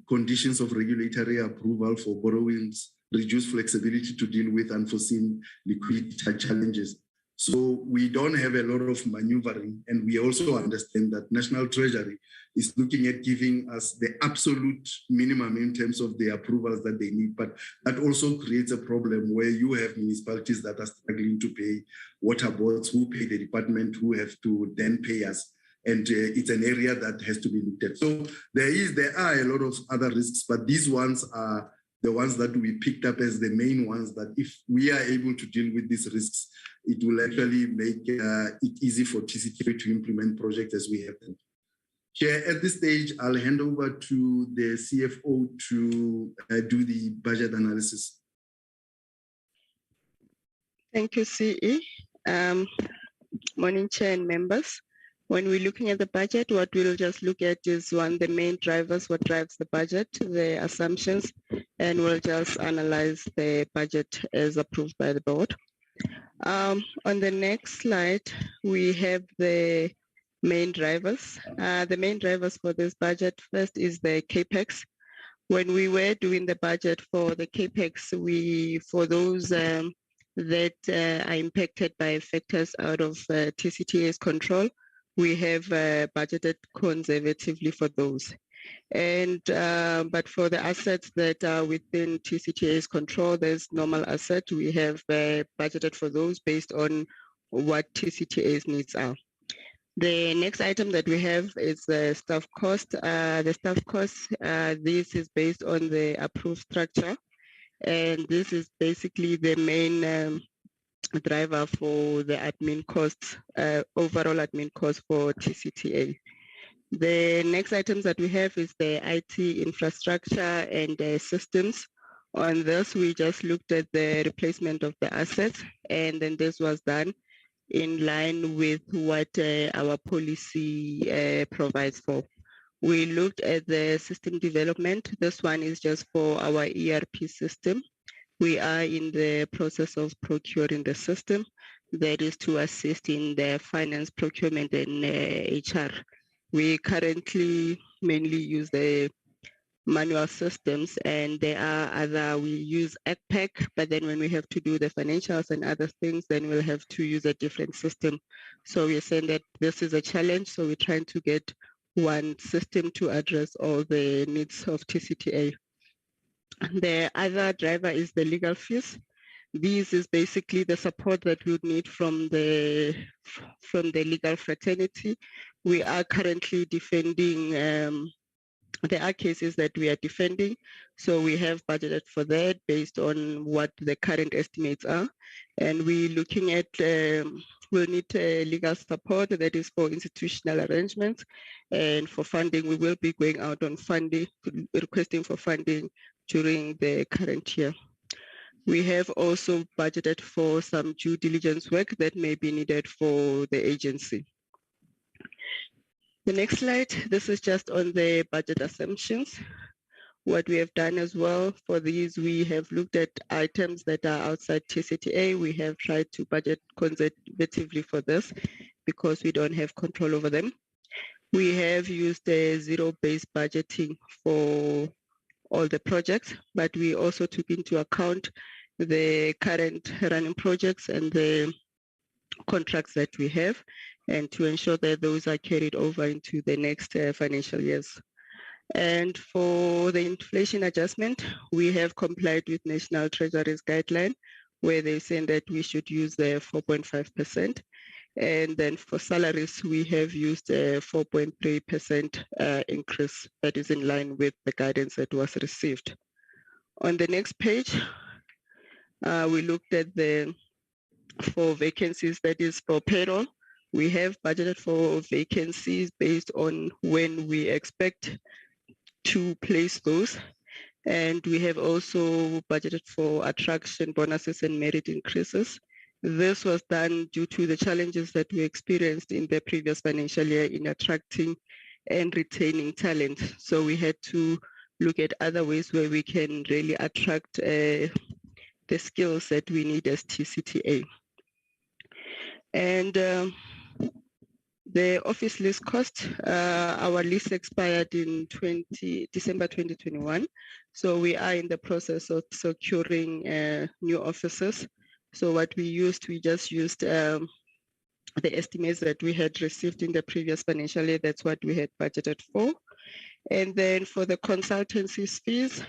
conditions of regulatory approval for borrowings, reduce flexibility to deal with unforeseen liquidity challenges. So we don't have a lot of maneuvering, and we also understand that National Treasury is looking at giving us the absolute minimum in terms of the approvals that they need, but that also creates a problem where you have municipalities that are struggling to pay water boards, who pay the department, who have to then pay us. And it's an area that has to be looked at. So there are a lot of other risks, but these ones are the ones that we picked up as the main ones, that if we are able to deal with these risks it will actually make it easy for Tcta to implement projects as we have them. Chair, at this stage, I'll hand over to the CFO to do the budget analysis. Thank you, CE. Morning, Chair and members. When we're looking at the budget, what we'll just look at is the main drivers, what drives the budget, the assumptions, and we'll just analyze the budget as approved by the board. On the next slide, we have the main drivers. The main drivers for this budget first is the CAPEX. When we were doing the budget for the CAPEX, for those that are impacted by factors out of Tcta's control, we have budgeted conservatively for those. And but for the assets that are within Tcta's control, there's normal assets. We have budgeted for those based on what Tcta's needs are. The next item that we have is the staff cost. The staff cost, this is based on the approved structure. And this is basically the main driver for the admin costs, overall admin costs for Tcta. The next items that we have is the IT infrastructure and systems. On this, we just looked at the replacement of the assets, and then this was done in line with what our policy provides for. We looked at the system development. This one is just for our ERP system. We are in the process of procuring the system that is to assist in the finance, procurement, and HR. We currently mainly use the manual systems, and there are other, we use ACPAC, but then when we have to do the financials and other things, then we'll have to use a different system. So we're saying that this is a challenge, so we're trying to get one system to address all the needs of Tcta. The other driver is the legal fees. This is basically the support that we would need from the legal fraternity. We are currently defending, there are cases that we are defending, so we have budgeted for that based on what the current estimates are. And we're looking at, we'll need legal support that is for institutional arrangements, and for funding, we will be going out on funding, requesting for funding during the current year. We have also budgeted for some due diligence work that may be needed for the agency. The next slide, this is just on the budget assumptions. What we have done as well for these, we have looked at items that are outside Tcta. We have tried to budget conservatively for this because we don't have control over them. We have used a zero-based budgeting for all the projects, but we also took into account the current running projects and the contracts that we have, and to ensure that those are carried over into the next financial years. And for the inflation adjustment, we have complied with National Treasury's guideline, where they're saying that we should use the 4.5%. And then for salaries, we have used a 4.3% increase that is in line with the guidance that was received. On the next page, we looked at for vacancies, that is for payroll. We have budgeted for vacancies based on when we expect to place those. And we have also budgeted for attraction bonuses and merit increases. This was done due to the challenges that we experienced in the previous financial year in attracting and retaining talent. So we had to look at other ways where we can really attract the skills that we need as Tcta. And the office lease cost, our lease expired in December 2021. So we are in the process of securing new offices. So what we just used the estimates that we had received in the previous financial year. That's what we had budgeted for. And then for the consultancy fees,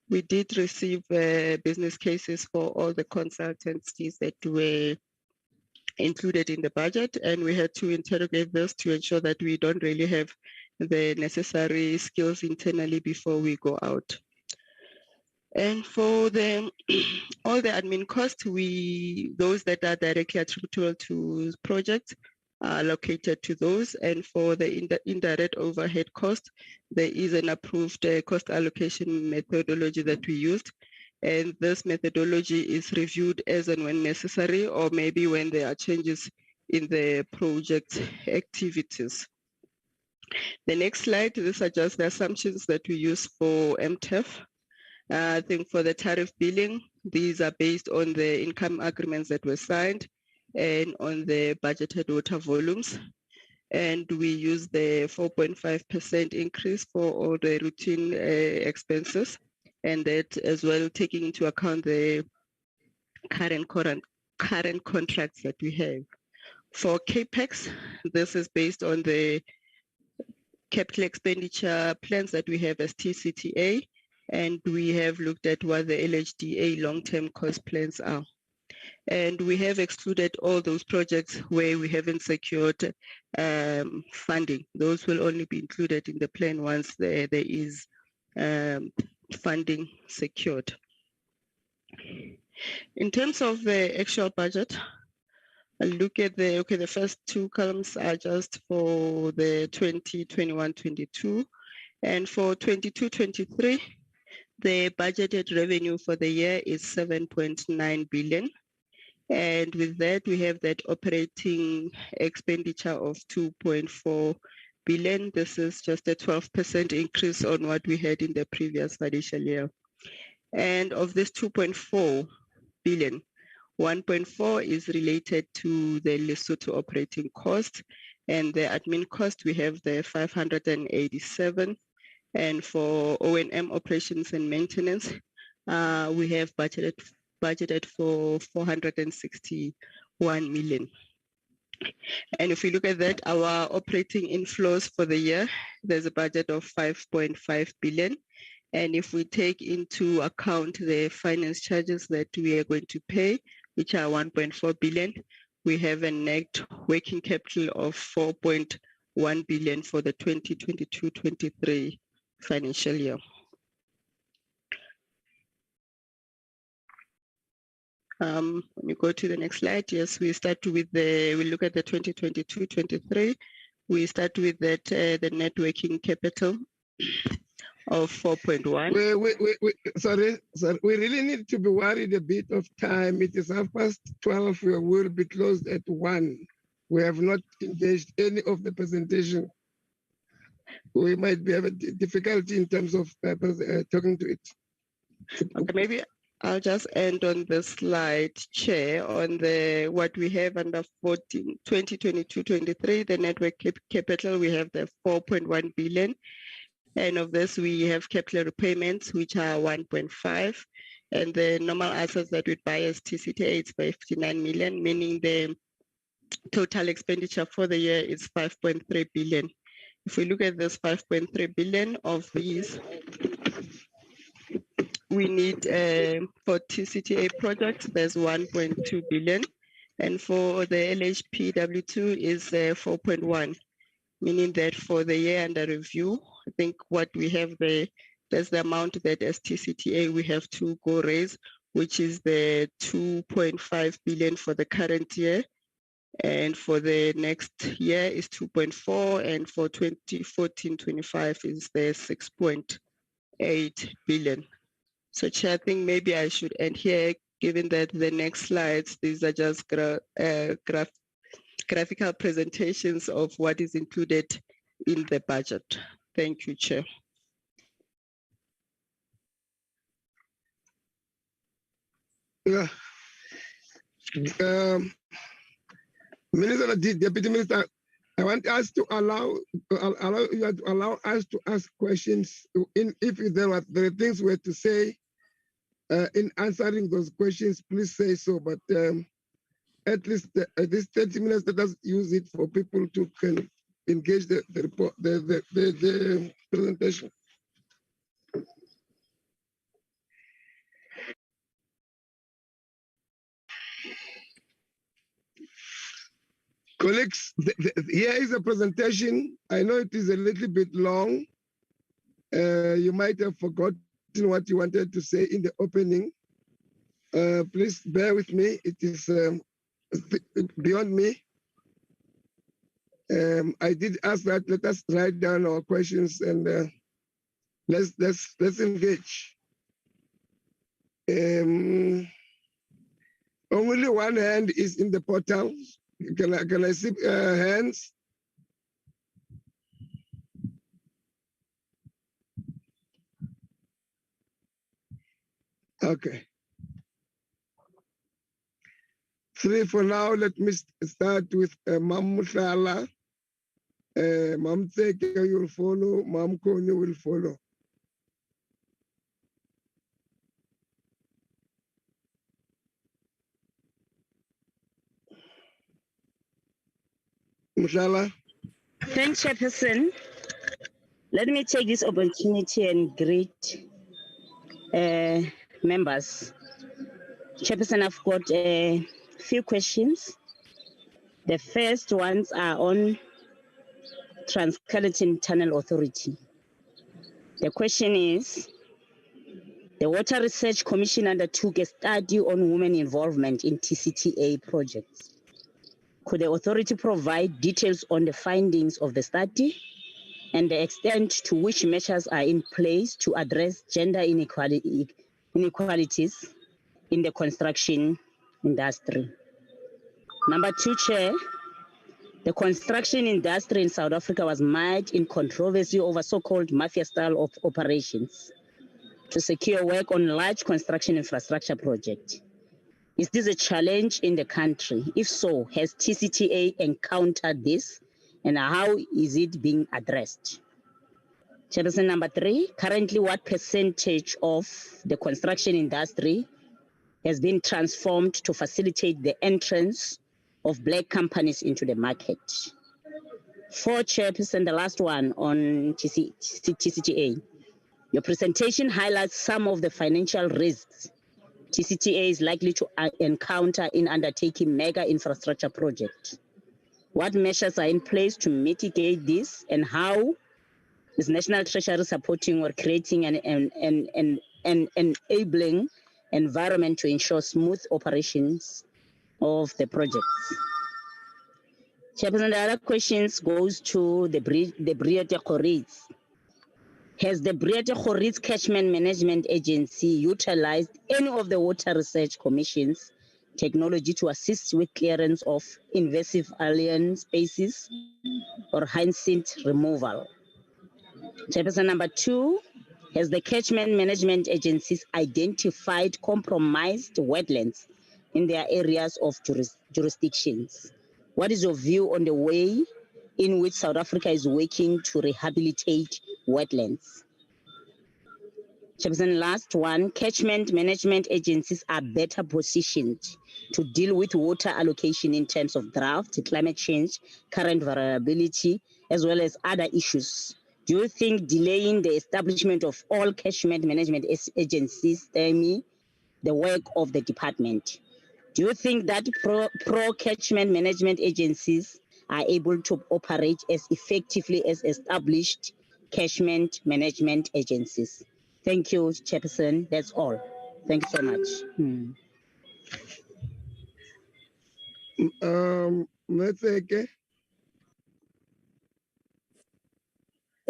we did receive business cases for all the consultancies that were included in the budget, and we had to interrogate this to ensure that we don't really have the necessary skills internally before we go out. And for the all the admin costs, those that are directly attributable to projects are allocated to those. And for the indirect overhead cost, there is an approved cost allocation methodology that we used. And this methodology is reviewed as and when necessary, or maybe when there are changes in the project activities. The next slide, these are just the assumptions that we use for MTEF. I think for the tariff billing, these are based on the income agreements that were signed and on the budgeted water volumes. And we use the 4.5% increase for all the routine expenses, and that as well taking into account the current contracts that we have. For CAPEX, this is based on the capital expenditure plans that we have as Tcta, and we have looked at what the LHDA long-term cost plans are. And we have excluded all those projects where we haven't secured funding. Those will only be included in the plan once there is funding secured. In terms of the actual budget, I'll look at the first two columns are just for the 2021-22, and for 22-23, the budgeted revenue for the year is 7.9 billion. And with that, we have that operating expenditure of 2.4 billion. This is just a 12% increase on what we had in the previous financial year. And of this 2.4 billion, 1.4 is related to the Lesotho operating cost, and the admin cost, we have the 587. And for O&M operations and maintenance, we have budgeted for 461 million. And if we look at that, our operating inflows for the year, there's a budget of 5.5 billion. And if we take into account the finance charges that we are going to pay, which are 1.4 billion, we have a net working capital of 4.1 billion for the 2022-23 financial year. When you go to the next slide, yes, we start with we look at the 2022-23. We start with that the net working capital of 4.1. Sorry, we really need to be worried a bit of time. It is 12:30. We will be closed at 1. We have not engaged any of the presentation. We might be having difficulty in terms of talking to it. Okay, maybe I'll just end on the slide, Chair, on the what we have under 2022-23, the network capital, we have the 4.1 billion. And of this, we have capital repayments, which are 1.5. And the normal assets that we buy as Tcta, it's 59 million, meaning the total expenditure for the year is 5.3 billion. If we look at this 5.3 billion of these, we need for Tcta projects, there's 1.2 billion. And for the LHPW2 is 4.1, meaning that for the year under review, I think what we have there's the amount that as Tcta we have to go raise, which is the 2.5 billion for the current year. And for the next year is 2.4, and for 2014-25 is the 6.8 billion. So Chair, I think maybe I should end here, given that the next slides, these are just graphical presentations of what is included in the budget. Thank you, Chair. Yeah. Minister, Deputy Minister, I want us to allow us to ask questions. If there are things we have to say in answering those questions, please say so. But at least this 30 minutes, let us use it for people to can engage the report, the presentation. Colleagues, here is a presentation. I know it is a little bit long. You might have forgotten what you wanted to say in the opening. Please bear with me. It is beyond me. I did ask that let us write down our questions and let's engage. Only one hand is in the portal. Can I see hands? Okay. 3 for now. Let me start with Mam Mushala. Mam Tcta will follow. Mam Kone will follow. Mushala. Thanks, Chairperson. Let me take this opportunity and greet members. Chairperson, I've got a few questions. The first ones are on Trans-Caledon Tunnel Authority. The question is, the Water Research Commission undertook a study on women involvement in Tcta projects. Could the authority provide details on the findings of the study and the extent to which measures are in place to address gender inequalities in the construction industry? Number 2, Chair, the construction industry in South Africa was mired in controversy over so-called mafia style of operations to secure work on large construction infrastructure projects. Is this a challenge in the country? If so, has Tcta encountered this and how is it being addressed? Chairperson, number 3, currently what percentage of the construction industry has been transformed to facilitate the entrance of Black companies into the market? 4, Chairperson, the last one on Tcta. Your presentation highlights some of the financial risks Tcta is likely to encounter in undertaking mega infrastructure projects. What measures are in place to mitigate this, and how is National Treasury supporting or creating an enabling environment to ensure smooth operations of the projects? Chairperson, the other questions goes to the Breede-Gouritz. Has the Breede-Gouritz Catchment Management Agency utilized any of the Water Research Commission's technology to assist with clearance of invasive alien species or hyacinth removal? Chairperson, number 2, has the Catchment Management Agencies identified compromised wetlands in their areas of jurisdictions? What is your view on the way in which South Africa is working to rehabilitate wetlands? Chairperson, last one, catchment management agencies are better positioned to deal with water allocation in terms of drought, climate change, current variability, as well as other issues. Do you think delaying the establishment of all catchment management agencies stymie the work of the department? Do you think that pro-catchment management agencies are able to operate as effectively as established catchment management agencies? Thank you, Chairperson. That's all. Thank you so much. Mccollum.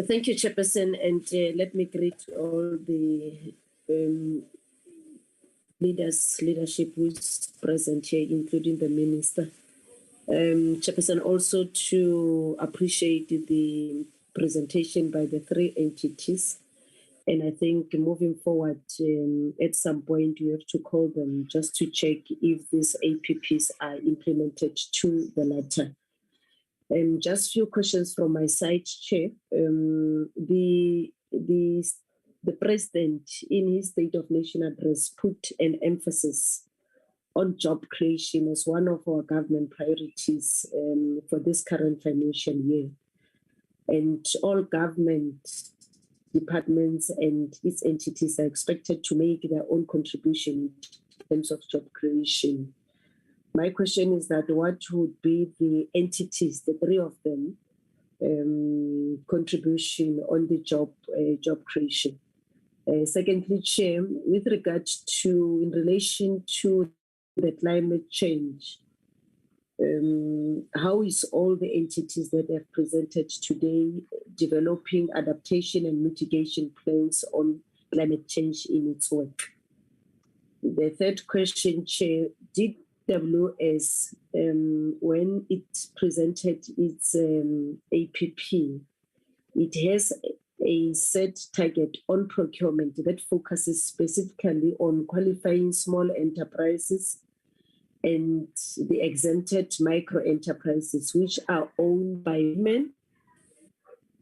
Thank you, Chairperson, and let me greet all the leadership who's present here, including the Minister. Chairperson, also to appreciate the presentation by the 3 entities. And I think moving forward, at some point, you have to call them just to check if these APPs are implemented to the letter. Just a few questions from my side, Chair. The President, in his State of Nation address, put an emphasis on job creation as one of our government priorities for this current financial year. And all government departments and its entities are expected to make their own contribution in terms of job creation. My question is that what would be the entities, the 3 of them, contribution on the job creation? Secondly, Chair, with regard to, in relation to the climate change, how is all the entities that have presented today developing adaptation and mitigation plans on climate change in its work? The third question, Chair, DWS, when it presented its APP, it has a set target on procurement that focuses specifically on qualifying small enterprises and the exempted micro enterprises, which are owned by women,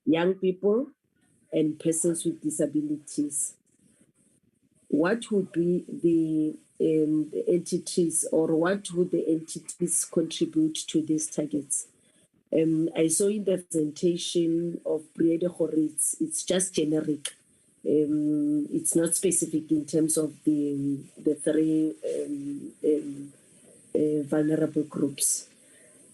young people, and persons with disabilities. What would be the entities, or what would the entities contribute to these targets? I saw in the presentation of Breede-Gouritz, it's just generic. It's not specific in terms of the three vulnerable groups.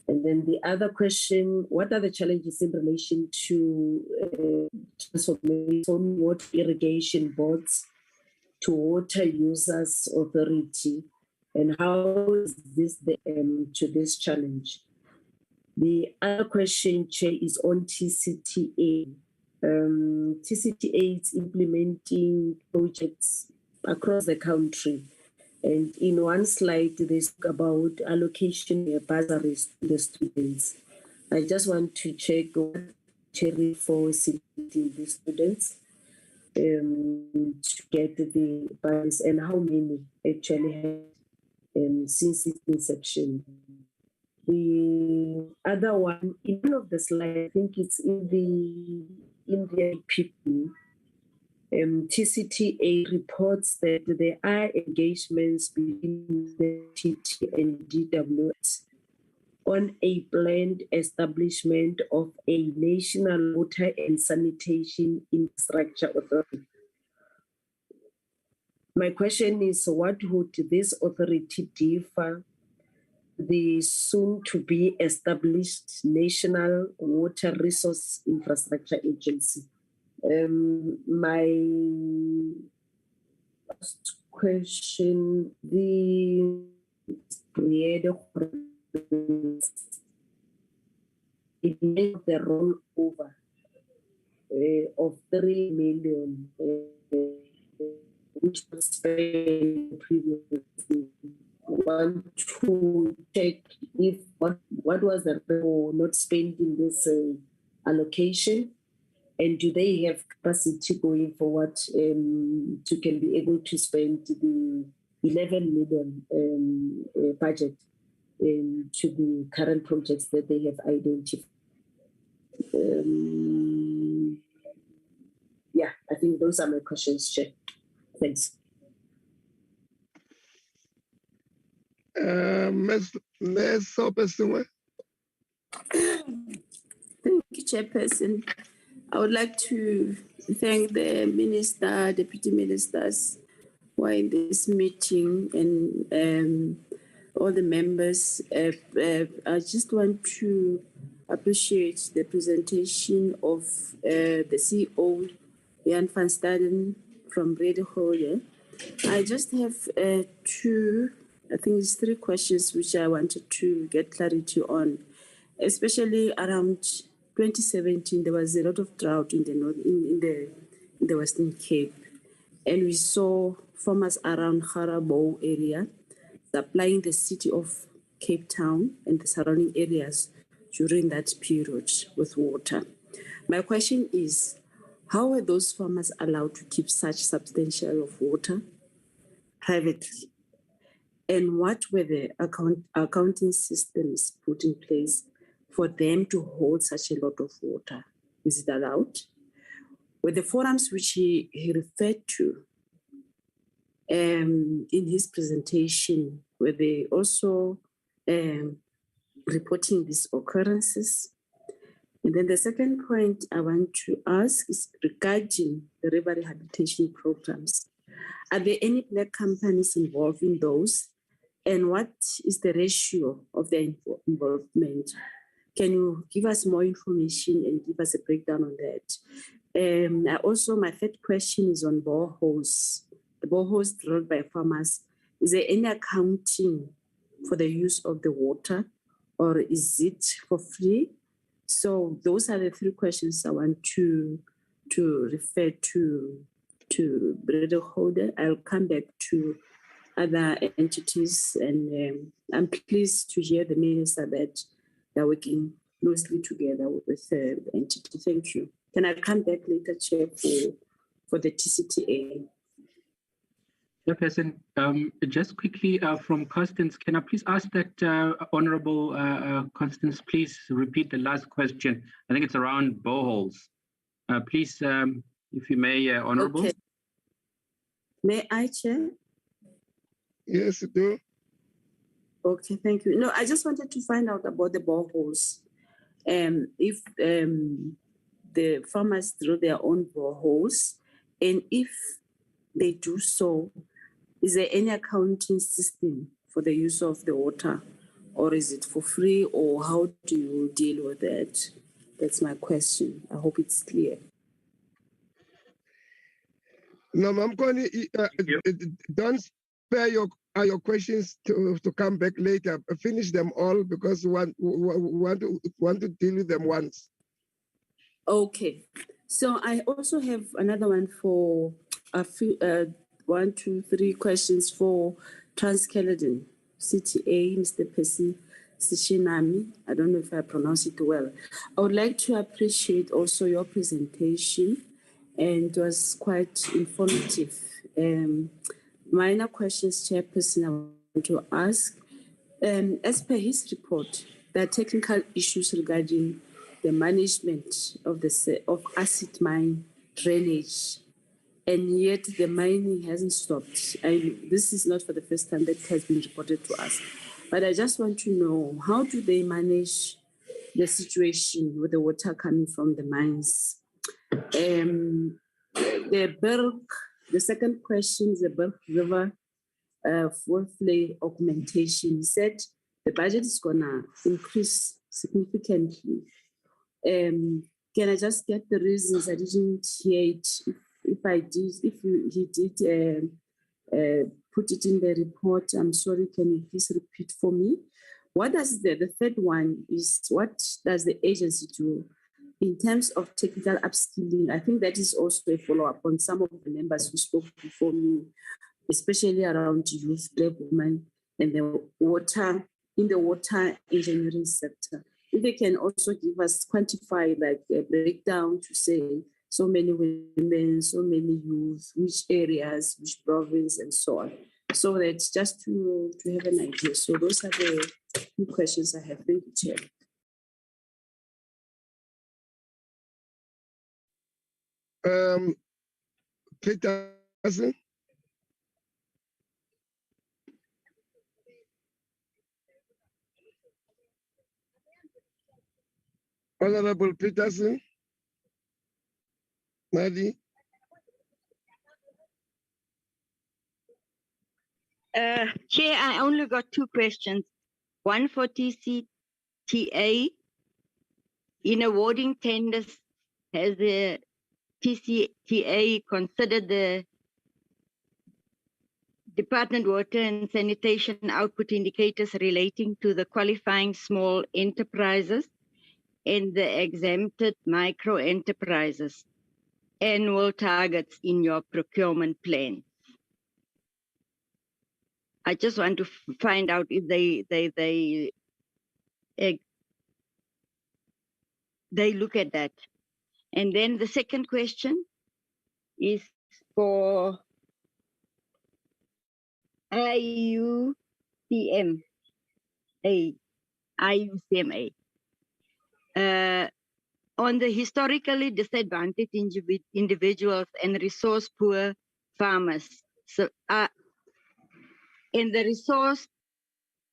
And then the other question, what are the challenges in relation to transformation water irrigation boards to water users authority, and how is this to this challenge? The other question, Chair, is on Tcta. Tcta is implementing projects across the country. And in one slide, they spoke about allocation of bursaries to the students. I just want to check what Cherry for selecting the students to get the bursaries and how many actually had since its inception. The other one, in one of the slides, I think it's in the APP, Tcta reports that there are engagements between the Tcta and DWS on a planned establishment of a national water and sanitation infrastructure authority. My question is, what would this authority differ the soon-to-be established National Water Resource Infrastructure Agency? My last question, the it made the rollover of 3 million, which was spent previously. Want to check if what was the not spending this allocation, and do they have capacity going forward to can be able to spend the 11 million budget to the current projects that they have identified? Yeah, I think those are my questions, Chair. Thanks. Ms. Sopesiwe. Thank you, Chairperson. I would like to thank the Minister, Deputy Ministers who are in this meeting, and all the members. I just want to appreciate the presentation of the CEO, Jan van Staden from Breede-Gouritz. I just have I think it's 3 questions which I wanted to get clarity on, especially around 2017. There was a lot of drought in the north, in the Western Cape, and we saw farmers around Garabo area supplying the city of Cape Town and the surrounding areas during that period with water. My question is, how were those farmers allowed to keep such substantial of water privately? And what were the accounting systems put in place for them to hold such a lot of water? Is it allowed? With the forums which he referred to in his presentation, were they also reporting these occurrences? And then the second point I want to ask is regarding the river rehabilitation programs. Are there any black companies involved in those? And what is the ratio of their involvement? Can you give us more information and give us a breakdown on that? My third question is on boreholes. The boreholes drilled by farmers. Is there any accounting for the use of the water, or is it for free? So those are the three questions I want to refer to Breede-Gouritz. I'll come back to other entities, and I'm pleased to hear the minister that they're working closely together with the entity. Thank you. Can I come back later, Chair, for the Tcta? Chairperson, just quickly from Constance, can I please ask that Honourable Constance, please repeat the last question? I think it's around boreholes. Please, if you may, Honourable. Okay. May I, Chair? Yes, do. Okay, thank you. No, I just wanted to find out about the boreholes. If the farmers drill their own boreholes, and if they do so, is there any accounting system for the use of the water, or is it for free, or how do you deal with that? That's my question. I hope it's clear. No, I'm going to don't spare your questions to come back later. Finish them all because we want to deal with them once. Okay. So I also have another one for a few, 1, 2, 3 questions for Trans-Caledon, CTA, Mr. Percy Sishinami. I don't know if I pronounce it well. I would like to appreciate also your presentation, and it was quite informative. Minor questions, Chairperson, I want to ask. As per his report, there are technical issues regarding the management of acid mine drainage, and yet the mining hasn't stopped. This is not for the first time that has been reported to us, but I just want to know, how do they manage the situation with the water coming from the mines? The Belk, the second question is the Belk River floodplain augmentation. He said the budget is gonna increase significantly. Can I just get the reasons? I didn't hear it. He did put it in the report, I'm sorry, can you please repeat for me? What does the third one is, what does the agency do in terms of technical upskilling? I think that is also a follow-up on some of the members who spoke before me, especially around youth, black women, and the water, in the water engineering sector. If they can also give us, quantify, like a breakdown to say so many women, so many youth, which areas, which province, and so on. So that's just to have an idea. So those are the few questions I have. Thank you, Chair. Peterson. Honorable Peterson. Madi. Chair, I only got 2 questions. One for Tcta. In awarding tenders, has the Tcta considered the Department Water and Sanitation output indicators relating to the qualifying small enterprises and the exempted micro enterprises annual targets in your procurement plan? I just want to find out if they look at that. And then the second question is for IUCMA. On the historically disadvantaged individuals and resource poor farmers. So, in the resource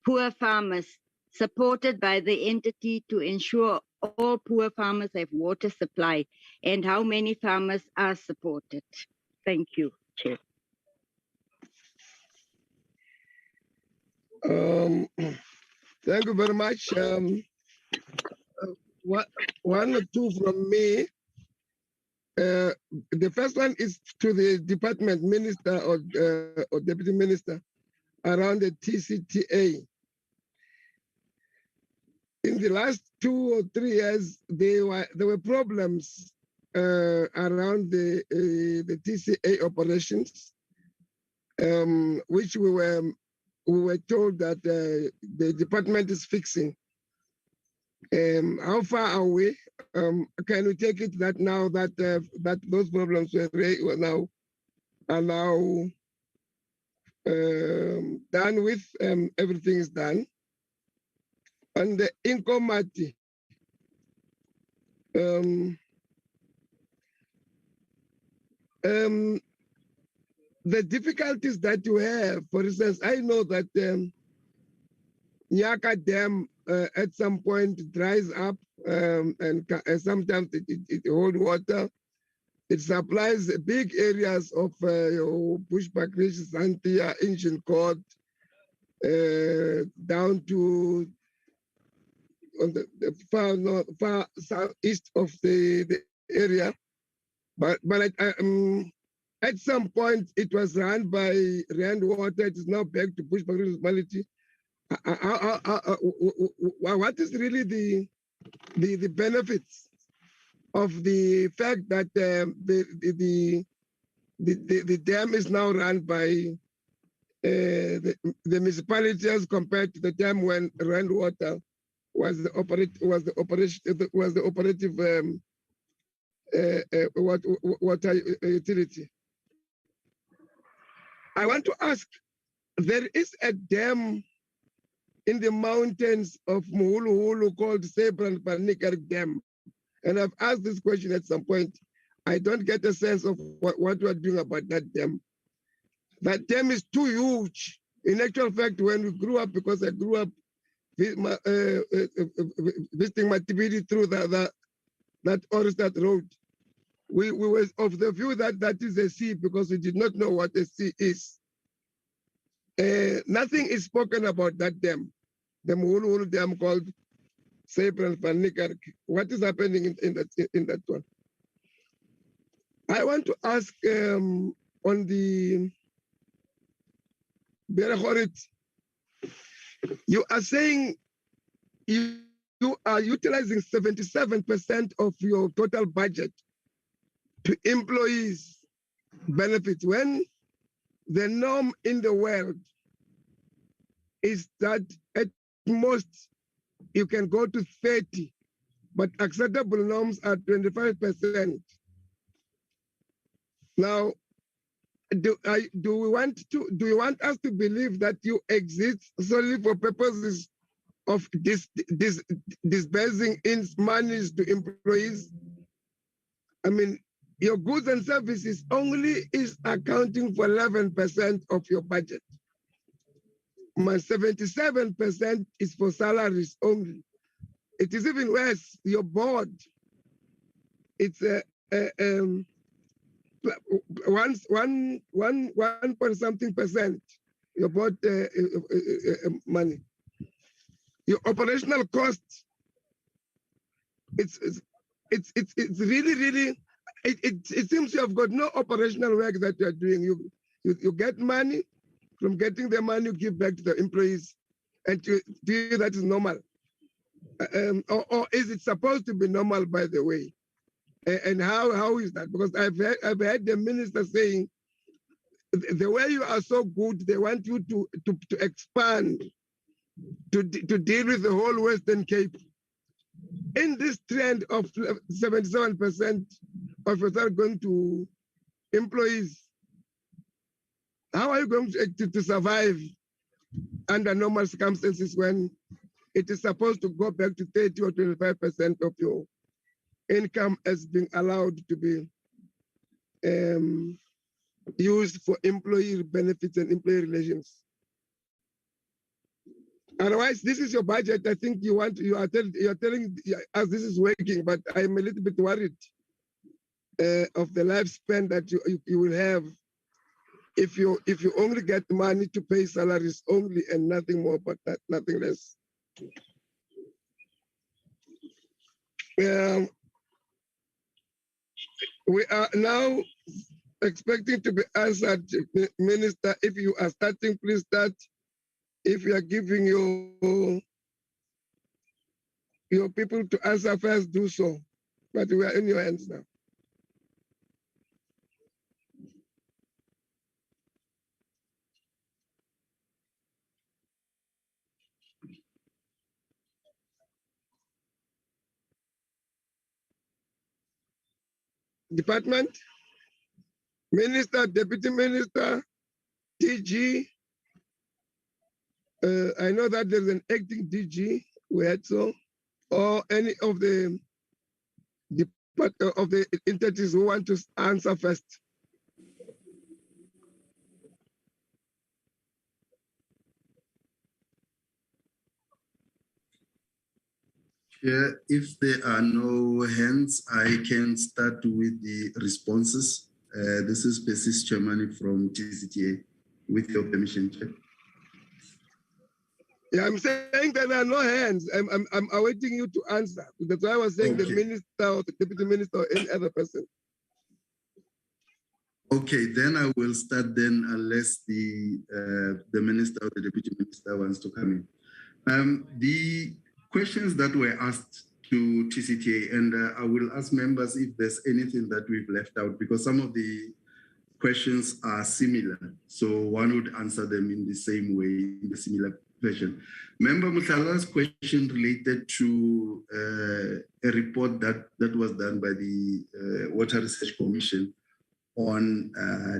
poor farmers supported by the entity to ensure all poor farmers have water supply, and how many farmers are supported? Thank you, Chair. Thank you very much. One or two from me. The first one is to the department minister or deputy minister around the Tcta. In the last 2 or 3 years, there were problems around the Tcta operations, which we were told that the department is fixing. How far are we? Can we take it that now that that those problems were now are now done with? Everything is done. And the Inkomati, the difficulties that you have, for instance, I know that Nyaka Dam at some point dries up and sometimes it holds water. It supplies big areas of bushback ridges, Antia, Ancient Court, down to on the far southeast of the area. But at some point it was run by Rainwater. It is now back to bushback municipality. What is really the benefits of the fact that the dam is now run by the municipality as compared to the time when Rainwater was the operative water utility? I want to ask, there is a dam in the mountains of Muhuluhulu called Sebran Panikar Dam. And I've asked this question at some point. I don't get a sense of what we're doing about that dam. That dam is too huge. In actual fact, when we grew up, because I grew up visiting Matibidi through that Oristad Road, we were of the view that that is a sea because we did not know what a sea is. Nothing is spoken about that dam, the Muhuluhulu Dam called Sebran Panikar. What is happening in that one? I want to ask on the Breede-Gouritz, you are saying you are utilizing 77% of your total budget to employees' benefits, when the norm in the world is that at most you can go to 30, but acceptable norms are 25%. Now, do you want us to believe that you exist solely for purposes of disbursing in monies to employees? I mean, your goods and services only is accounting for 11% of your budget. My 77% is for salaries only. It is even worse. Your board, it's one point something percent. Your board money. Your operational costs. It's really. It seems you have got no operational work that you are doing. You get money. From getting the money, you give back to the employees, and do you that is normal, or is it supposed to be normal, by the way? And how is that? Because I've heard the minister saying the way you are so good, they want you to expand to deal with the whole Western Cape. In this trend of 77% of your going to employees, how are you going to survive under normal circumstances when it is supposed to go back to 30 or 25% of your income as being allowed to be used for employee benefits and employee relations? Otherwise, this is your budget. I think you are telling us this is working, but I'm a little bit worried of the lifespan that you will have if you only get money to pay salaries only and nothing more, but nothing less. We are now expecting to be answered, Minister. If you are starting, please start. If you are giving your people to answer first, do so. But we are in your hands now. Department, Minister, Deputy Minister, DG. I know that there's an acting DG, or any of the entities who want to answer first. Yeah, if there are no hands, I can start with the responses. This is Basis Chairman from Tcta, with your permission, Chair. Yeah, I'm saying that there are no hands. I'm awaiting you to answer. That's why I was saying the minister or the deputy minister or any other person. Okay, then I will start then, unless the minister or the deputy minister wants to come in. The questions that were asked to Tcta, and I will ask members if there's anything that we've left out, because some of the questions are similar. So one would answer them in the same way, in the similar fashion. Member Mutala's question related to a report that was done by the Water Research Commission on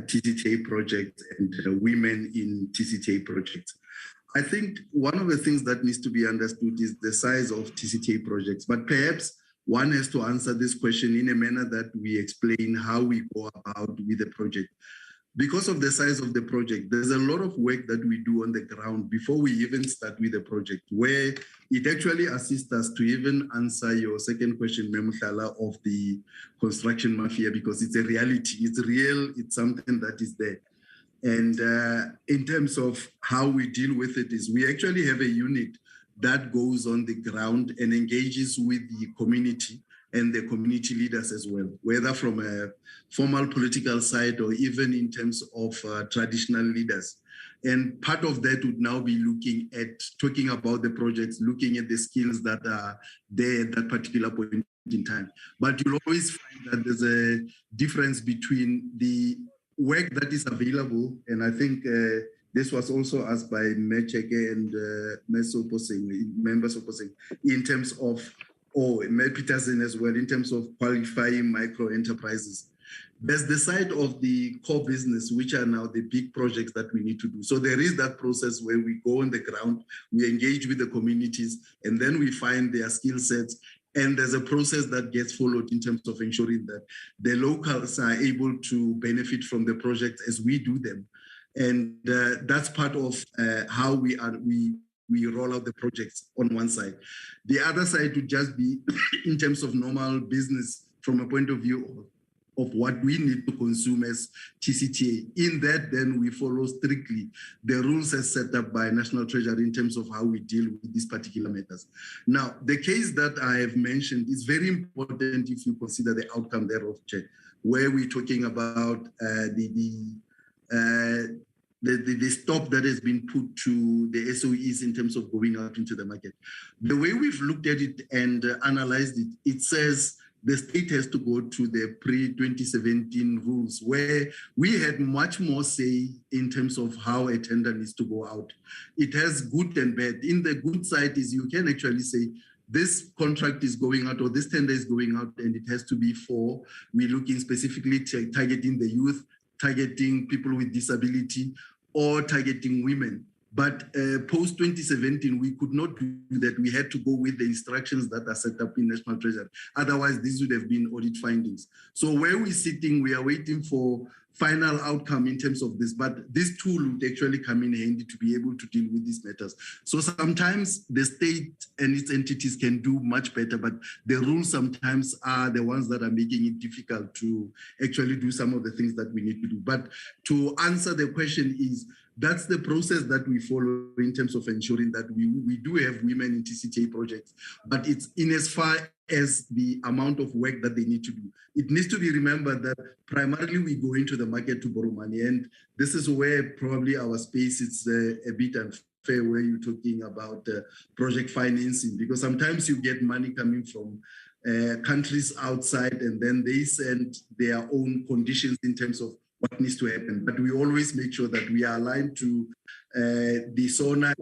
Tcta projects and women in Tcta projects. I think one of the things that needs to be understood is the size of Tcta projects, but perhaps one has to answer this question in a manner that we explain how we go about with the project. Because of the size of the project, there's a lot of work that we do on the ground before we even start with the project, where it actually assists us to even answer your second question, Memuthala, of the construction mafia, because it's a reality, it's real, it's something that is there. And in terms of how we deal with it is we actually have a unit that goes on the ground and engages with the community and the community leaders as well, whether from a formal political side or even in terms of traditional leaders. And part of that would now be looking at talking about the projects, looking at the skills that are there at that particular point in time. But you'll always find that there's a difference between the work that is available, and I think this was also asked by Mecheke and members opposing, in terms of, or Peterson as well, in terms of qualifying micro enterprises. There's the side of the core business, which are now the big projects that we need to do. So there is that process where we go on the ground, we engage with the communities, and then we find their skill sets. And there's a process that gets followed in terms of ensuring that the locals are able to benefit from the project as we do them. And that's part of how we roll out the projects on one side. The other side would just be in terms of normal business from a point of view of what we need to consume as Tcta. In that, then we follow strictly the rules as set up by National Treasury in terms of how we deal with these particular matters. Now, the case that I have mentioned is very important if you consider the outcome thereof, Chair, where we're talking about the stop that has been put to the SOEs in terms of going out into the market. The way we've looked at it and analyzed it, it says the state has to go to the pre-2017 rules, where we had much more say in terms of how a tender needs to go out. It has good and bad. In the good side is you can actually say, this contract is going out or this tender is going out and it has to be for, we're looking specifically targeting the youth, targeting people with disability, or targeting women. But post-2017, we could not do that. We had to go with the instructions that are set up in National Treasury. Otherwise, these would have been audit findings. So where we're sitting, we are waiting for final outcome in terms of this, but this tool would actually come in handy to be able to deal with these matters. So sometimes the state and its entities can do much better, but the rules sometimes are the ones that are making it difficult to actually do some of the things that we need to do. But to answer the question is, that's the process that we follow in terms of ensuring that we do have women in Tcta projects, but it's in as far as the amount of work that they need to do. It needs to be remembered that primarily we go into the market to borrow money, and this is where probably our space is a bit unfair, where you're talking about project financing, because sometimes you get money coming from countries outside, and then they send their own conditions in terms of what needs to happen. But we always make sure that we are aligned to the SONA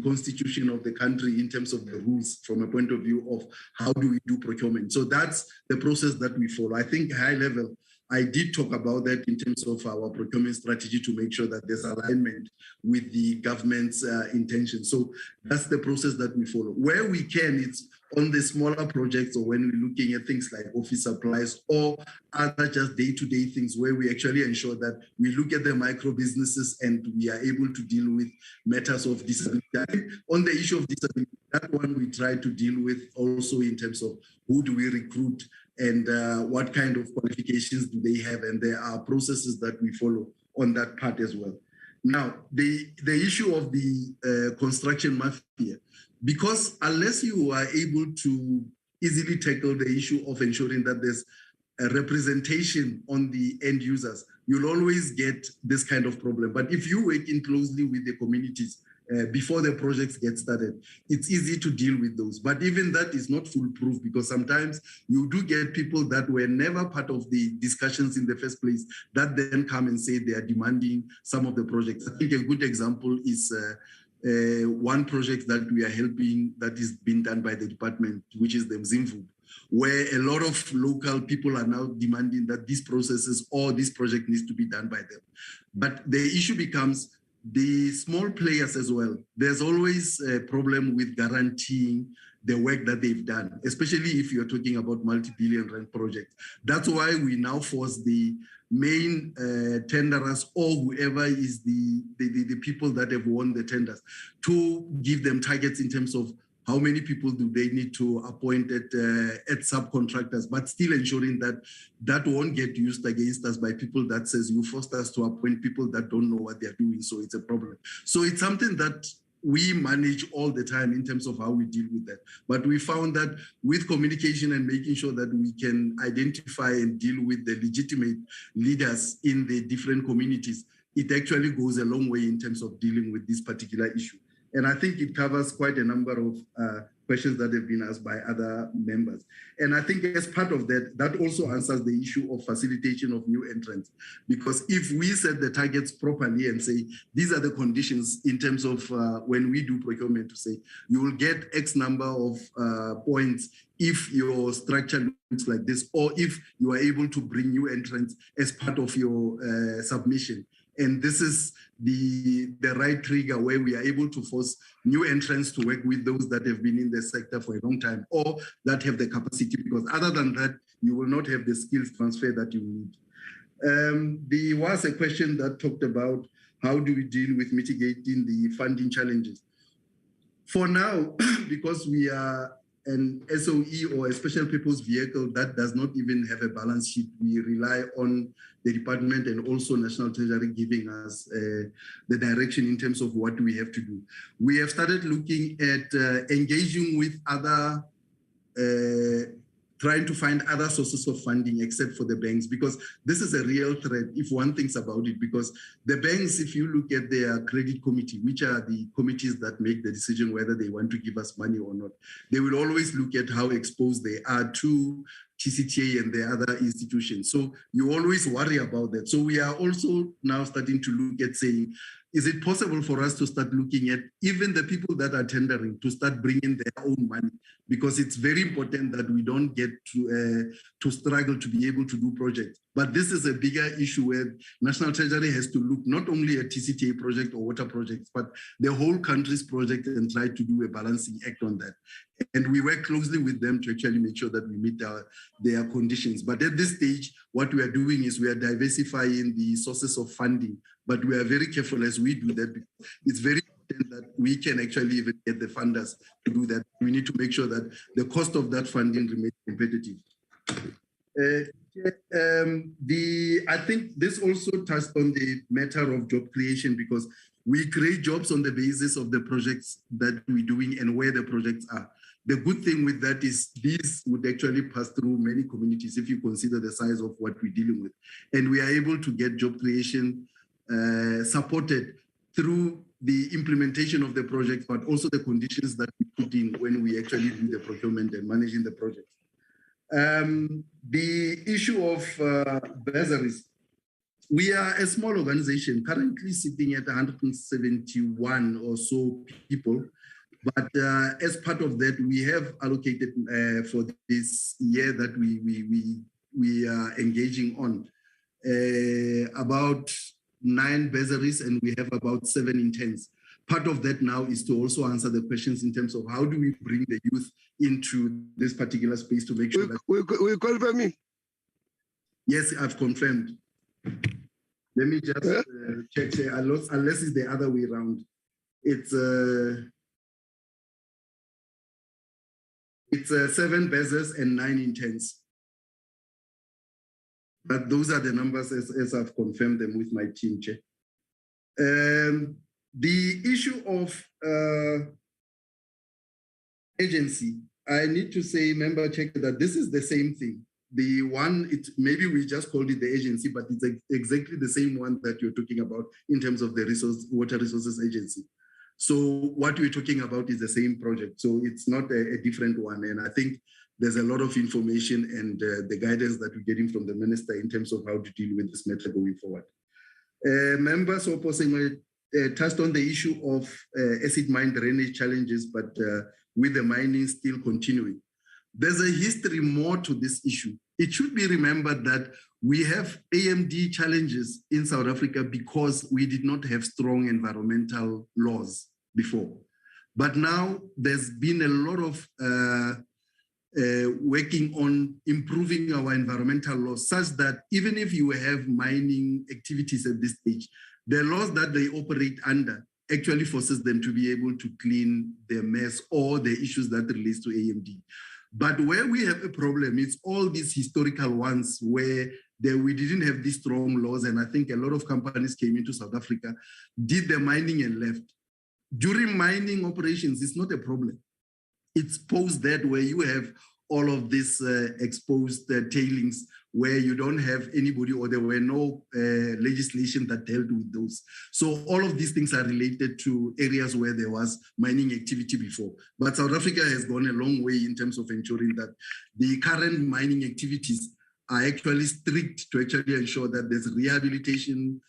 constitution of the country in terms of the rules from a point of view of how do we do procurement. So that's the process that we follow. I think high level, I did talk about that in terms of our procurement strategy to make sure that there's alignment with the government's intention. So that's the process that we follow. Where we can, it's on the smaller projects, or when we're looking at things like office supplies or other just day-to-day things, where we actually ensure that we look at the micro businesses and we are able to deal with matters of disability. On the issue of disability, that one we try to deal with also in terms of who do we recruit and what kind of qualifications do they have, and there are processes that we follow on that part as well. Now, the issue of the construction mafia, because unless you are able to easily tackle the issue of ensuring that there's a representation on the end users, you'll always get this kind of problem. But if you work in closely with the communities before the projects get started, it's easy to deal with those. But even that is not foolproof, because sometimes you do get people that were never part of the discussions in the first place that then come and say they are demanding some of the projects. I think a good example is one project that we are helping that is being done by the department, which is the Mzimvu, where a lot of local people are now demanding that these processes or this project needs to be done by them. But the issue becomes the small players as well. There's always a problem with guaranteeing the work that they've done, especially if you're talking about multi-billion rand projects. That's why we now force the main tenderers or whoever is the people that have won the tenders to give them targets in terms of how many people do they need to appoint at subcontractors, but still ensuring that that won't get used against us by people that says you forced us to appoint people that don't know what they're doing, so it's a problem. So it's something that we manage all the time in terms of how we deal with that. But we found that with communication and making sure that we can identify and deal with the legitimate leaders in the different communities, it actually goes a long way in terms of dealing with this particular issue. And I think it covers quite a number of questions that have been asked by other members. And I think as part of that, that also answers the issue of facilitation of new entrants. Because if we set the targets properly and say, these are the conditions in terms of when we do procurement, to say, you will get X number of points if your structure looks like this, or if you are able to bring new entrants as part of your submission. And this is the right trigger where we are able to force new entrants to work with those that have been in the sector for a long time or that have the capacity, because other than that, you will not have the skills transfer that you need. There was a question that talked about how do we deal with mitigating the funding challenges. For now, because we are an SOE or a special purpose vehicle that does not even have a balance sheet, we rely on the department and also National Treasury giving us the direction in terms of what we have to do. We have started looking at engaging with other, trying to find other sources of funding except for the banks, because this is a real threat if one thinks about it, because the banks, if you look at their credit committee, which are the committees that make the decision whether they want to give us money or not, they will always look at how exposed they are to Tcta and the other institutions. So you always worry about that. So we are also now starting to look at saying, is it possible for us to start looking at even the people that are tendering to start bringing their own money? Because it's very important that we don't get to struggle to be able to do projects. But this is a bigger issue where National Treasury has to look not only at Tcta project or water projects, but the whole country's project and try to do a balancing act on that. And we work closely with them to actually make sure that we meet their conditions. But at this stage, what we are doing is we are diversifying the sources of funding, but we are very careful as we do that, because it's very important that we can actually even get the funders to do that. We need to make sure that the cost of that funding remains competitive. I think this also touched on the matter of job creation, because We create jobs on the basis of the projects that we're doing and where the projects are. The good thing with that is these would actually pass through many communities if you consider the size of what we're dealing with. And we are able to get job creation supported through the implementation of the project, but also the conditions that we put in when we actually do the procurement and managing the project. The issue of bursaries. We are a small organization, currently sitting at 171 or so people. But as part of that, we have allocated for this year that we are engaging on about 9 bursaries, and we have about 7 interns. Part of that now is to also answer the questions in terms of how do we bring the youth into this particular space to make sure that... We confirm me? Yes, I've confirmed. Let me just check here, unless it's the other way around. It's 7 bursars and 9 interns. But those are the numbers as I've confirmed them with my team, Chair. The issue of agency, I need to say, Member Chair, that this is the same thing. The one, maybe we just called it the agency, but it's exactly the same one that you're talking about in terms of the Water Resources Agency. So what we're talking about is the same project. So it's not a different one. And I think there's a lot of information and the guidance that we're getting from the minister in terms of how to deal with this matter going forward. Members opposing touched on the issue of acid mine drainage challenges, but with the mining still continuing. There's a history more to this issue. It should be remembered that we have AMD challenges in South Africa because we did not have strong environmental laws before. But now there's been a lot of working on improving our environmental laws such that even if you have mining activities at this stage, the laws that they operate under actually forces them to be able to clean their mess or the issues that relates to AMD. But where we have a problem, it's all these historical ones where we didn't have these strong laws. And I think a lot of companies came into South Africa, did the mining and left. During mining operations, it's not a problem. It's post that where you have all of this exposed tailings where you don't have anybody or there were no legislation that dealt with those. So all of these things are related to areas where there was mining activity before. But South Africa has gone a long way in terms of ensuring that the current mining activities are actually strict to actually ensure that there's rehabilitation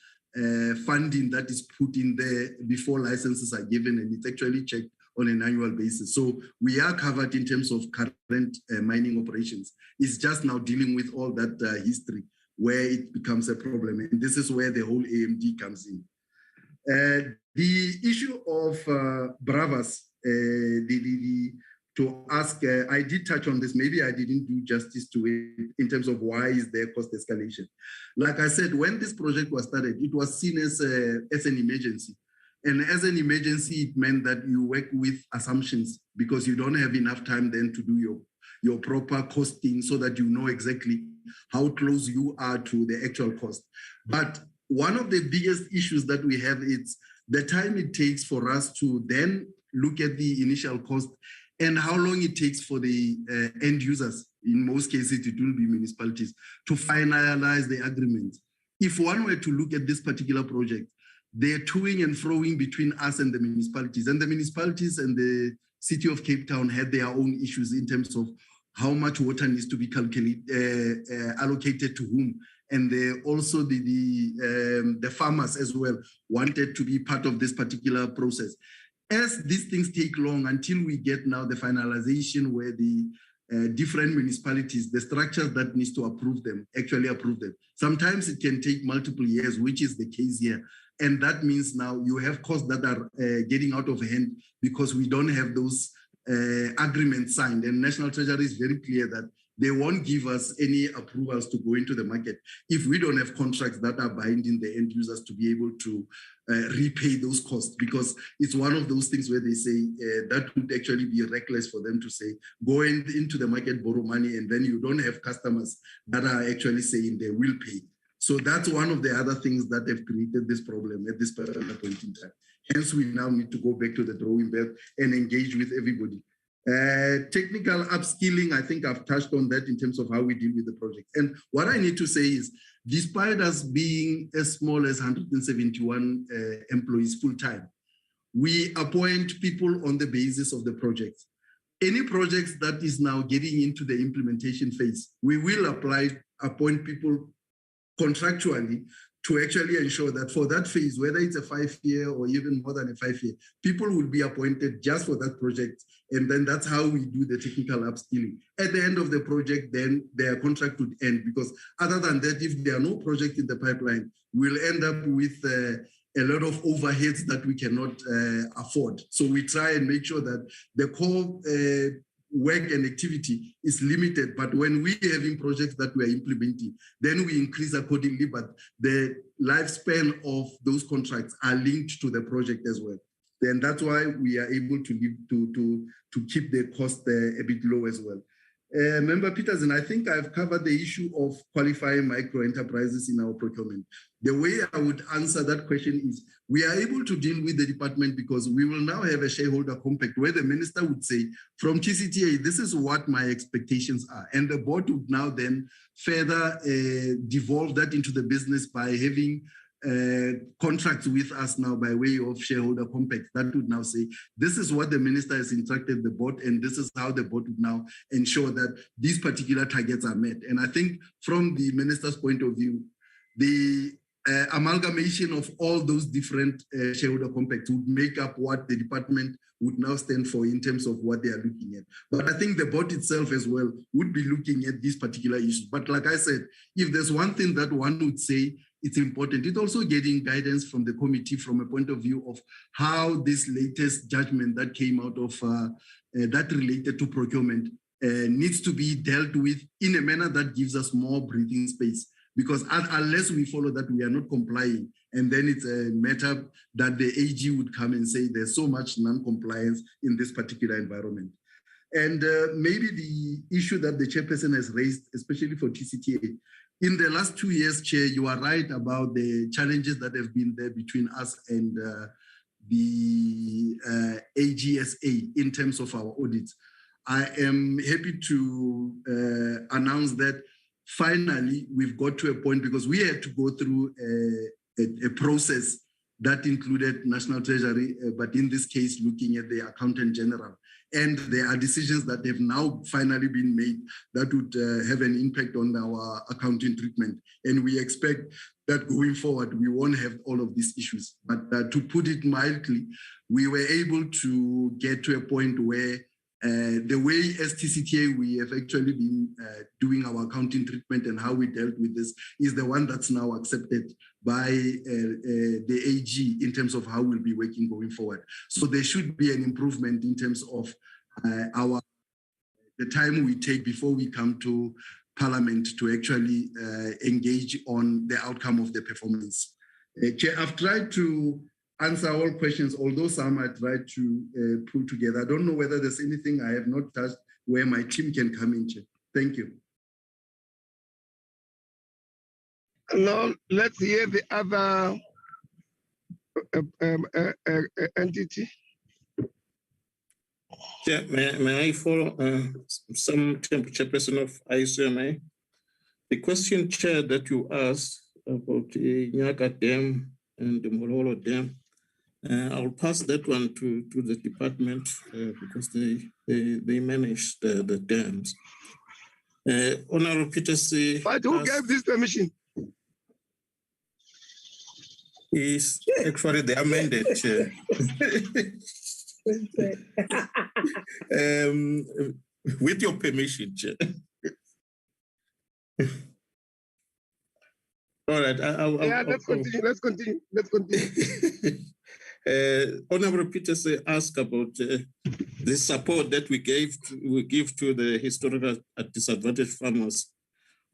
funding that is put in there before licenses are given, and it's actually checked on an annual basis. So we are covered in terms of current mining operations. It's just now dealing with all that history where it becomes a problem. And this is where the whole AMD comes in. The issue of Bravas, to ask, I did touch on this, maybe I didn't do justice to it in terms of why is there cost escalation. Like I said, when this project was started, it was seen as an emergency. And as an emergency, it meant that you work with assumptions because you don't have enough time then to do your proper costing so that you know exactly how close you are to the actual cost. But one of the biggest issues that we have is the time it takes for us to then look at the initial cost and how long it takes for the end users, in most cases it will be municipalities, to finalize the agreement. If one were to look at this particular project, they're toing and froing between us and the municipalities. And the municipalities and the city of Cape Town had their own issues in terms of how much water needs to be allocated to whom. And also the farmers as well wanted to be part of this particular process. As these things take long until we get now the finalization where the different municipalities, the structures that needs to approve them, actually approve them. Sometimes it can take multiple years, which is the case here. And that means now you have costs that are getting out of hand because we don't have those agreements signed. And National Treasury is very clear that they won't give us any approvals to go into the market if we don't have contracts that are binding the end users to be able to repay those costs, because it's one of those things where they say that would actually be reckless for them to say, go into the market, borrow money, and then you don't have customers that are actually saying they will pay. So that's one of the other things that have created this problem at this particular point in time. Hence, we now need to go back to the drawing board and engage with everybody. Technical upskilling, I think I've touched on that in terms of how we deal with the project. And what I need to say is, despite us being as small as 171 employees full-time, we appoint people on the basis of the project. Any projects that is now getting into the implementation phase, we will appoint people contractually to actually ensure that for that phase, whether it's a 5-year or even more than a 5-year, people will be appointed just for that project. And then that's how we do the technical upskilling. At the end of the project, then their contract would end, because other than that, if there are no projects in the pipeline, we'll end up with a lot of overheads that we cannot afford. So we try and make sure that the core work and activity is limited, but when we are having projects that we are implementing, then we increase accordingly, but the lifespan of those contracts are linked to the project as well. Then that's why we are able to keep the cost a bit low as well. Member Peterson, I think I've covered the issue of qualifying micro enterprises in our procurement. The way I would answer that question is, we are able to deal with the department because we will now have a shareholder compact where the minister would say, from Tcta, this is what my expectations are. And the board would now then further devolve that into the business by having contracts with us now by way of shareholder compact that would now say, this is what the minister has instructed the board, and this is how the board would now ensure that these particular targets are met. And I think from the minister's point of view, the amalgamation of all those different shareholder compacts would make up what the department would now stand for in terms of what they are looking at. But I think the board itself as well would be looking at these particular issues. But like I said, if there's one thing that one would say it's important, it's also getting guidance from the committee from a point of view of how this latest judgment that came out of that related to procurement needs to be dealt with in a manner that gives us more breathing space. Because unless we follow that, we are not complying. And then it's a matter that the AG would come and say there's so much non-compliance in this particular environment. And maybe the issue that the chairperson has raised, especially for Tcta, in the last 2 years, Chair, you are right about the challenges that have been there between us and the AGSA in terms of our audits. I am happy to announce that finally, we've got to a point, because we had to go through a process that included National Treasury, but in this case, looking at the Accountant General. And there are decisions that have now finally been made that would have an impact on our accounting treatment. And we expect that going forward, we won't have all of these issues. But to put it mildly, we were able to get to a point where the way as Tcta we have actually been doing our accounting treatment and how we dealt with this is the one that's now accepted by the AG in terms of how we'll be working going forward. So there should be an improvement in terms of the time we take before we come to Parliament to actually engage on the outcome of the performance. Chair, I've tried to answer all questions, although some I tried to pull together. I don't know whether there's anything I have not touched where my team can come in, Chair. Thank you. Now, let's hear the other entity. Yeah, may I follow some chairperson of ICMA? The question, Chair, that you asked about the Nyaga Dam and the Mololo Dam, I'll pass that one to the department because they manage the dams. Honorable Peter C. But who gave this permission? Is actually the amended, Chair. With your permission, Chair. All right. Let's continue. Honorable Peterson asked about the support that we give to the historical disadvantaged farmers.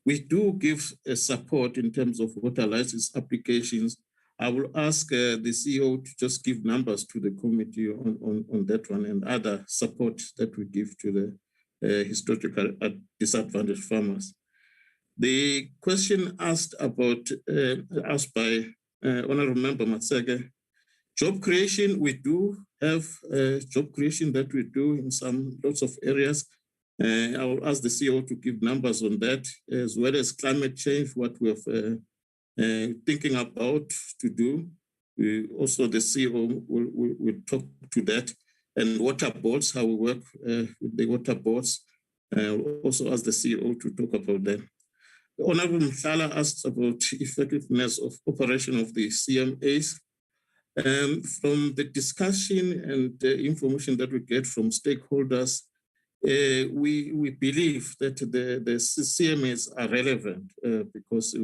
We do give support in terms of water license applications. I will ask the CEO to just give numbers to the committee on that one and other support that we give to the historical disadvantaged farmers. The question asked by Honorable Member Matsege, job creation, we do have job creation that we do in lots of areas. I will ask the CEO to give numbers on that, as well as climate change, what we're thinking about to do. Also, the CEO will talk to that. And water boards, how we work with the water boards. Also ask the CEO to talk about that. Honorable Mccollum asked about effectiveness of operation of the CMAs. From the discussion and the information that we get from stakeholders, we believe that the CMAs are relevant because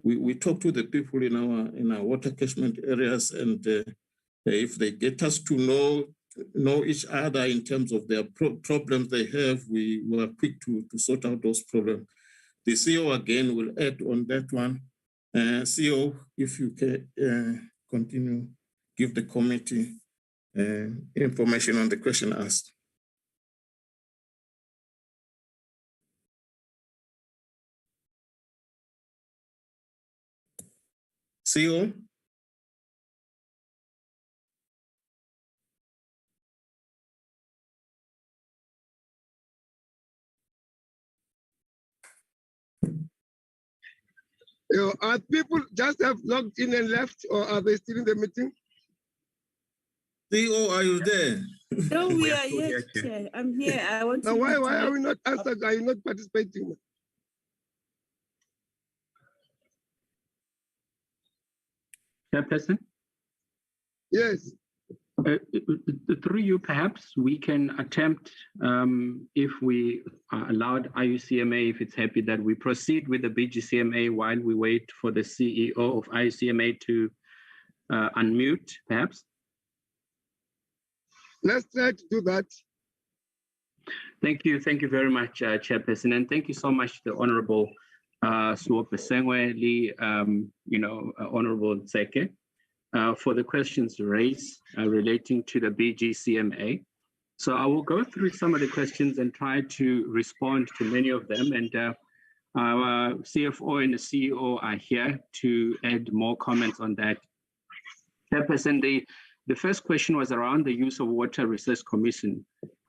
we talk to the people in our water catchment areas, and if they get us to know each other in terms of their problems they have, we were quick to sort out those problems. The CEO again will add on that one. CEO, if you can continue, give the committee information on the question asked. CEO? Are people just have logged in and left, or are they still in the meeting? CEO, are you there? No, we are here, Chair. I'm here. I want to. Now, why are we not answered? Are you not participating? Chairperson? Yes. Through you, perhaps we can attempt, if we are allowed IUCMA, if it's happy, that we proceed with the BGCMA while we wait for the CEO of IUCMA to unmute, perhaps. Let's try to do that. Thank you very much, Chairperson, and thank you so much, the Honourable Swope Sengwe, Honourable Tseke, for the questions raised relating to the BGCMA. So I will go through some of the questions and try to respond to many of them. And our CFO and the CEO are here to add more comments on that. Chairperson, the first question was around the use of Water Research Commission,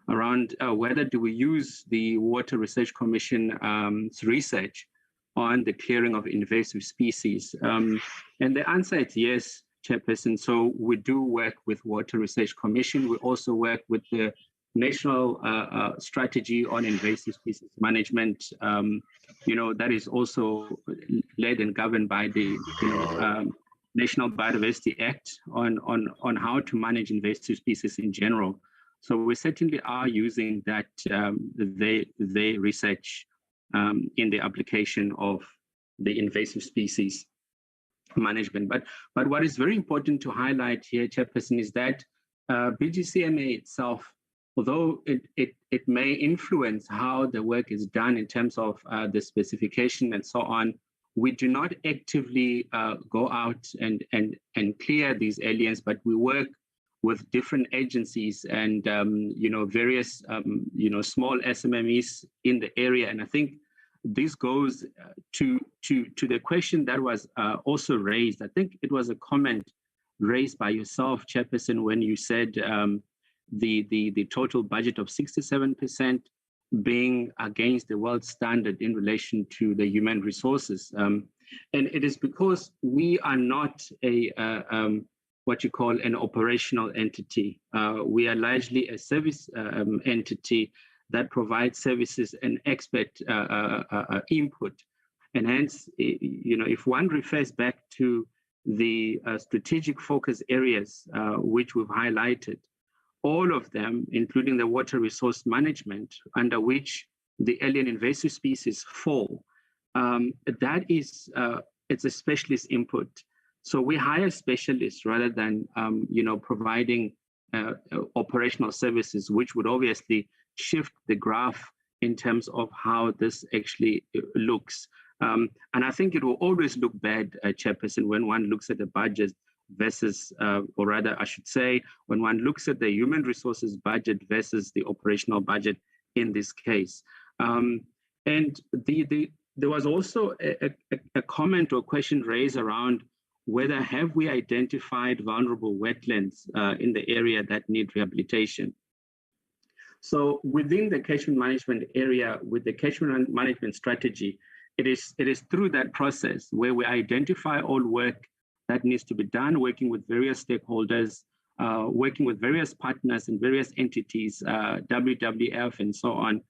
around whether do we use the Water Research Commission's research on the clearing of invasive species. And the answer is yes, Chairperson. So we do work with Water Research Commission. We also work with the National Strategy on Invasive Species Management. That is also led and governed by the National Biodiversity Act on how to manage invasive species in general. So we certainly are using that they research in the application of the invasive species management. But what is very important to highlight here, Chairperson, is that BGCMA itself, although it may influence how the work is done in terms of the specification and so on, we do not actively go out and clear these aliens, but we work with different agencies and various small SMMEs in the area. And I think this goes to the question that was also raised. I think it was a comment raised by yourself, Chairperson, when you said the total budget of 67% being against the world standard in relation to the human resources. And it is because we are not what you call an operational entity. We are largely a service entity that provides services and expert input. And hence, if one refers back to the strategic focus areas which we've highlighted, all of them, including the water resource management, under which the alien invasive species fall, that is, it's a specialist input. So we hire specialists rather than, providing operational services, which would obviously shift the graph in terms of how this actually looks. And I think it will always look bad, Chairperson, when one looks at the budget versus, or rather, I should say, when one looks at the human resources budget versus the operational budget in this case. And There was also a comment or question raised around whether have we identified vulnerable wetlands in the area that need rehabilitation. So within the catchment management area, with the catchment management strategy, it is through that process where we identify all work that needs to be done, working with various stakeholders, working with various partners and various entities, WWF and so on,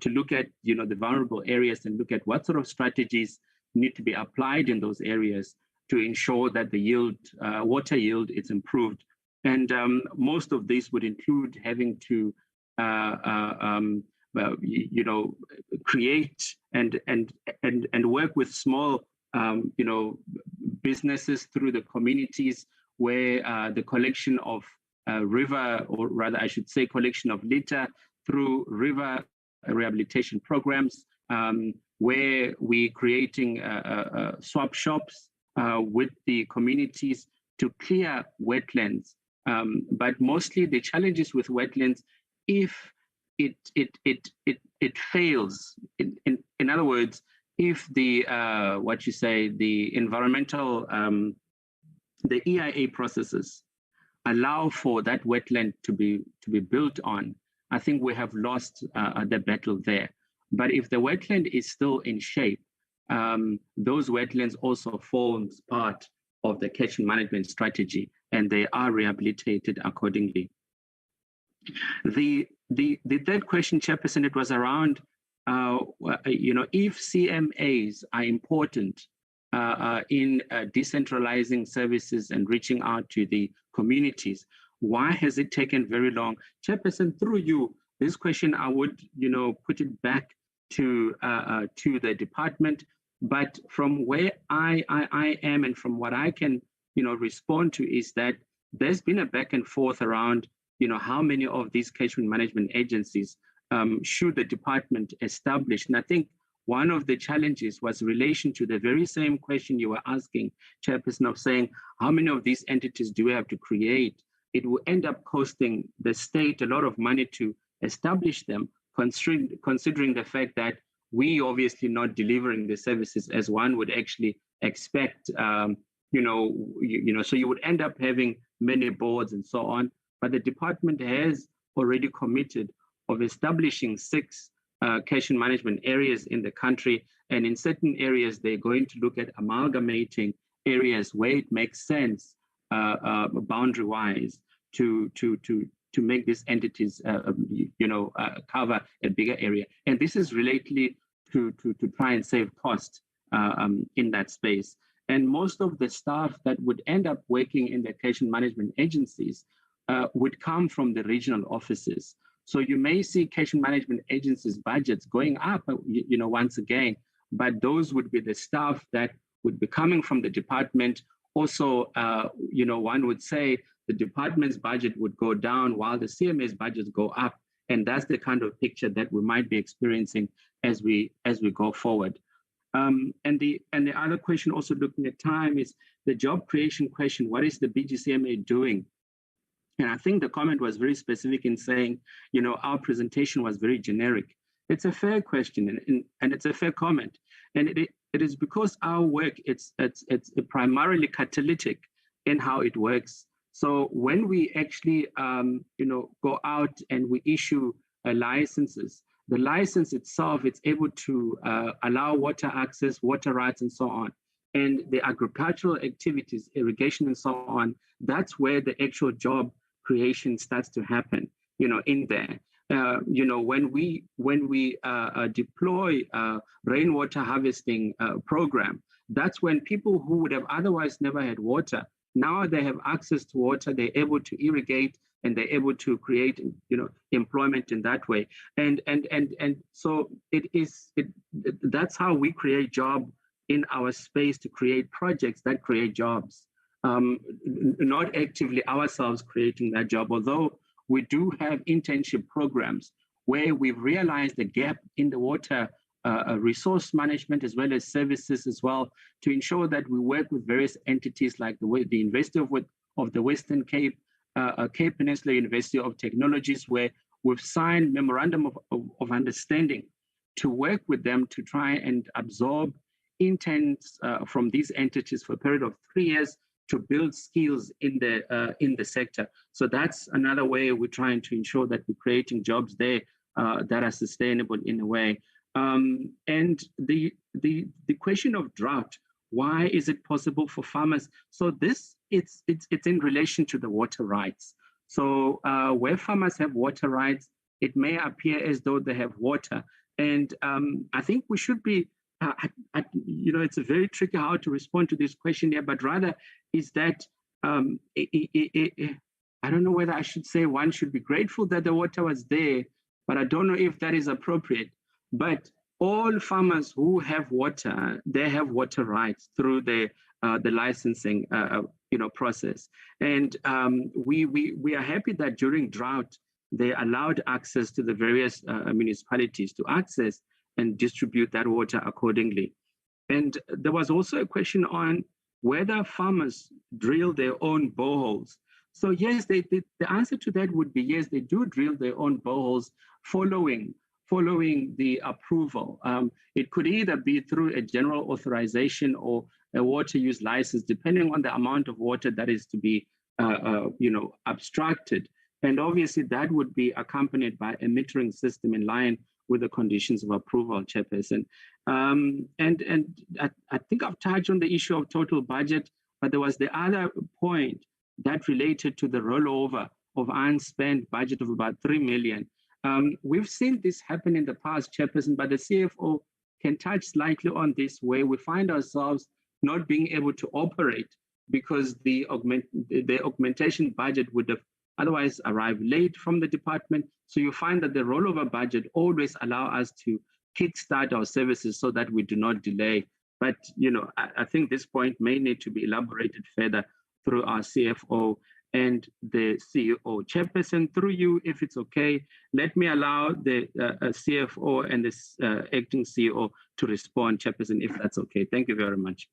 to look at the vulnerable areas and look at what sort of strategies need to be applied in those areas to ensure that the yield, water yield is improved. And most of this would include having to create and work with small businesses through the communities where the collection of river, or rather I should say collection of litter through river rehabilitation programs, where we're creating swap shops with the communities to clear wetlands. But mostly the challenges with wetlands, if it fails, in other words, if the the environmental, the EIA processes allow for that wetland to be built on, I think we have lost the battle there. But if the wetland is still in shape, those wetlands also forms part of the catchment management strategy, and they are rehabilitated accordingly. The third question, Chairperson, it was around, if CMAs are important in decentralizing services and reaching out to the communities, why has it taken very long? Chairperson, through you, this question I would, put it back to the department. But from where I am and from what I can, respond to is that there's been a back and forth around, how many of these catchment management agencies should the department establish? And I think one of the challenges was in relation to the very same question you were asking, Chairperson, of saying, how many of these entities do we have to create? It will end up costing the state a lot of money to establish them, considering the fact that we obviously not delivering the services as one would actually expect. So you would end up having many boards and so on. But the department has already committed of establishing 6 catchment management areas in the country, and in certain areas they're going to look at amalgamating areas where it makes sense, boundary-wise, to make these entities, cover a bigger area. And this is related to try and save cost in that space. And most of the staff that would end up working in the catchment management agencies would come from the regional offices. So you may see catchment management agencies' budgets going up, once again, but those would be the staff that would be coming from the department. Also, one would say the department's budget would go down while the CMA's budgets go up. And that's the kind of picture that we might be experiencing as we go forward. And the other question, also looking at time, is the job creation question. What is the BGCMA doing? And I think the comment was very specific in saying, our presentation was very generic. It's a fair question and it's a fair comment. And it is because our work, it's primarily catalytic in how it works. So when we actually, go out and we issue licenses, the license itself, it's able to allow water access, water rights, and so on. And the agricultural activities, irrigation, and so on, that's where the actual job creation starts to happen, in there. When we deploy rainwater harvesting program, that's when people who would have otherwise never had water, now they have access to water, they're able to irrigate, and they're able to create, employment in that way. And so that's how we create job in our space, to create projects that create jobs. Not actively ourselves creating that job, although we do have internship programs where we've realized the gap in the water resource management as well as services as well, to ensure that we work with various entities like the University of the Western Cape, Cape Peninsula University of Technologies, where we've signed memorandum of understanding to work with them to try and absorb interns from these entities for a period of 3 years to build skills in the sector. So that's another way we're trying to ensure that we're creating jobs there that are sustainable in a way. And the question of drought, why is it possible for farmers? So this, it's in relation to the water rights. So where farmers have water rights, it may appear as though they have water. And I think we should be, it's a very tricky how to respond to this question here, but rather is that, I don't know whether I should say one should be grateful that the water was there, but I don't know if that is appropriate. But all farmers who have water, they have water rights through the licensing process. And we are happy that during drought, they allowed access to the various municipalities to access and distribute that water accordingly. And there was also a question on whether farmers drill their own boreholes. So yes, the answer to that would be yes, they do drill their own boreholes following the approval. It could either be through a general authorization or a water use license, depending on the amount of water that is to be abstracted. And obviously that would be accompanied by a metering system in line with the conditions of approval, Chairperson. And I think I've touched on the issue of total budget, but there was the other point that related to the rollover of unspent budget of about 3 million. We've seen this happen in the past, Chairperson, but the CFO can touch slightly on this, where we find ourselves not being able to operate because the augmentation budget would have otherwise arrive late from the department. So you find that the rollover budget always allow us to kickstart our services so that we do not delay. But I think this point may need to be elaborated further through our CFO and the CEO. Chairperson, through you, if it's okay, let me allow the CFO and the acting CEO to respond, Chairperson, if that's okay. Thank you very much.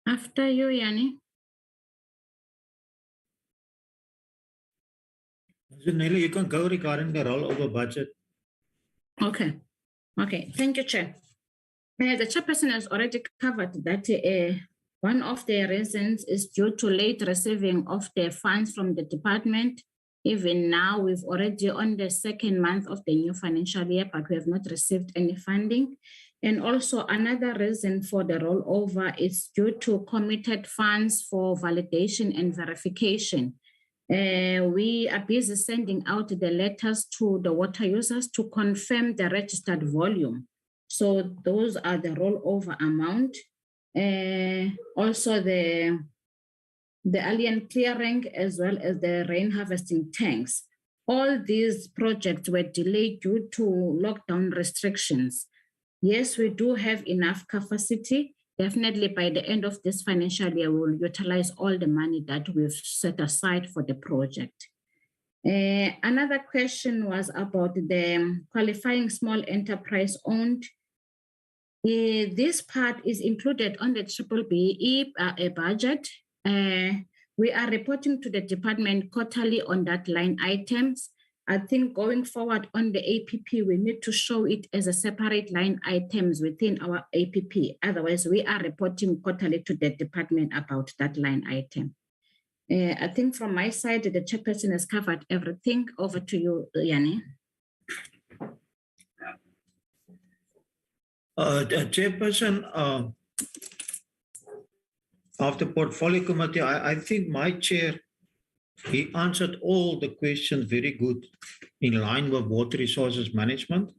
After you, Yanni. Nelly, you can go regarding the rollover budget. Okay. Thank you, Chair. The Chairperson has already covered that one of the reasons is due to late receiving of the funds from the department. Even now, we've already on the 2nd month of the new financial year, but we have not received any funding. And also another reason for the rollover is due to committed funds for validation and verification. We are busy sending out the letters to the water users to confirm the registered volume. So those are the rollover amount. Also the alien clearing as well as the rain harvesting tanks. All these projects were delayed due to lockdown restrictions. Yes, we do have enough capacity. Definitely by the end of this financial year, we will utilize all the money that we've set aside for the project. Another question was about the qualifying small enterprise owned. This part is included on the BBBE budget. We are reporting to the department quarterly on that line items. I think going forward on the APP, we need to show it as a separate line items within our APP. Otherwise, we are reporting quarterly to the department about that line item. I think from my side, the Chairperson has covered everything. Over to you, Yanni. Chairperson of the Portfolio Committee, I think my chair, he answered all the questions very good in line with water resources management.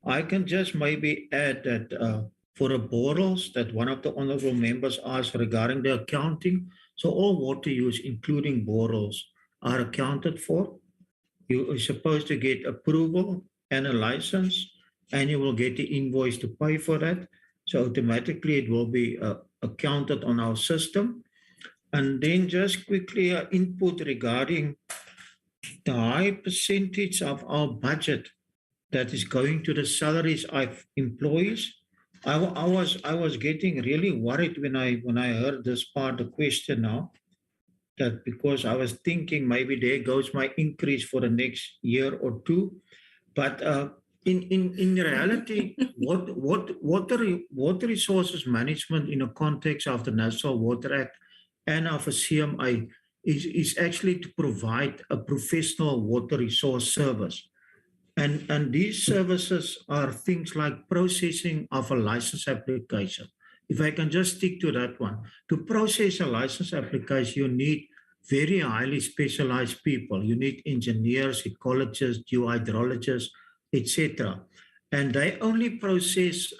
I can just maybe add that for the boreholes that one of the honorable members asked regarding the accounting, so all water use, including boreholes, are accounted for. You are supposed to get approval and a license, and you will get the invoice to pay for that. So automatically it will be accounted on our system. And then just quickly input regarding the high percentage of our budget that is going to the salaries of employees. I was getting really worried when I heard this part of the question now, that because I was thinking maybe there goes my increase for the next year or two. But in reality, water resources management in the context of the National Water Act and of a CMA is actually to provide a professional water resource service. And these services are things like processing of a license application. If I can just stick to that one, to process a license application, you need very highly specialized people. You need engineers, ecologists, geohydrologists, etc. And they only process,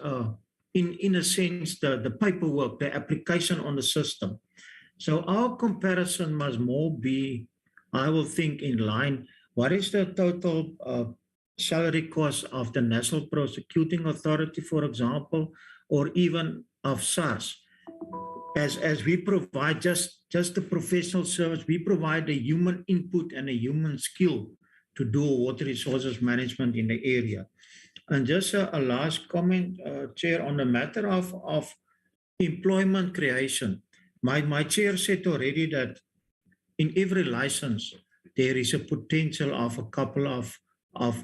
in a sense, the paperwork, the application on the system. So our comparison must more be, I will think, in line. What is the total salary cost of the National Prosecuting Authority, for example, or even of SARS? As we provide just the professional service, we provide a human input and a human skill to do water resources management in the area. And just a last comment, Chair, on the matter of employment creation. My chair said already that in every license, there is a potential of a couple of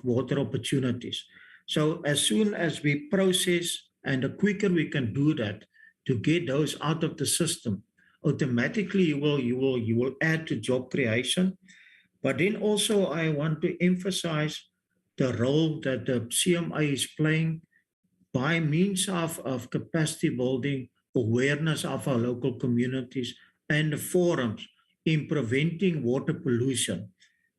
water opportunities. So as soon as we process, and the quicker we can do that, to get those out of the system, automatically you will add to job creation. But then also I want to emphasize the role that the CMA is playing by means of capacity building, awareness of our local communities, and the forums in preventing water pollution.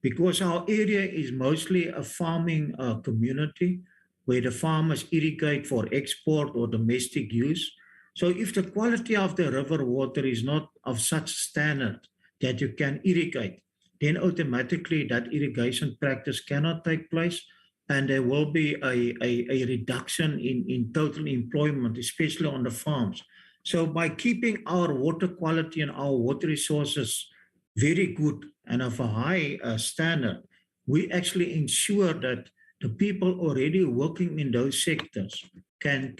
Because our area is mostly a farming community where the farmers irrigate for export or domestic use. So if the quality of the river water is not of such standard that you can irrigate, then automatically that irrigation practice cannot take place, and there will be a reduction in total employment, especially on the farms. So by keeping our water quality and our water resources very good and of a high standard, we actually ensure that the people already working in those sectors can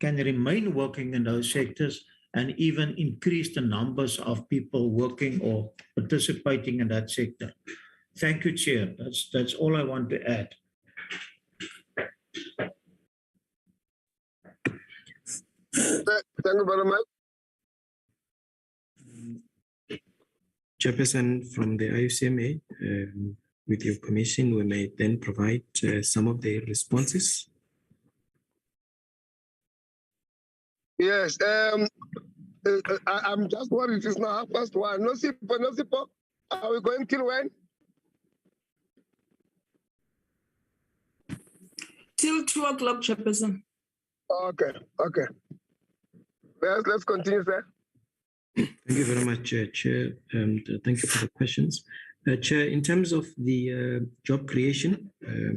remain working in those sectors and even increase the numbers of people working or participating in that sector. Thank you, Chair. That's all I want to add. Thank you very much. Chairperson, from the IUCMA, with your permission, we may then provide some of the responses. Yes, I'm just worried it's now 1:30. No sipo. Are we going till when? Till 2 o'clock, Chairperson. Okay. Let's continue, sir. Thank you very much, Chair, and thank you for the questions. Chair, in terms of the job creation,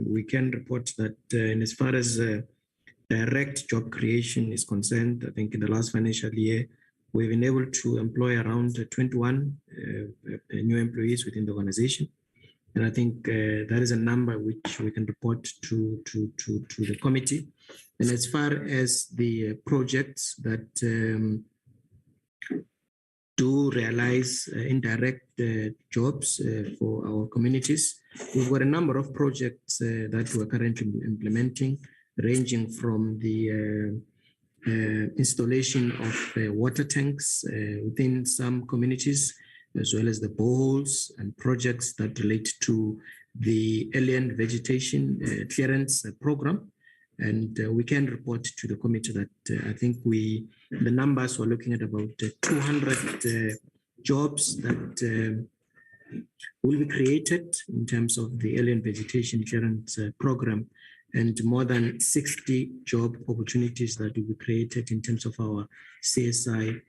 we can report that in as far as direct job creation is concerned, I think in the last financial year, we've been able to employ around 21 new employees within the organization. And I think that is a number which we can report to the committee. And as far as the projects that do realize indirect jobs for our communities, we've got a number of projects that we're currently implementing, ranging from the installation of water tanks within some communities, as well as the boreholes and projects that relate to the alien vegetation clearance program. And we can report to the committee that I think the numbers we're looking at about 200 jobs that will be created in terms of the alien vegetation clearance program, and more than 60 job opportunities that will be created in terms of our CSI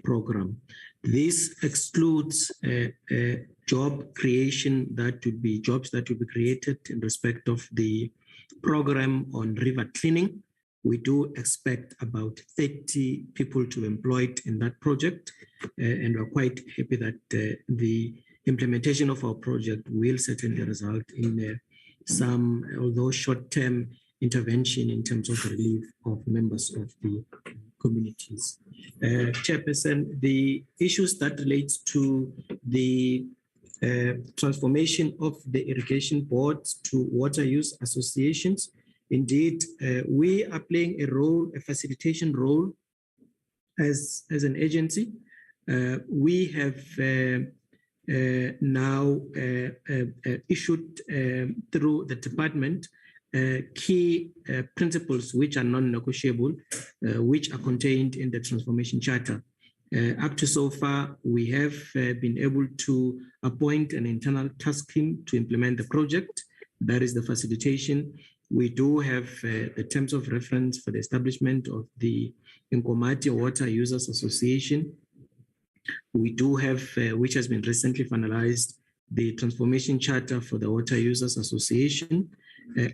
program. This excludes job creation that would be jobs that will be created in respect of the program on river cleaning. We do expect about 30 people to be employed in that project, and we're quite happy that the implementation of our project will certainly result in some, although short-term intervention in terms of relief of members of the communities. Chairperson, the issues that relates to the transformation of the irrigation boards to water use associations. Indeed, we are playing a role, a facilitation role as an agency. We have now issued through the department key principles which are non-negotiable, which are contained in the Transformation Charter. Up to so far, we have been able to appoint an internal task team to implement the project. That is the facilitation. We do have the terms of reference for the establishment of the Inkomati-Water Users Association. We do have, which has been recently finalized, the Transformation Charter for the Water Users Association.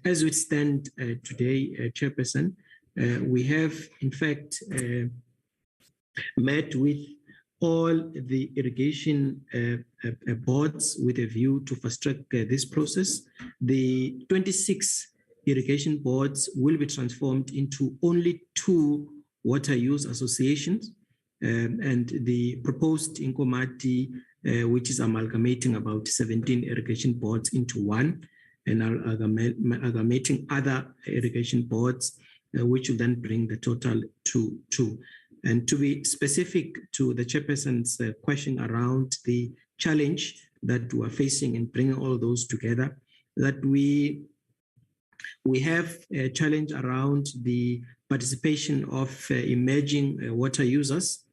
As we stand today, Chairperson, we have in fact met with all the irrigation boards with a view to fast track this process. The 26 irrigation boards will be transformed into only 2 water use associations, and the proposed Inkomati, which is amalgamating about 17 irrigation boards into one, and amalgamating other irrigation boards, which will then bring the total to 2. And to be specific to the chairperson's question around the challenge that we are facing in bringing all those together, that we have a challenge around the participation of emerging water users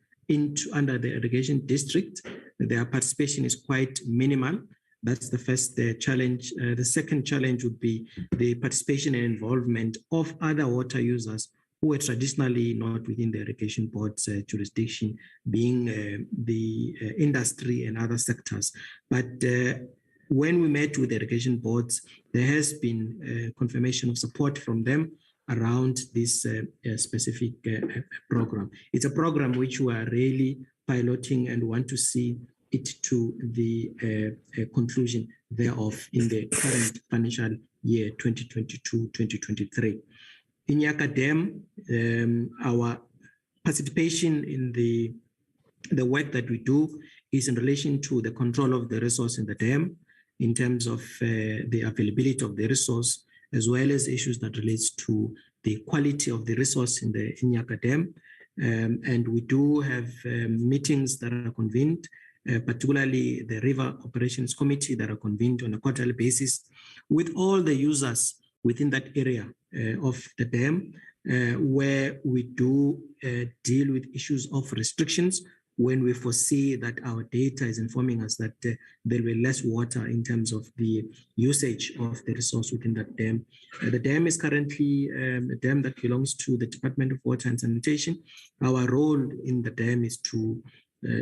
under the irrigation district. Their participation is quite minimal. That's the first challenge. The second challenge would be the participation and involvement of other water users who are traditionally not within the irrigation board's jurisdiction, being the industry and other sectors. But when we met with the irrigation boards, there has been confirmation of support from them around this specific program. It's a program which we are really piloting and want to see it to the conclusion thereof in the current financial year 2022-2023. In Nyaka Dam, our participation in the work that we do is in relation to the control of the resource in the dam, in terms of the availability of the resource, as well as issues that relates to the quality of the resource in the Nyaka Dam. And we do have meetings that are convened, particularly the River Operations Committee that are convened on a quarterly basis with all the users within that area of the dam, where we do deal with issues of restrictions when we foresee that our data is informing us that there will be less water in terms of the usage of the resource within that dam. The dam is currently a dam that belongs to the Department of Water and Sanitation. Our role in the dam is to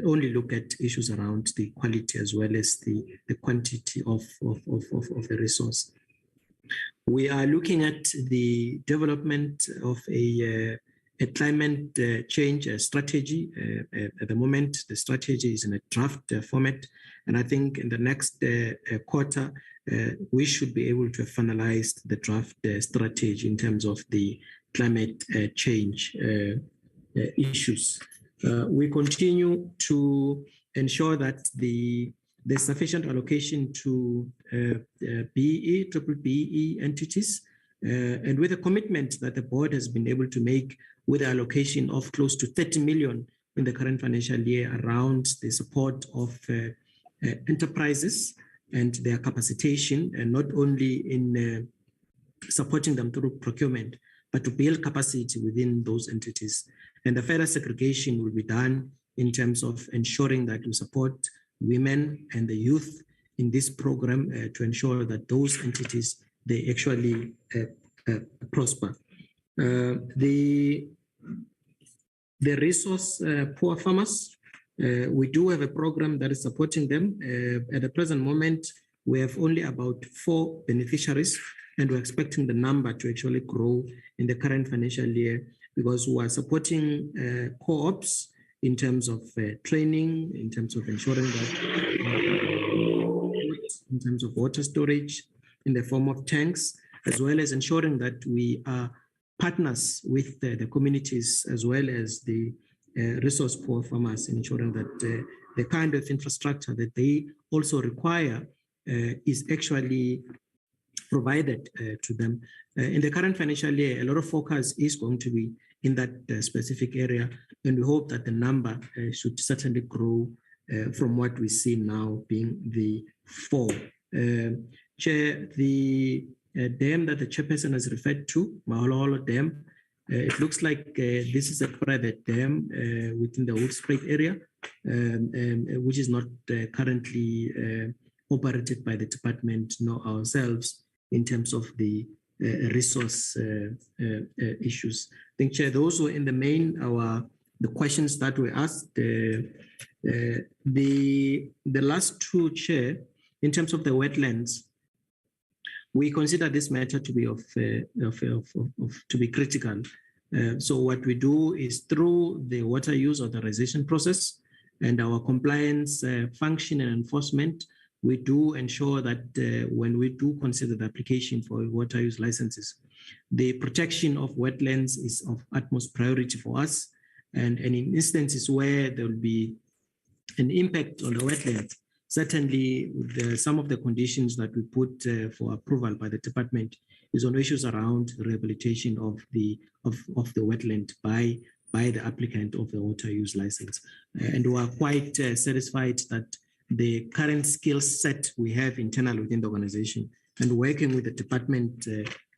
only look at issues around the quality as well as the quantity of the resource. We are looking at the development of a climate change strategy. At the moment, the strategy is in a draft format, and I think in the next quarter, we should be able to have finalized the draft strategy in terms of the climate change issues. We continue to ensure that there's sufficient allocation to triple BE entities, and with a commitment that the board has been able to make with the allocation of close to 30 million in the current financial year around the support of enterprises and their capacitation, and not only in supporting them through procurement, but to build capacity within those entities. And the further segregation will be done in terms of ensuring that we support women and the youth in this program to ensure that those entities, they actually prosper. The resource poor farmers, we do have a program that is supporting them. At the present moment, we have only about 4 beneficiaries, and we're expecting the number to actually grow in the current financial year, because we are supporting co-ops in terms of training, in terms of ensuring that in terms of water storage, in the form of tanks, as well as ensuring that we are partners with the communities as well as the resource poor farmers, ensuring that the kind of infrastructure that they also require is actually provided to them. In the current financial year, a lot of focus is going to be in that specific area, and we hope that the number should certainly grow from what we see now being the 4. Chair, the dam that the chairperson has referred to, Mccollum Dam, it looks like this is a private dam within the Hoedspruit area, which is not currently operated by the department nor ourselves in terms of the resource issues. I think, Chair, those were in the main the questions that were asked. The last 2, Chair, in terms of the wetlands, we consider this matter to be to be critical. So what we do is through the water use authorization process and our compliance function and enforcement, we do ensure that when we do consider the application for water use licenses, the protection of wetlands is of utmost priority for us. And in instances where there will be an impact on the wetlands, certainly some of the conditions that we put for approval by the department is on issues around rehabilitation of the wetland by the applicant of the water use license. And we are quite satisfied that the current skill set we have internal within the organization and working with the department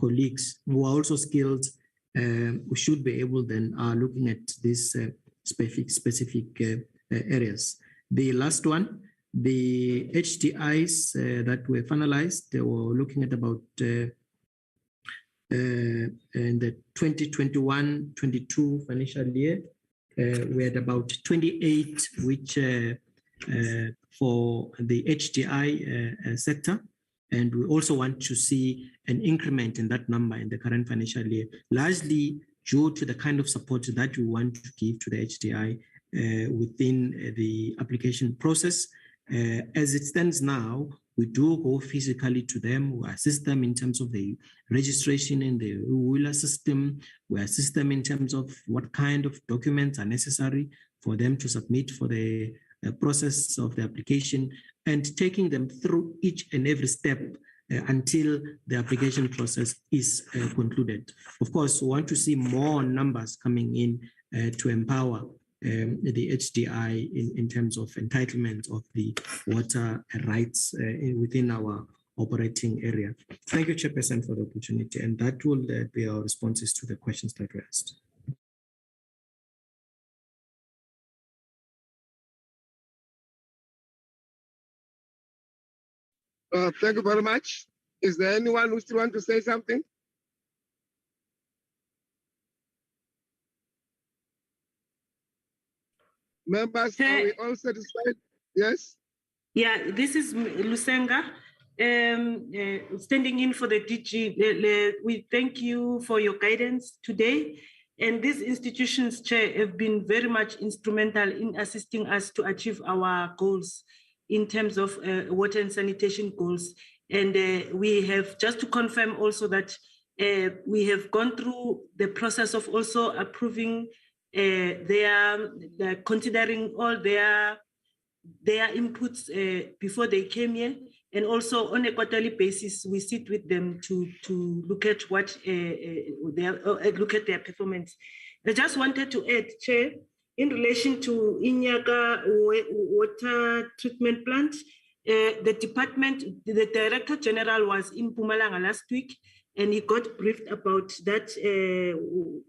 colleagues who are also skilled, we should be able then looking at these specific areas. The last one, the HDIs that were finalized, they were looking at about in the 2021-22 financial year, we had about 28, which for the HDI sector. And we also want to see an increment in that number in the current financial year, largely due to the kind of support that we want to give to the HDI within the application process. As it stands now, we do go physically to them, we assist them in terms of the registration in the wheeler system, we assist them in terms of what kind of documents are necessary for them to submit for the process of the application, and taking them through each and every step until the application process is concluded. Of course, we want to see more numbers coming in to empower the HDI in terms of entitlement of the water rights within our operating area. Thank you, Chairperson, for the opportunity, and that will be our responses to the questions that were asked. Thank you very much. Is there anyone who still wants to say something? Members, are we all satisfied? Yes? Yeah, this is Lusenga, standing in for the DG. We thank you for your guidance today. And these institutions, Chair, have been very much instrumental in assisting us to achieve our goals in terms of water and sanitation goals. And we have, just to confirm also that we have gone through the process of also approving considering all their inputs before they came here. And also on a quarterly basis, we sit with them to look at what look at their performance. I just wanted to add, Chair, in relation to Inyaka water treatment plant, the department, the Director General was in Mpumalanga last week, and he got briefed about that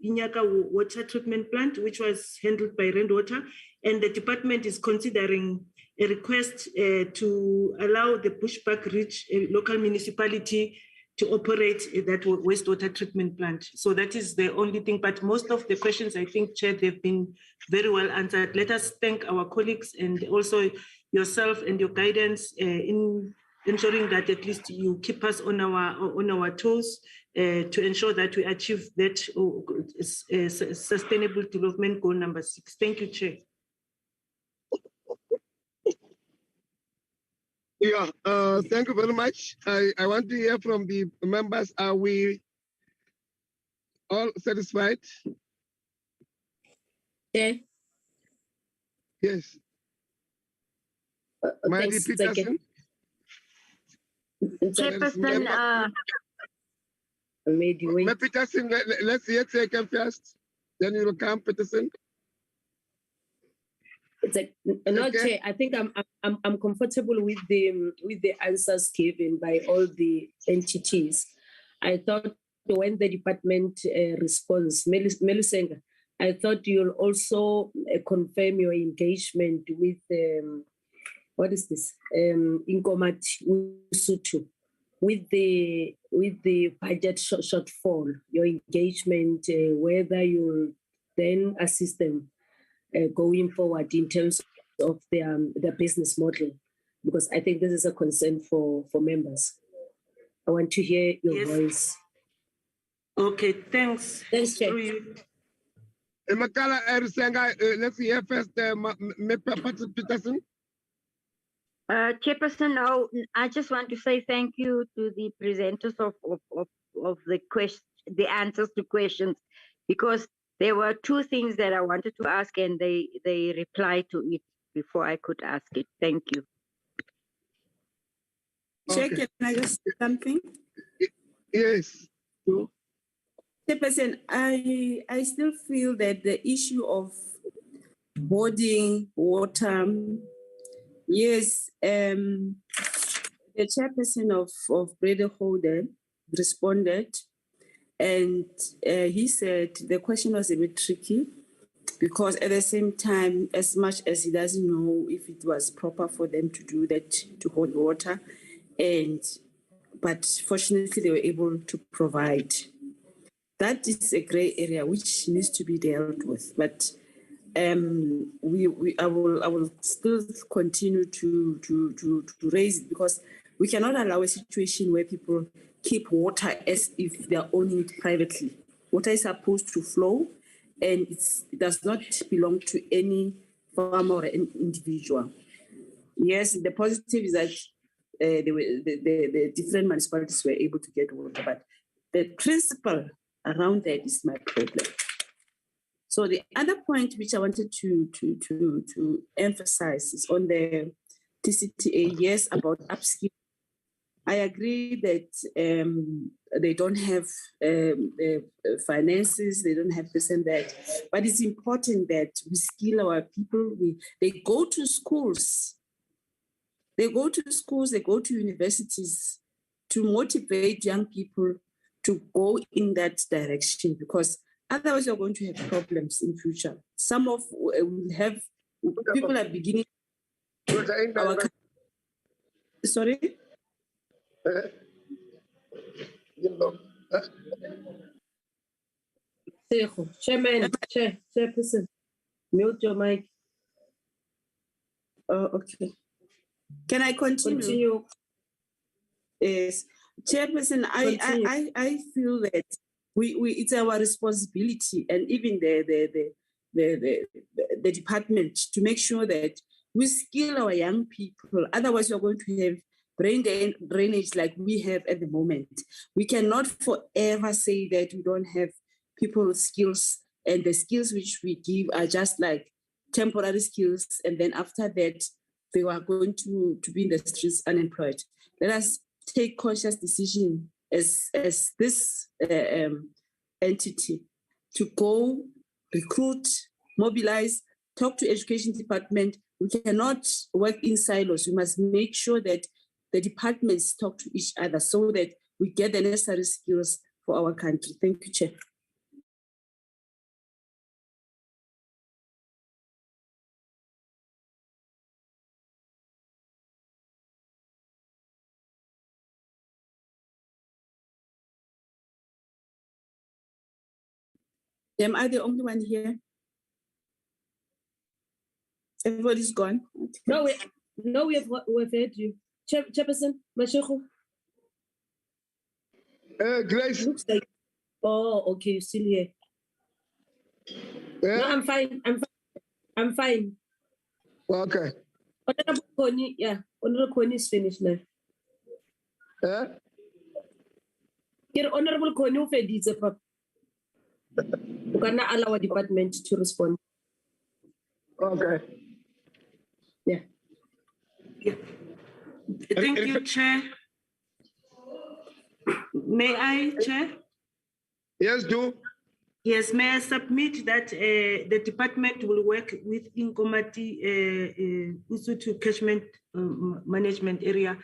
Inyaka water treatment plant, which was handled by Rainwater, and the department is considering a request to allow the Bushbuck Ridge local municipality to operate that wastewater treatment plant. So that is the only thing, but most of the questions, I think, Chair, they've been very well answered. Let us thank our colleagues and also yourself and your guidance in ensuring that at least you keep us on our toes to ensure that we achieve that sustainable development goal number 6. Thank you, Chair. Yeah, thank you very much. I want to hear from the members. Are we all satisfied? Yeah. Yes. Mighty Thanks, Peterson. Chairperson, maybe wait. Peterson, let's hear second first. Then you will come, Peterson. It's like, no, Okay. Chair, I think I'm comfortable with the answers given by all the entities. I thought when the department responds, Melusenga, I thought you'll also confirm your engagement with what is this? Inkomati-Usuthu with the budget shortfall, your engagement, whether you'll then assist them going forward in terms of their business model, because I think this is a concern for members. I want to hear your voice. Okay, thanks. Thanks, Chair. Mccollum, let's hear first, Peterson. Chairperson, now I just want to say thank you to the presenters of the answers to questions, because there were two things that I wanted to ask and they replied to it before I could ask it. Thank you. Chair, can I just say something? Yes. Chairperson, I still feel that the issue of boarding, water, yes, the chairperson of Breede-Gouritz responded, and he said the question was a bit tricky because at the same time, as much as he doesn't know if it was proper for them to do that, to hold water, but fortunately they were able to provide. That is a gray area which needs to be dealt with, but I will still continue to raise it, because we cannot allow a situation where people keep water as if they are owning it privately. Water is supposed to flow, and it does not belong to any farmer or an individual. Yes, the positive is that the different municipalities were able to get water, but the principle around that is my problem. So the other point which I wanted to emphasize is on the Tcta, yes, about upskill. I agree that they don't have finances, they don't have this and that, but it's important that we skill our people. They go to schools, they go to universities to motivate young people to go in that direction, because otherwise you're going to have problems in future. Some of will have, people are beginning. Sorry? Chairman, Chairperson, mute your mic. Okay. Can I continue? Yes. Chairperson, I feel that we it's our responsibility, and even the department, to make sure that we skill our young people. Otherwise, we're going to have brain drainage like we have at the moment. We cannot forever say that we don't have people with skills, and the skills which we give are just like temporary skills, and then after that, they are going to be in the streets unemployed. Let us take conscious decision as this entity to go recruit, mobilize, talk to education department. We cannot work in silos. We must make sure that the departments talk to each other so that we get the necessary skills for our country. Thank you, Chair. Am I the only one here? Everybody's gone. Okay. No, we've heard you. Chairperson, Mashego. Grace. Looks like. Oh, okay, you're still here. No, I'm fine. I'm fine. Okay. Honorable Connie, yeah, Honorable Connie is finished now. Honorable Connie, you can allow our department to respond. Okay. Yeah. Thank you, Chair. May I, Chair? Yes, do. Yes, may I submit that the department will work with Inkomati-Usuthu Catchment Management Area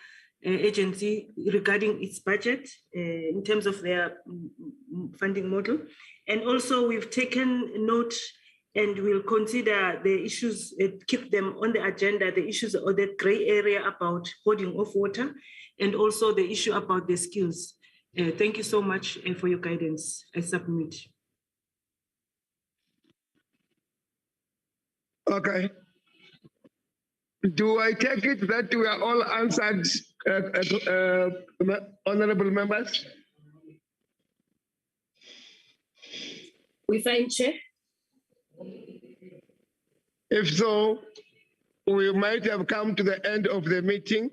Agency regarding its budget in terms of their funding model. And also we've taken note and we'll consider the issues, keep them on the agenda, the issues or the gray area about hoarding of water, and also the issue about the skills. Thank you so much for your guidance. I submit. Okay. Do I take it that we are all answered, honorable members? We find Chair. If so, we might have come to the end of the meeting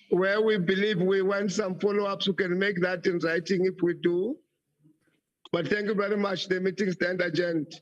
where we believe we want some follow-ups. We can make that in writing if we do. But thank you very much. The meeting stands adjourned.